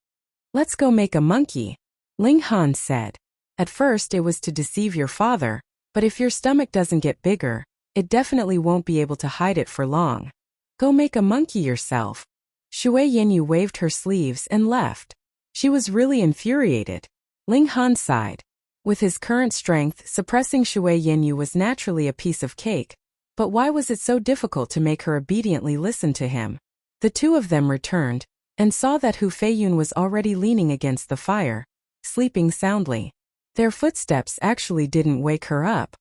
Let's go make a monkey, Ling Han said. At first it was to deceive your father, but if your stomach doesn't get bigger, it definitely won't be able to hide it for long. Go make a monkey yourself. Shui Yinyu waved her sleeves and left. She was really infuriated. Ling Han sighed. With his current strength, suppressing Shui Yinyu was naturally a piece of cake, but why was it so difficult to make her obediently listen to him? The two of them returned, and saw that Hu Feiyun was already leaning against the fire, sleeping soundly. Their footsteps actually didn't wake her up.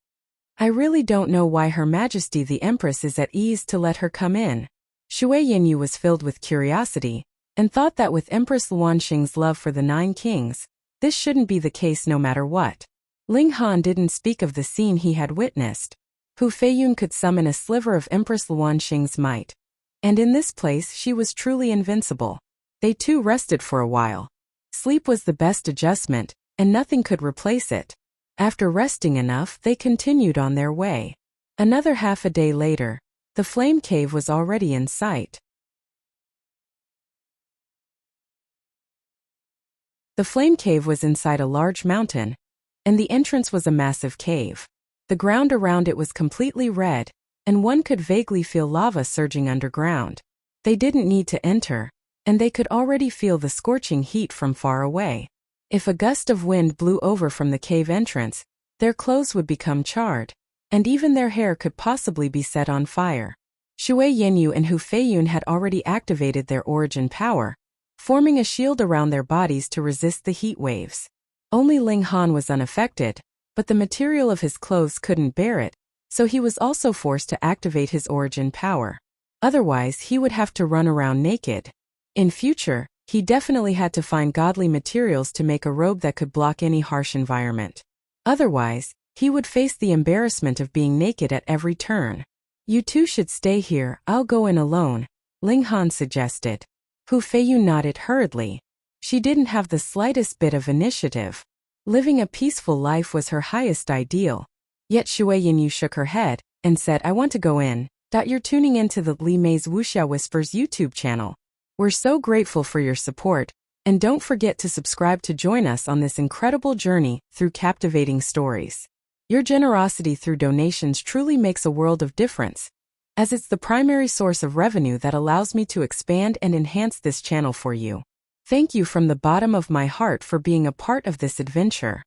I really don't know why Her Majesty the Empress is at ease to let her come in. Shui Yinyu was filled with curiosity, and thought that with Empress Luanxing's love for the Nine Kings, this shouldn't be the case no matter what. Ling Han didn't speak of the scene he had witnessed. Hu Feiyun could summon a sliver of Empress Luanxing's might. And in this place she was truly invincible. They too rested for a while. Sleep was the best adjustment, and nothing could replace it. After resting enough, they continued on their way. Another half a day later, the flame cave was already in sight. The flame cave was inside a large mountain, and the entrance was a massive cave. The ground around it was completely red, and one could vaguely feel lava surging underground. They didn't need to enter, and they could already feel the scorching heat from far away. If a gust of wind blew over from the cave entrance, their clothes would become charred, and even their hair could possibly be set on fire. Shui Yinyu and Hu Feiyun had already activated their origin power, forming a shield around their bodies to resist the heat waves. Only Ling Han was unaffected, but the material of his clothes couldn't bear it, so he was also forced to activate his origin power. Otherwise, he would have to run around naked. In future, he definitely had to find godly materials to make a robe that could block any harsh environment. Otherwise, he would face the embarrassment of being naked at every turn. You two should stay here, I'll go in alone, Ling Han suggested. Hu Feiyun nodded hurriedly. She didn't have the slightest bit of initiative. Living a peaceful life was her highest ideal. Yet Shui Yinyu shook her head, and said, I want to go in. You're tuning into the Li Mei's Wuxia Whispers YouTube channel. We're so grateful for your support, and don't forget to subscribe to join us on this incredible journey through captivating stories. Your generosity through donations truly makes a world of difference, as it's the primary source of revenue that allows me to expand and enhance this channel for you. Thank you from the bottom of my heart for being a part of this adventure.